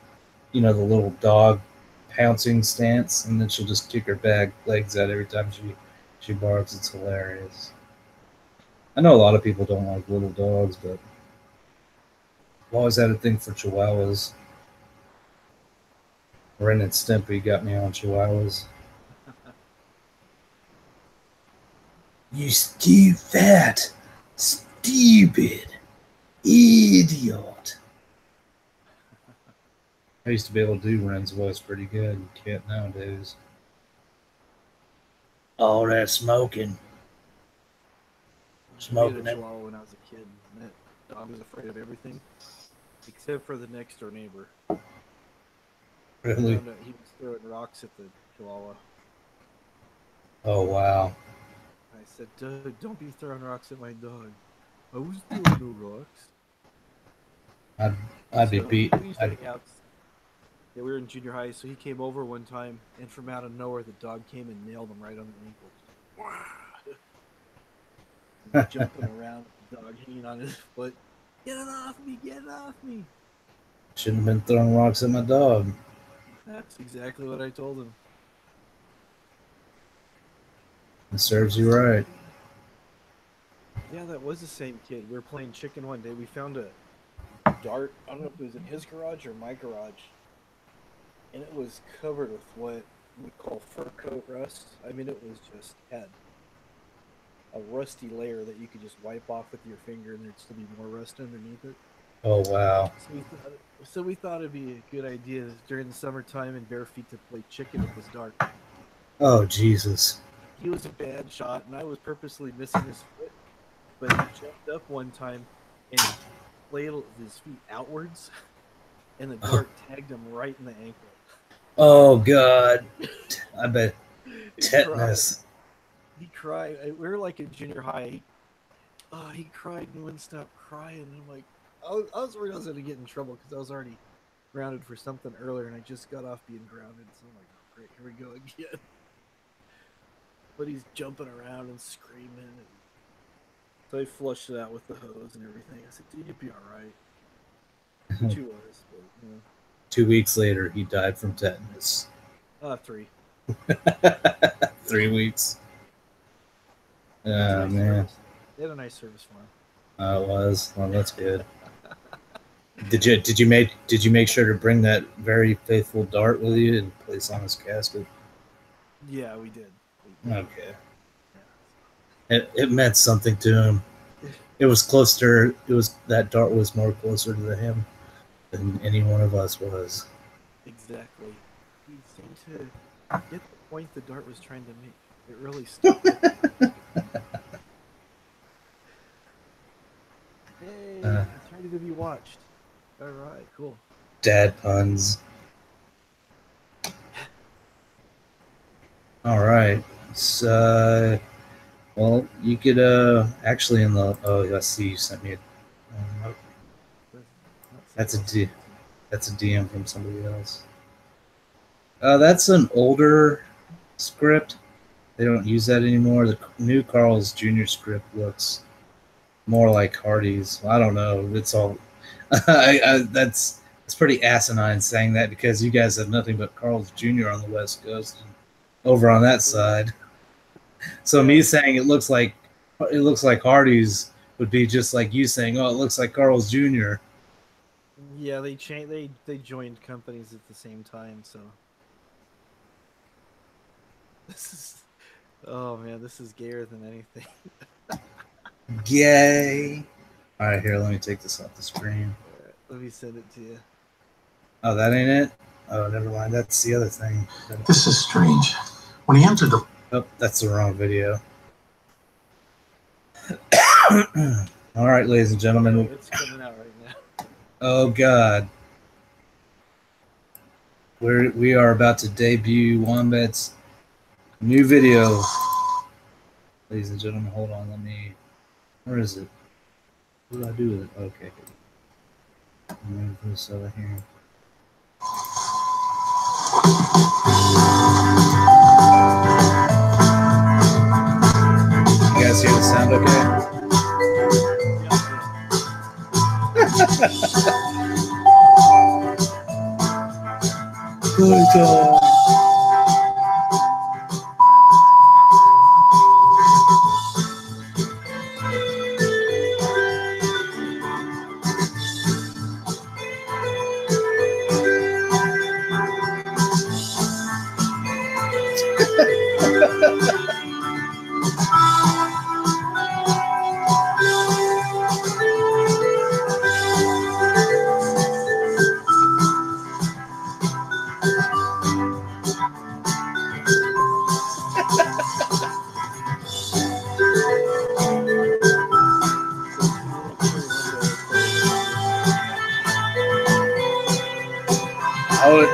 little dog pouncing stance, and then she'll just kick her back legs out every time she barks. It's hilarious. I know a lot of people don't like little dogs, but I've always had a thing for Chihuahuas. Ren and Stimpy got me on Chihuahuas. You fat, stupid idiot. I used to be able to do Ren's voice pretty good. You can't nowadays. All that smoking. Smoking it. When I was a kid, that dog was afraid of everything except for the next door neighbor. Really? He was throwing rocks at the Chihuahua. Oh wow! I said, "Doug, don't be throwing rocks at my dog." I was throwing no rocks. I'd be beat. Yeah, we were in junior high, so he came over one time, and from out of nowhere, the dog came and nailed him right on the ankle. Jumping around, the dog hanging on his foot. Get it off me! Get it off me! Shouldn't have been throwing rocks at my dog. That's exactly what I told him. It serves you right. Yeah, that was the same kid. We were playing chicken one day. We found a dart. I don't know if it was in his garage or my garage. And it was covered with what we call fur coat rust. I mean, it was just had a rusty layer that you could just wipe off with your finger and there'd still be more rust underneath it. Oh, wow. So we thought it'd be a good idea during the summertime in bare feet to play chicken with this dart. Oh, Jesus. He was a bad shot, and I was purposely missing his foot. But he jumped up one time and flailed his feet outwards, and the dart tagged him right in the ankle. Oh, God. I bet. Tetanus. He cried. We were like in junior high. He cried and wouldn't stop crying. And I'm like, I was worried I was going to get in trouble because I was already grounded for something earlier, and I just got off being grounded. So I'm like, oh, great, here we go again. But he's jumping around and screaming. And so I flushed it out with the hose and everything. I said, dude, you'll be all right. Which he was, but, you know. 2 weeks later, he died from tetanus. 3. 3 weeks. Oh, man. They had a nice service for him. Oh, it was. Well, that's good. Did you make sure to bring that very faithful dart with you and place on his casket? Yeah, we did. Okay. It meant something to him. It was closer. That dart was more closer to him than any one of us was. Exactly. He seemed to get the point the dart was trying to make. It really stuck. Hey, it's ready to be watched. All right, cool. Dad puns. All right. So, well, you could actually in the I see you sent me a that's a DM from somebody else. That's an older script. They don't use that anymore. The new Carl's Jr. script looks more like Hardy's. I don't know. It's all that's pretty asinine saying that because you guys have nothing but Carl's Jr. on the West Coast and over on that side. So me saying it looks like Hardy's would be just like you saying, "Oh, it looks like Carl's Jr." Yeah, they joined companies at the same time, so this is this is gayer than anything. Gay. All right, here, let me take this off the screen. All right, let me send it to you. Oh, that ain't it? Oh, never mind. That's the other thing. This is strange. When he entered the... Oh, that's the wrong video. All right, ladies and gentlemen. It's coming out right now. Oh, God. We are about to debut Wombat's new video. Ladies and gentlemen, hold on. Where is it? What do I do with it? Okay. Move this over here. You guys hear the sound okay? Good job.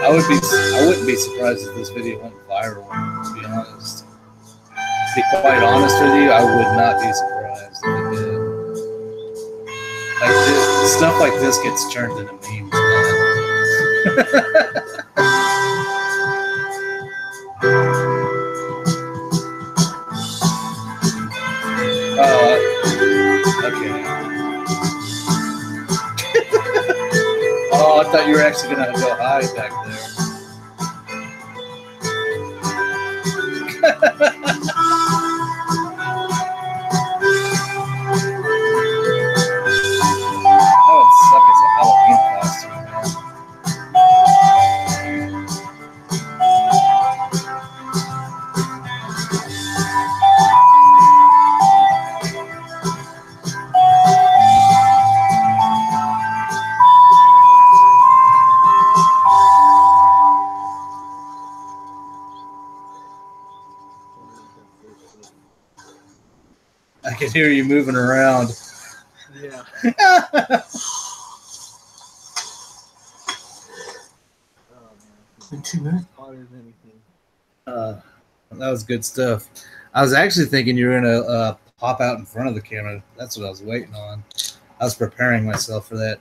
I wouldn't be surprised if this video went viral, to be honest. To be quite honest with you, I would not be surprised if it did. Like stuff like this gets turned into memes. Okay. Oh, I thought you were actually going to go high back there. could hear you moving around. Yeah. In 2 minutes. Hotter than anything. That was good stuff. I was actually thinking you were gonna pop out in front of the camera. That's what I was waiting on. I was preparing myself for that.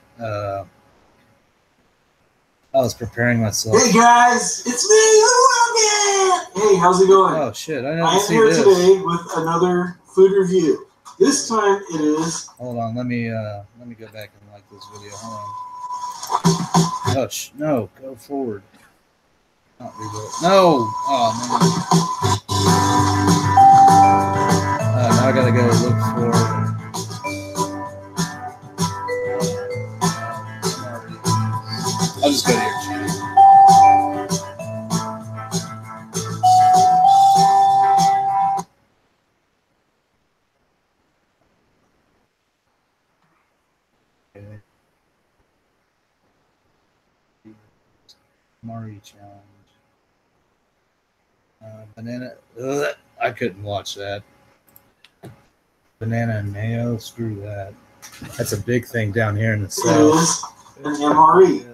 I was preparing myself. Hey guys, it's me, Wombat. Hey, how's it going? Oh shit! I I didn't am see here this. today with another food review. This time it is. Hold on, let me go back and like this video. Hold on. Oh no, go forward. Not reload. No. Oh man. Now I gotta go look for. I'll just go to your channel. Okay. Mari challenge. Banana. Ugh, I couldn't watch that. Banana and mayo. Screw that. That's a big thing down here in the It south. is an MRE.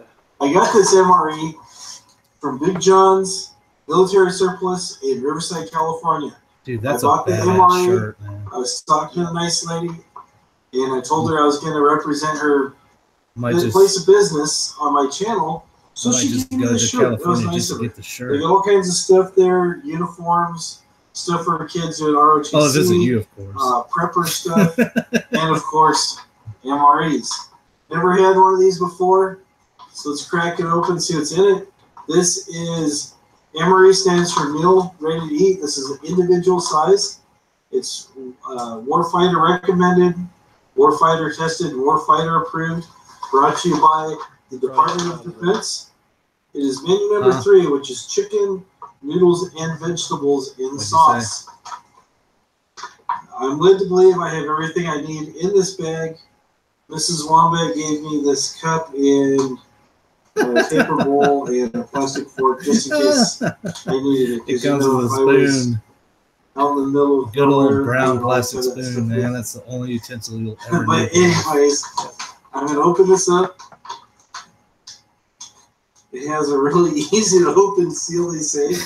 I got this MRE from Big John's Military Surplus in Riverside, California. Dude, that's I a bought the badass MRE. shirt, man. I was talking to a nice lady, and I told her I was going to represent her place of business on my channel. So might she just gave me go the to shirt. It was California nice just to of her. get the They shirt. got all kinds of stuff there, uniforms, stuff for kids doing ROTC. Oh, visit you, of course. Prepper stuff, and of course, MREs. Never had one of these before, so let's crack it open, see what's in it. This is, MRE stands for meal ready to eat. This is an individual size. It's warfighter recommended, warfighter tested, warfighter approved. Brought to you by the Department of Defense. It is menu number 3, which is chicken, noodles, and vegetables in sauce. I'm led to believe I have everything I need in this bag. Mrs. Wombat gave me this cup in a paper bowl and a plastic fork just in case I needed it. It comes with a spoon. Out in the middle of good old nowhere, brown and all plastic that stuff. spoon, man. That's the only utensil you'll ever But need. anyways, I'm going to open this up. It has a really easy to open seal, they say.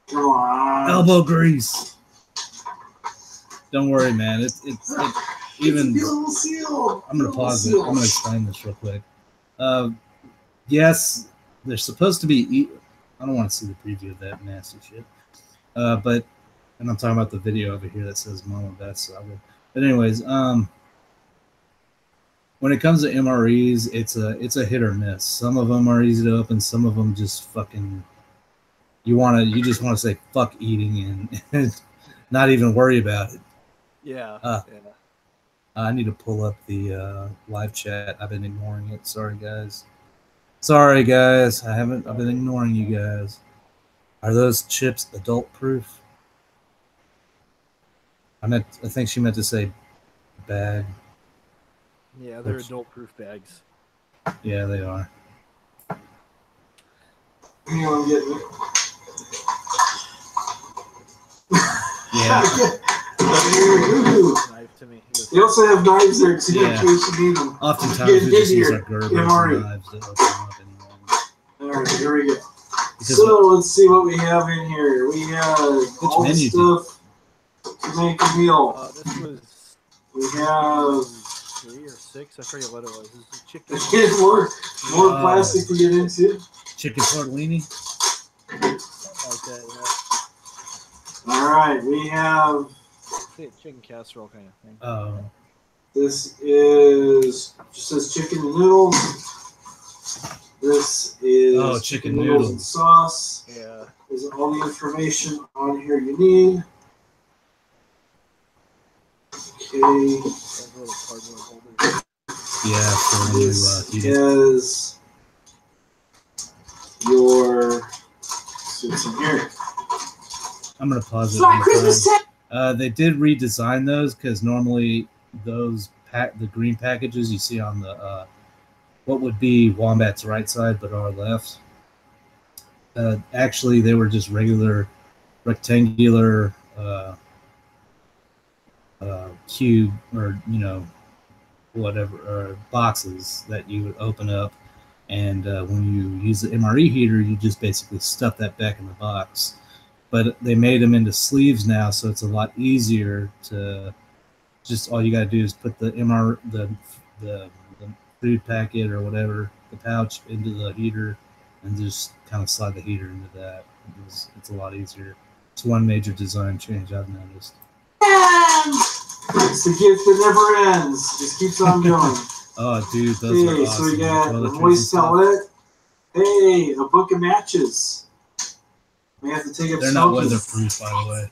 Come on. Elbow grease. Don't worry, man. It's even. It's a little seal. I'm gonna pause it. I'm gonna explain this real quick. Yes, they're supposed to be. I don't want to see the preview of that nasty shit. But, and I'm talking about the video over here that says "Mama Best." So I will. But anyways, when it comes to MREs, it's a hit or miss. Some of them are easy to open. Some of them just fucking. You just want to say fuck eating and not even worry about it. Yeah. I need to pull up the live chat. I've been ignoring it. Sorry, guys. I've been ignoring you guys. Are those chips adult proof? I think she meant to say bag. Yeah, they're adult proof bags. Yeah, they are. You know, I'm getting it. Yeah. Knife to me. They also have knives there too, Yeah. in case you need them. Oftentimes we just use our Gerbers MRE. and knives to open them up anyway. All right, here we go. Because So let's see what we have in here. We have all the menu stuff to make a meal. This was We have 3 or 6. I forget what it was. This is chicken. more plastic to get into. chicken tortellini. Something like that, yeah. All right, we have. Chicken casserole kind of thing. Oh. This is just says chicken and noodles. This is chicken noodles noodles and sauce. Yeah. There's all the information on here you need. Okay. That little cardboard holder. Yeah, for when you This heat it. is your. See what's in here. I'm gonna pause it. Fly Christmas time. They did redesign those because normally those the green packages you see on the what would be Wombat's right side but our left. Actually, they were just regular rectangular cube or whatever or boxes that you would open up, and when you use the MRE heater, you just basically stuff that back in the box. But they made them into sleeves now, so it's a lot easier to just all you got to do is put the the food packet or whatever, the pouch, into the heater, and just kind of slide the heater into that. It's a lot easier. It's one major design change I've noticed. It's the gift that never ends. Just keeps on going. Oh, dude, those are awesome. So we got the moist towelette. Hey, a book of matches. We have to take up. They're not weatherproof, by the way.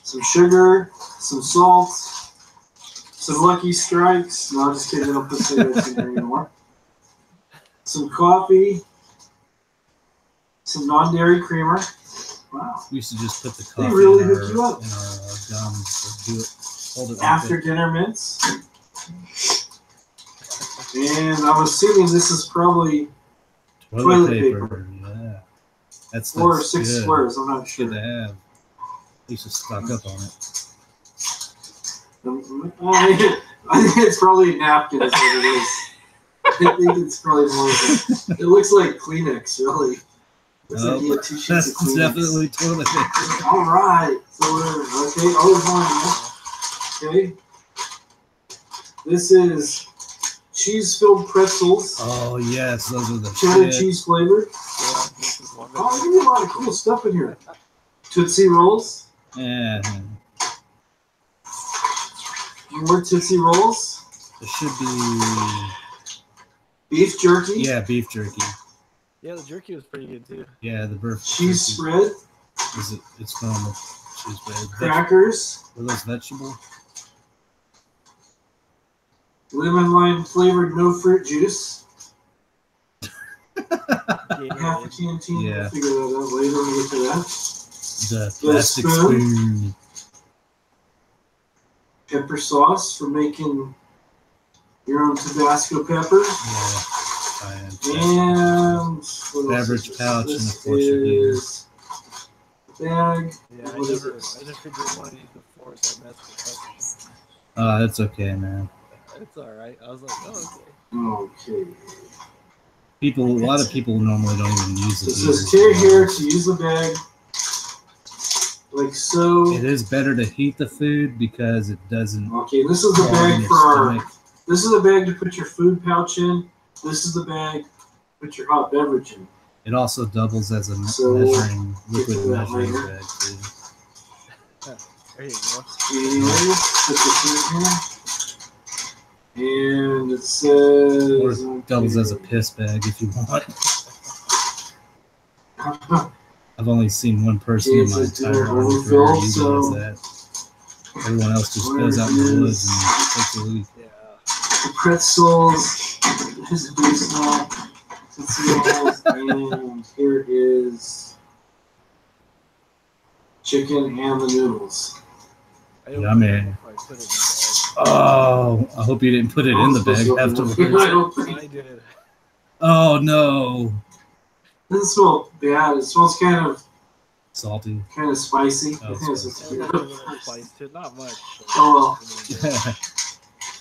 Some sugar, some salt, some Lucky Strikes. No, just kidding. I don't put cigarettes in there anymore. Some coffee. Some non-dairy creamer. Wow. We used to just put the coffee really in hook you up. our gums. Do it. Hold it. After dinner mints. And I'm assuming this is probably toilet paper. Yeah. That's 4 or 6 squares. I'm not sure. Good to have. I used to stock up on it. I think it's probably a napkin is what it is. I think it's probably more of it looks like Kleenex, really. Looks like you have 2 sheets That's of Kleenex. definitely toilet paper. All right. So we're, okay, always one. Okay. This is cheese-filled pretzels. Oh, yes. Those are the cheddar cheese flavored. Yeah, this is one. Oh, there's a lot of cool stuff in here. Tootsie Rolls. Yeah. More Tootsie Rolls. It should be beef jerky. Yeah, beef jerky. Yeah, the jerky was pretty good too. Yeah, the beef cheese jerky. spread. It's normal cheese spread. Crackers. Are those vegetable? Lemon lime flavored no fruit juice. Half a canteen. Yeah. We'll figure that out later when we get to that. The plastic spoon. Pepper sauce for making your own Tabasco pepper. Yeah. And beverage pouch, and of course your heater. Bag. Yeah, I never did one of these before, so I messed it up. Oh, that's okay, man. It's alright. I was like, oh, okay. A lot of people normally don't even use the heater. It says tear here to use the bag. Like so. It is better to heat the food because it doesn't. Okay, this is the bag for our. This is a bag to put your food pouch in. This is the bag to put your hot beverage in. It also doubles as a liquid measuring bag too. There you go. Anyways, put this in here. And it says. Or doubles as a piss bag if you want. I've only seen one person in my entire life who uses that. Everyone else just goes out in the woods and takes a leak. Yeah. The pretzels. Here's a big snack. And here is chicken and the noodles. Yummy. Oh, I hope you didn't put it in the bag afterwards. I did. Oh no. It doesn't smell bad. It smells kind of salty, kind of spicy. Oh, I think it's spice to it. Not much. Oh well.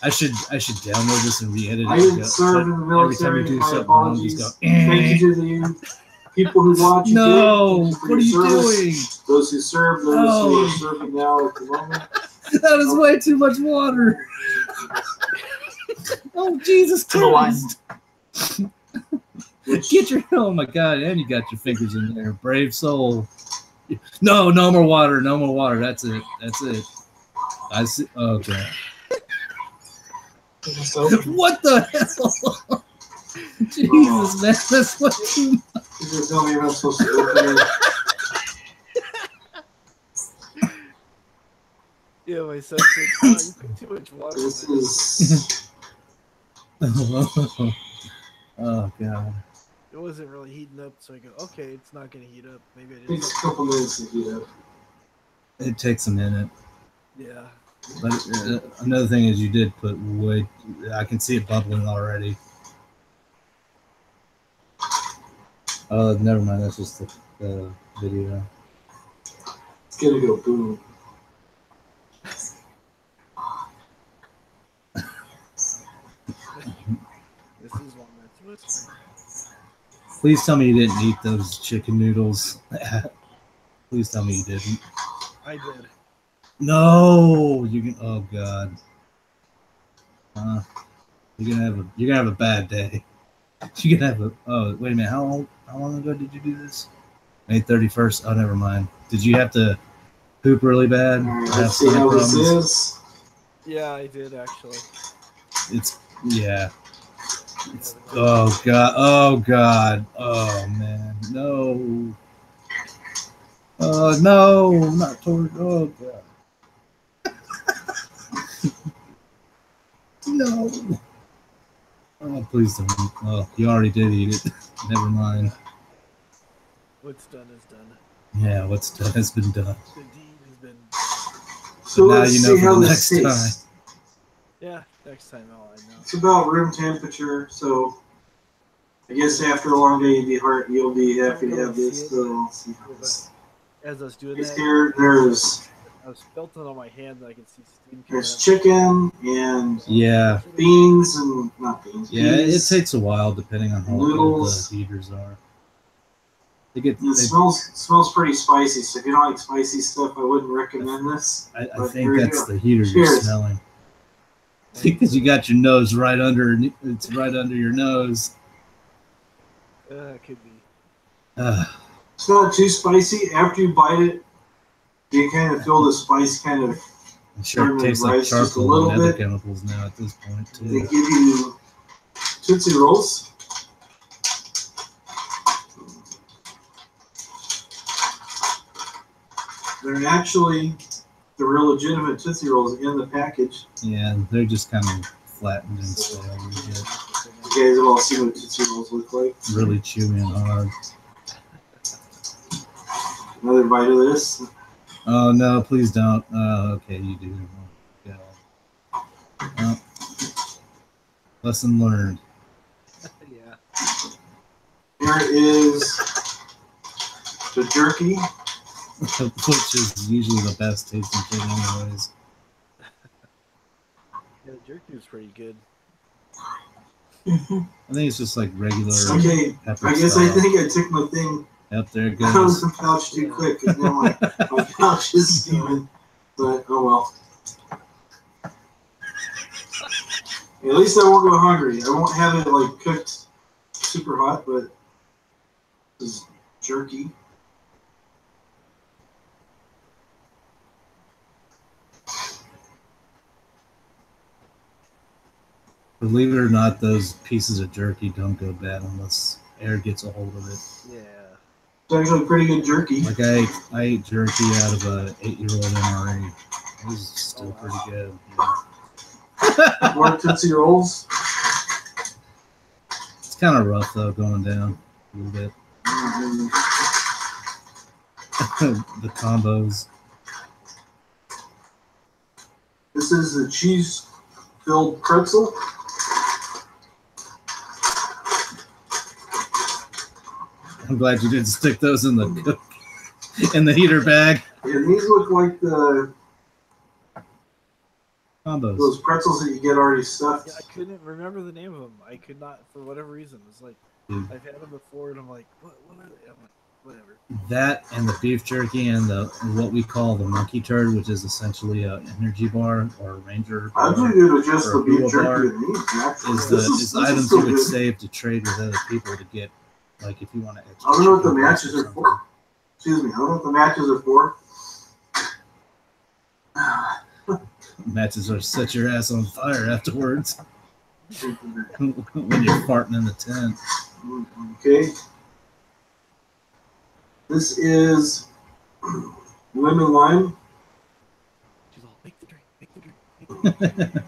I should download this and re-edit it. I didn't serve in the military. Every time you do My something apologies. wrong, just go, eh. Thank you to the people who watch. No, what are you doing? Those who serve, those who are serving now at the moment. That is way too much water. Oh, Jesus Christ. Get your, oh my God, and you got your fingers in there. Brave soul. No more water. No more water. That's it. I see. Okay. What the hell? Jesus, man. That's what too much. You just tell me you're not supposed to open it. Yeah, my son said, oh, you put too much water. This is. Oh, God. It wasn't really heating up, so I go, okay, it's not going to heat up. Maybe I It takes just. a couple minutes to heat up. It takes a minute. Yeah. But another thing is you did put wood. I can see it bubbling already. Oh, never mind. That's just the video. It's going to go boom. Please tell me you didn't eat those chicken noodles. Please tell me you didn't. I did. No, you can. Oh God. You're gonna have a bad day. You're gonna have a. Oh wait a minute. How long ago did you do this? May 31st. Oh, never mind. Did you have to poop really bad? Let's see how this is. Yeah, I did actually. Yeah. Oh God. Oh God. Oh man. No. Oh no. Not toward. Oh God. No. Oh, please don't. Oh, you already did eat it. Never mind. What's done is done. Yeah, what's done has been done. The deed has been. So now let's you know see for how the this next tastes. time. Yeah, next time I know. It's about room temperature, so I guess after a long day you'll be happy to have this. So we'll see how this. As I was doing There's that, I was belting on my hand and I could see steam. There's chicken and beans and not beans. Yeah, peas, it takes a while depending on how old noodles. the heaters are. It smells pretty spicy, so if you don't like spicy stuff, I wouldn't recommend this. I think that's the heater you're smelling. Because you got your nose right under, it's right under your nose. It could be. It's not too spicy. After you bite it, you kind of feel the spice kind of. I'm sure it tastes like charcoal and other chemicals now at this point too. They give you Tootsie Rolls. They're actually the real legitimate Tootsie Rolls in the package. Yeah, they're just kind of flattened and stale. You guys have all seen what Tootsie Rolls look like. Really chewy and hard. Another bite of this. Oh no, please don't. Oh, okay, you do. Oh, God. Lesson learned. Yeah. Here is the jerky. Which is usually the best tasting thing anyways. Yeah, the jerky was pretty good. I think it's just like regular pepper I guess style. I think I took my thing Up there it out of goes. the pouch too quick, because now my pouch is steaming. But, oh well. At least I won't go hungry. I won't have it, like, cooked super hot, but this is jerky. Believe it or not, those pieces of jerky don't go bad unless air gets a hold of it. Yeah. It's actually pretty good jerky. Like I ate jerky out of a 8-year-old MRE. It was still pretty good. Yeah. More Tootsie Rolls. It's kind of rough though, going down a little bit. The combos. This is a cheese-filled pretzel. I'm glad you didn't stick those in the heater bag. Yeah, these look like the Combos. those pretzels that you get already stuffed. Yeah, I couldn't remember the name of them. I could not, for whatever reason. It's like, I've had them before, and I'm like, what are they? I'm like, whatever. That and the beef jerky and the what we call the monkey turd, which is essentially an energy bar or a ranger bar. I think it was just the beef bar, jerky and meat, actually. is items you would save to trade with other people to get, like if you want to. I don't know what the matches are for. Excuse me, I don't know what the matches are for. Matches are set your ass on fire afterwards when you're farting in the tent. Okay. This is lemon lime. She's all, make the drink, make the drink.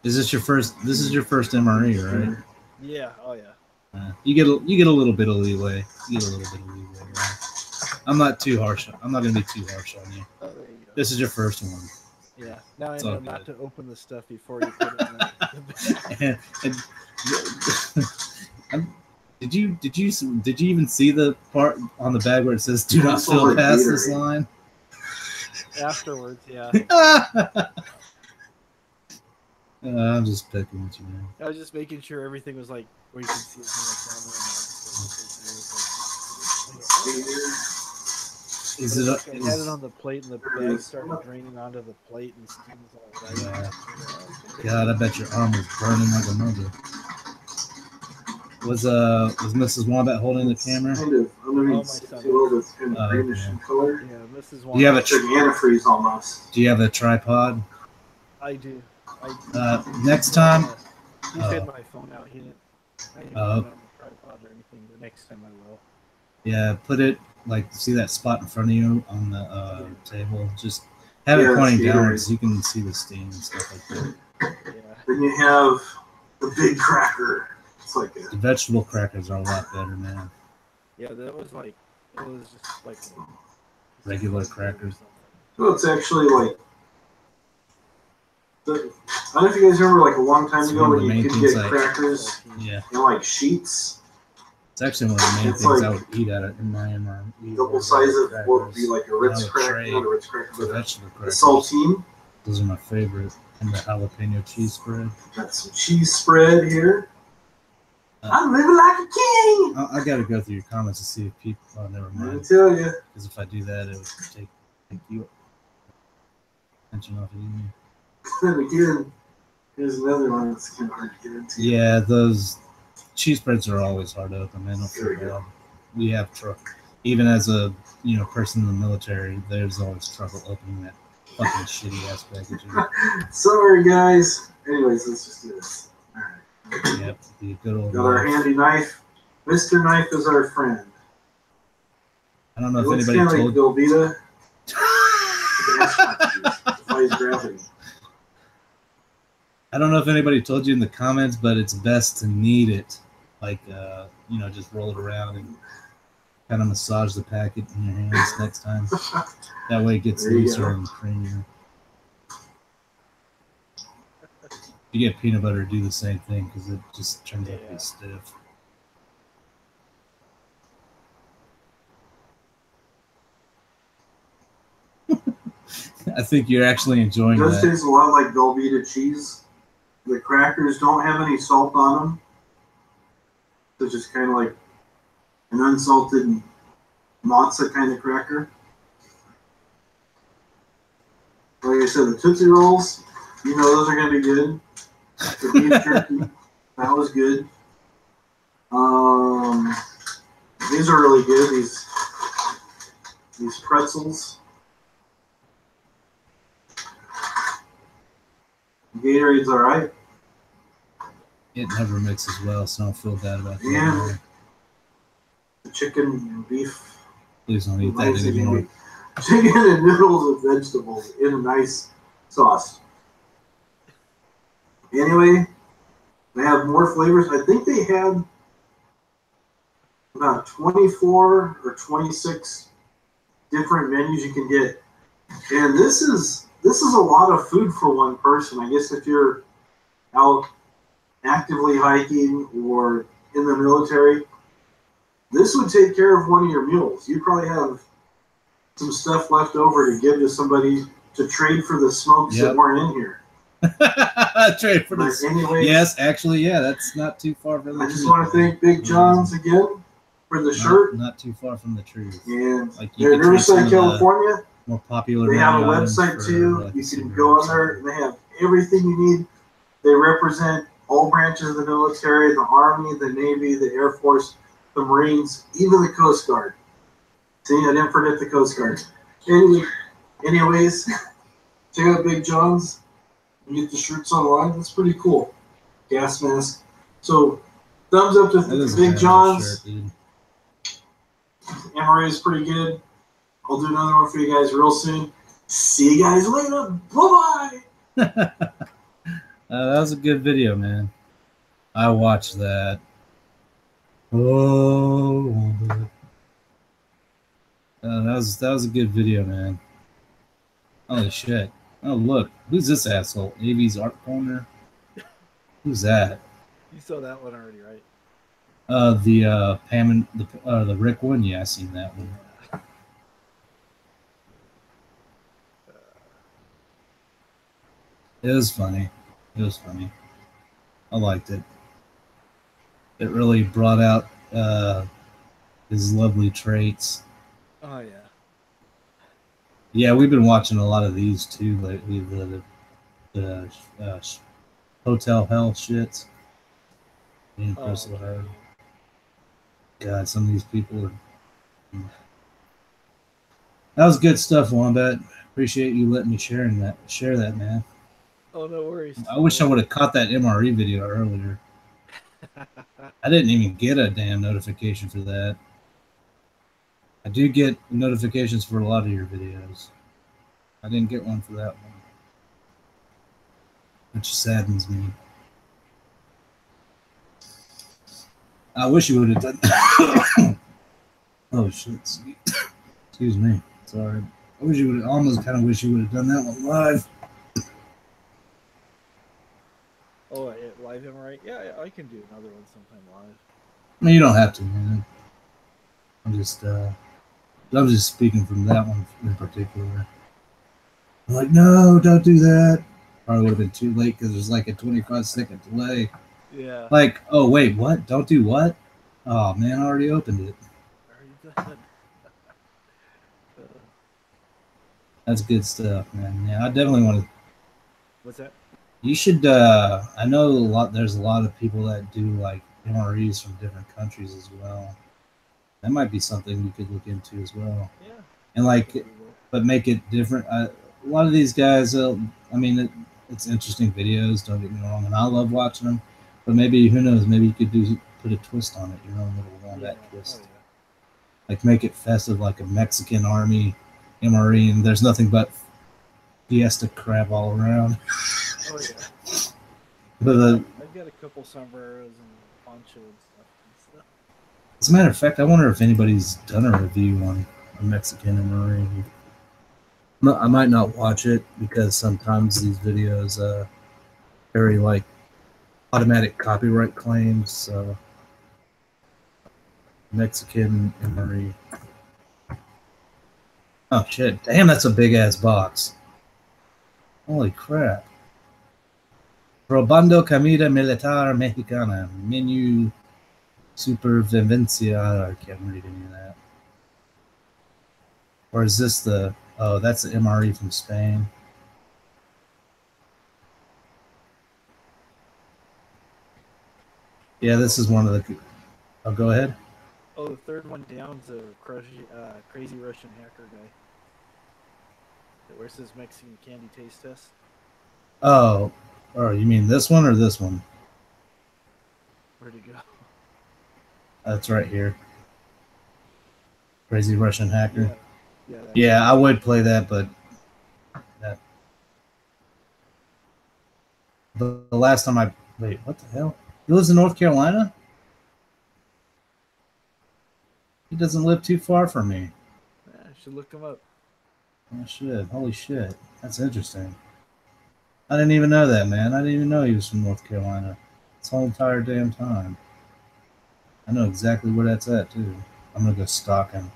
This is your first MRE, right? Yeah. Oh yeah. You get a little bit of leeway. You get a little bit of leeway. Right? I'm not too harsh. I'm not going to be too harsh on you. Oh, there you go. This is your first one. Yeah. Now It's I know all not good. to open the stuff before you put it in Did you even see the part on the bag where it says "Do not fill past this line"? afterwards. Yeah. I'm just picking with you, man. I was just making sure everything was like where you can see it from the camera. Is it? I had it on the plate, and the bag started draining onto the plate, and the steam was all right. Yeah. God, I bet your arm was burning like a mother. Was Mrs. Wombat holding the camera? Kind of underneath a little bit kind of greenish in color. Yeah, Mrs. Do you have a antifreeze almost? Do you have a tripod? I do. Next time. He had my phone out. He didn't. I didn't put it on the tripod or anything. The next time I will. Yeah, put it like see that spot in front of you on the table. Just have it pointing downwards so you can see the steam and stuff like that. Yeah. Then you have the big cracker. It's like the vegetable crackers are a lot better, man. Yeah, that was like it was just like regular crackers. Well, it's actually like I don't know if you guys remember like a long time ago when you could get crackers in like sheets. It's actually one of the main things I would eat at it in my environment. Double size of what would be like a Ritz cracker, not a Ritz cracker, but vegetable crackers. A saltine. Those are my favorite. And the jalapeno cheese spread. Got some cheese spread here. I'm living like a king. I got to go through your comments to see if people. Oh, never mind. I tell you. Because if I do that, it would take you attention off of you. Then again, here's another one that's kind of hard to get into. Yeah, those cheese spreads are always hard to open, man. Don't feel bad. We have trouble. Even as a person in the military, there's always trouble opening that fucking shitty ass packaging. Sorry, guys. Anyways, let's just do this. All right. Yep, be a good old. Got our handy knife. Mr. Knife is our friend. I don't know if anybody told like Velveeta. Defies gravity. I don't know if anybody told you in the comments, but it's best to knead it, like just roll it around and kind of massage the packet in your hands next time. That way it gets looser and creamier. If you get peanut butter, do the same thing because it just turns out to be stiff. I think you're actually enjoying that. It does taste a lot like Velveeta cheese. The crackers don't have any salt on them. It's just kind of like an unsalted matzo kind of cracker. Like I said, the Tootsie Rolls, those are going to be good. The beef jerky, that was good. These are really good. These pretzels. Gatorade's all right. It never mixes well, so I don't feel bad about that. Yeah. The chicken and beef. Please don't eat that anymore. Chicken and noodles and vegetables in a nice sauce. Anyway, they have more flavors. I think they had about 24 or 26 different menus you can get. And this is a lot of food for one person. I guess if you're out actively hiking or in the military, this would take care of one of your meals. You probably have some stuff left over to give to somebody to trade for the smokes that weren't in here. Trade for the anyway. Yes, actually, that's not too far from the truth. I just want to thank Big John's again for the shirt. Not too far from the truth. And they're in Riverside, California. More popular. They have a website too. You can go on there and they have everything you need. They represent all branches of the military: the Army, the Navy, the Air Force, the Marines, even the Coast Guard. See, I didn't forget the Coast Guard. Anyways, check out Big John's. You get the shirts online. That's pretty cool. Gas mask. So, thumbs up to Big John's. MRA is pretty good. I'll do another one for you guys real soon. See you guys later. Bye-bye. That was a good video, man. I watched that. Oh, that was a good video, man. Holy shit. Oh, look. Who's this asshole? AV's Art Corner? Who's that? You saw that one already, right? The Pam and the Rick one? Yeah, I seen that one. It was funny. It was funny. I liked it. It really brought out his lovely traits. Oh yeah. Yeah, we've been watching a lot of these too lately. The Hotel Hell shits. Okay. God, some of these people are. That was good stuff, Wombat. Appreciate you letting me share that, man. Oh, no worries. I wish I would have caught that MRE video earlier. I didn't even get a damn notification for that. I do get notifications for a lot of your videos. I didn't get one for that one, which saddens me. I wish you would have done. Oh shit! Excuse me. Sorry. I wish you would. Almost kind of wish you would have done that one live. Oh, live MRE? Yeah, I can do another one sometime live. No, you don't have to, man. I'm just speaking from that one in particular. I'm like, no, don't do that. Probably would have been too late because there's like a 25-second delay. Yeah. Like, oh wait, what? Don't do what? Oh man, I already opened it. Already done. That's good stuff, man. Yeah, I definitely want to. What's that? You should. I know there's a lot of people that do like MREs from different countries as well. That might be something you could look into as well. Yeah. And like, but make it different. A lot of these guys, I mean, it's interesting videos. Don't get me wrong, and I love watching them. But maybe, who knows? Maybe you could put a twist on it. Your own little Wombat twist. Oh, yeah. Like make it festive, like a Mexican army MRE, and there's nothing but fiesta crap all around. Oh yeah. But I've got a couple sombreros and poncho and stuff. As a matter of fact, I wonder if anybody's done a review on a Mexican MRE. I might not watch it because sometimes these videos carry like automatic copyright claims. So Mexican MRE. Oh shit! Damn, that's a big ass box. Holy crap! Probando comida militar mexicana. Menu supervivencia. I can't read any of that. Or is this the? Oh, that's the MRE from Spain. Yeah, this is one of the. Oh, go ahead. Oh, the third one down's a crazy Russian hacker guy. Where's his Mexican candy taste test? Oh, you mean this one or this one? Where'd it go? That's right here. Crazy Russian hacker. Yeah, I would play that, but the last time I wait, what the hell? He lives in North Carolina? He doesn't live too far from me. Yeah, I should look him up. Oh shit! Holy shit! That's interesting. I didn't even know that, man. I didn't even know he was from North Carolina. This whole entire damn time. I know exactly where that's at too. I'm gonna go stalk him.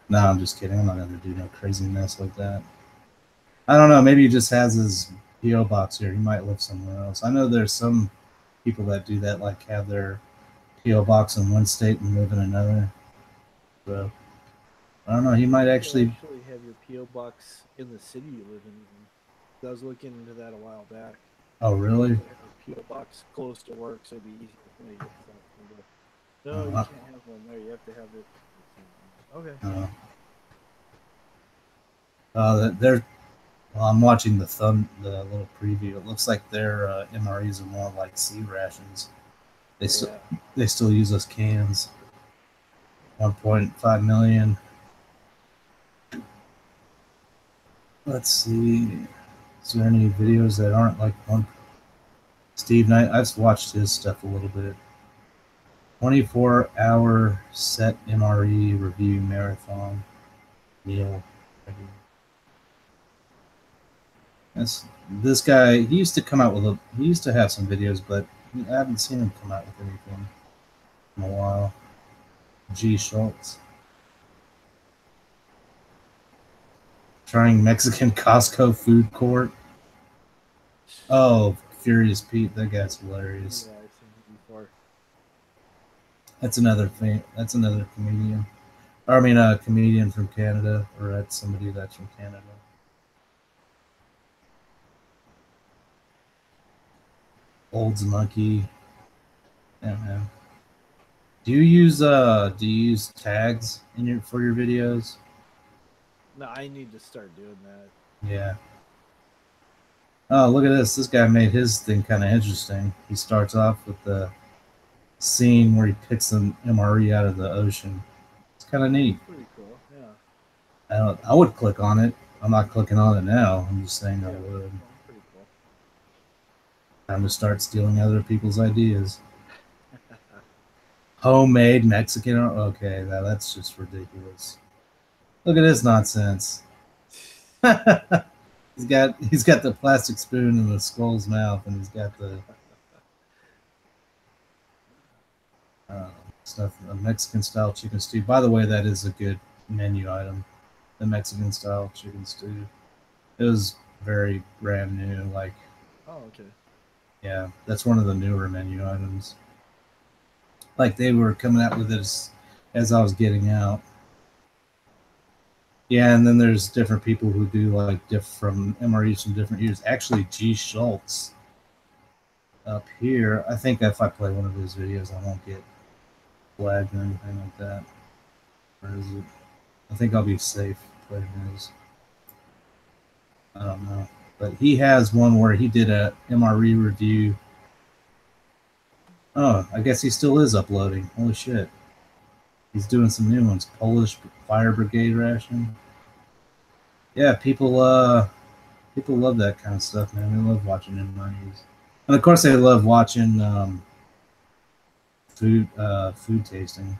No, I'm just kidding. I'm not gonna do no crazy mess like that. I don't know. Maybe he just has his PO box here. He might live somewhere else. I know there's some people that do that, like have their PO box in one state and live in another. So I don't know. He might actually have your PO box in the city you live in. I was looking into that a while back. Oh, really? PO box close to work, so it'd be easy for me to get stuff. No, you can't have one there. You have to have it. Okay. I'm watching the little preview. It looks like their MREs are more like sea rations. They still use those cans. 1.5 million. Let's see. Is there any videos that aren't like one? Steve Knight, I've watched his stuff a little bit. 24-hour set MRE review marathon. Neil. This guy, he used to come out with he used to have some videos, but I haven't seen him come out with anything in a while. G. Schultz. Trying Mexican Costco food court. Oh, Furious Pete, that guy's hilarious. Yeah, I've seen him before. That's another That's another comedian. Or, I mean, a comedian from Canada, or that's somebody that's from Canada. Old's Monkey. Yeah, man. Do you use tags in your for your videos? No, I need to start doing that. Yeah. Oh, look at this. This guy made his thing kind of interesting. He starts off with the scene where he picks an MRE out of the ocean. It's kind of neat. Pretty cool, yeah. I would click on it. I'm not clicking on it now. I'm just saying I would. Pretty cool. Time to start stealing other people's ideas. Homemade Mexican. Okay, that's just ridiculous. Look at this nonsense. He's got the plastic spoon in the skull's mouth, and he's got the stuff, a Mexican style chicken stew. By the way, that is a good menu item, the Mexican style chicken stew. It was very brand new. Like, oh, okay. Yeah, that's one of the newer menu items. Like they were coming out with this as I was getting out. Yeah, and then there's different people who do like from MREs from different years. Actually, G Schultz up here. I think if I play one of his videos, I won't get flagged or anything like that. Or is it? I think I'll be safe playing his. I don't know, but he has one where he did a MRE review. Oh, I guess he still is uploading. Holy shit. He's doing some new ones. Polish Fire Brigade ration. Yeah, people love that kind of stuff, man. They love watching MREs. And of course they love watching food tasting.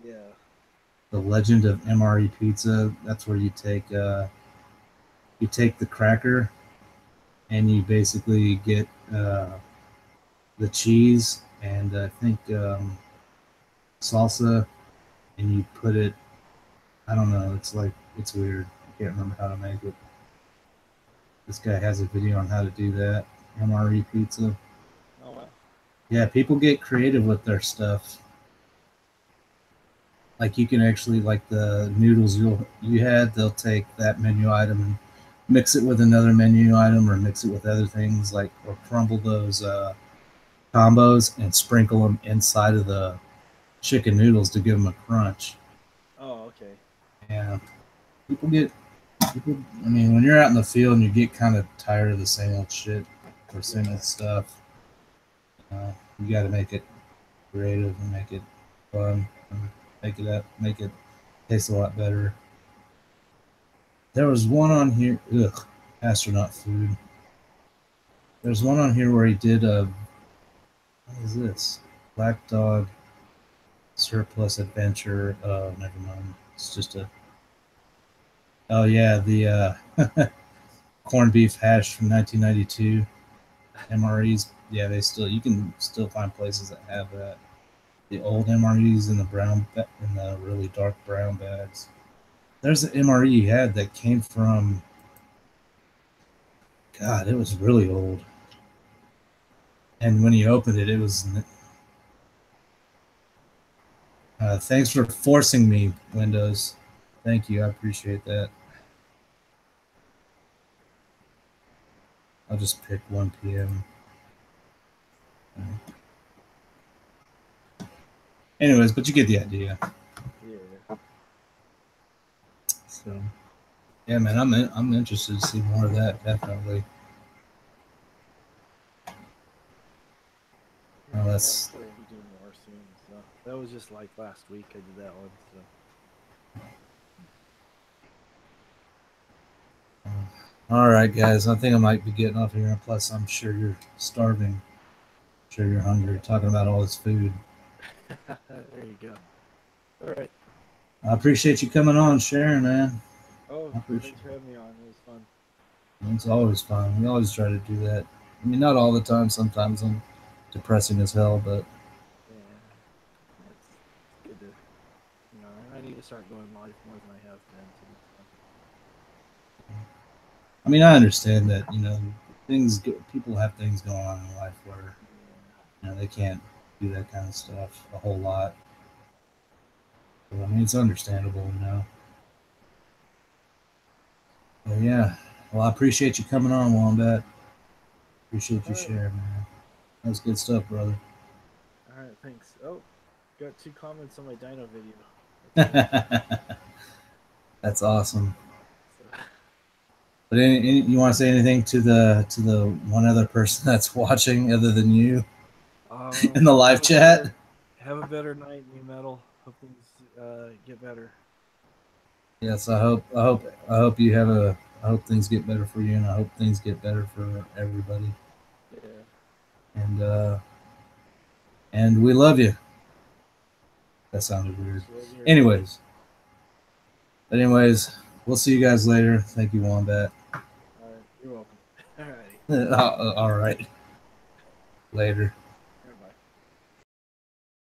Yeah. The Legend of MRE Pizza. That's where you take the cracker and you basically get the cheese and I think salsa, and you put it, I don't know, it's weird. I can't remember how to make it. This guy has a video on how to do that. MRE pizza. Oh, wow. Yeah, people get creative with their stuff. Like you can actually, like the noodles you had, they'll take that menu item and mix it with another menu item or mix it with other things, like, or crumble those combos and sprinkle them inside of the chicken noodles to give them a crunch. Oh, okay. Yeah. I mean, when you're out in the field and you get kind of tired of the same old shit or same old stuff, you got to make it creative and make it fun and make it taste a lot better. There was one on here, astronaut food. There's one on here where he did what is this? Black Dog Surplus Adventure. Oh, never mind. It's just a. Oh yeah, the corned beef hash from 1992. MREs. Yeah, you can still find places that have that. The old MREs in the really dark brown bags. There's an MRE he had that came from. God, it was really old. And when he opened it, it was. Thanks for forcing me, Windows. Thank you. I appreciate that. I'll just pick 1 p.m. Anyways, but you get the idea. Yeah. So, yeah, man, I'm interested to see more of that, definitely. Oh, that's. I'll be doing more soon. So that was just like last week. I did that one. So. All right, guys. I think I might be getting off here. Plus, I'm sure you're starving. I'm sure you're hungry. Talking about all this food. There you go. All right. I appreciate you coming on, sharing, man. Oh, thanks for having me on. It was fun. It's always fun. We always try to do that. I mean, not all the time. Sometimes I'm depressing as hell, but yeah, it's good to, I need to start going live more than I have been. I mean, I understand that, people have things going on in life where they can't do that kind of stuff a whole lot. So, I mean, it's understandable, But yeah. Well, I appreciate you coming on, Wombat. Appreciate you sharing, man. That was good stuff, brother. All right, thanks. Oh, got 2 comments on my dino video. That's awesome. But you want to say anything to the one other person that's watching other than you in the live chat? Have a better night, New Metal. Hope things get better. Yes, I hope you have I hope things get better for you, and I hope things get better for everybody. Yeah. And we love you. That sounded weird. Anyways, we'll see you guys later. Thank you, Wombat. All right, you're welcome. All right. All right. Later.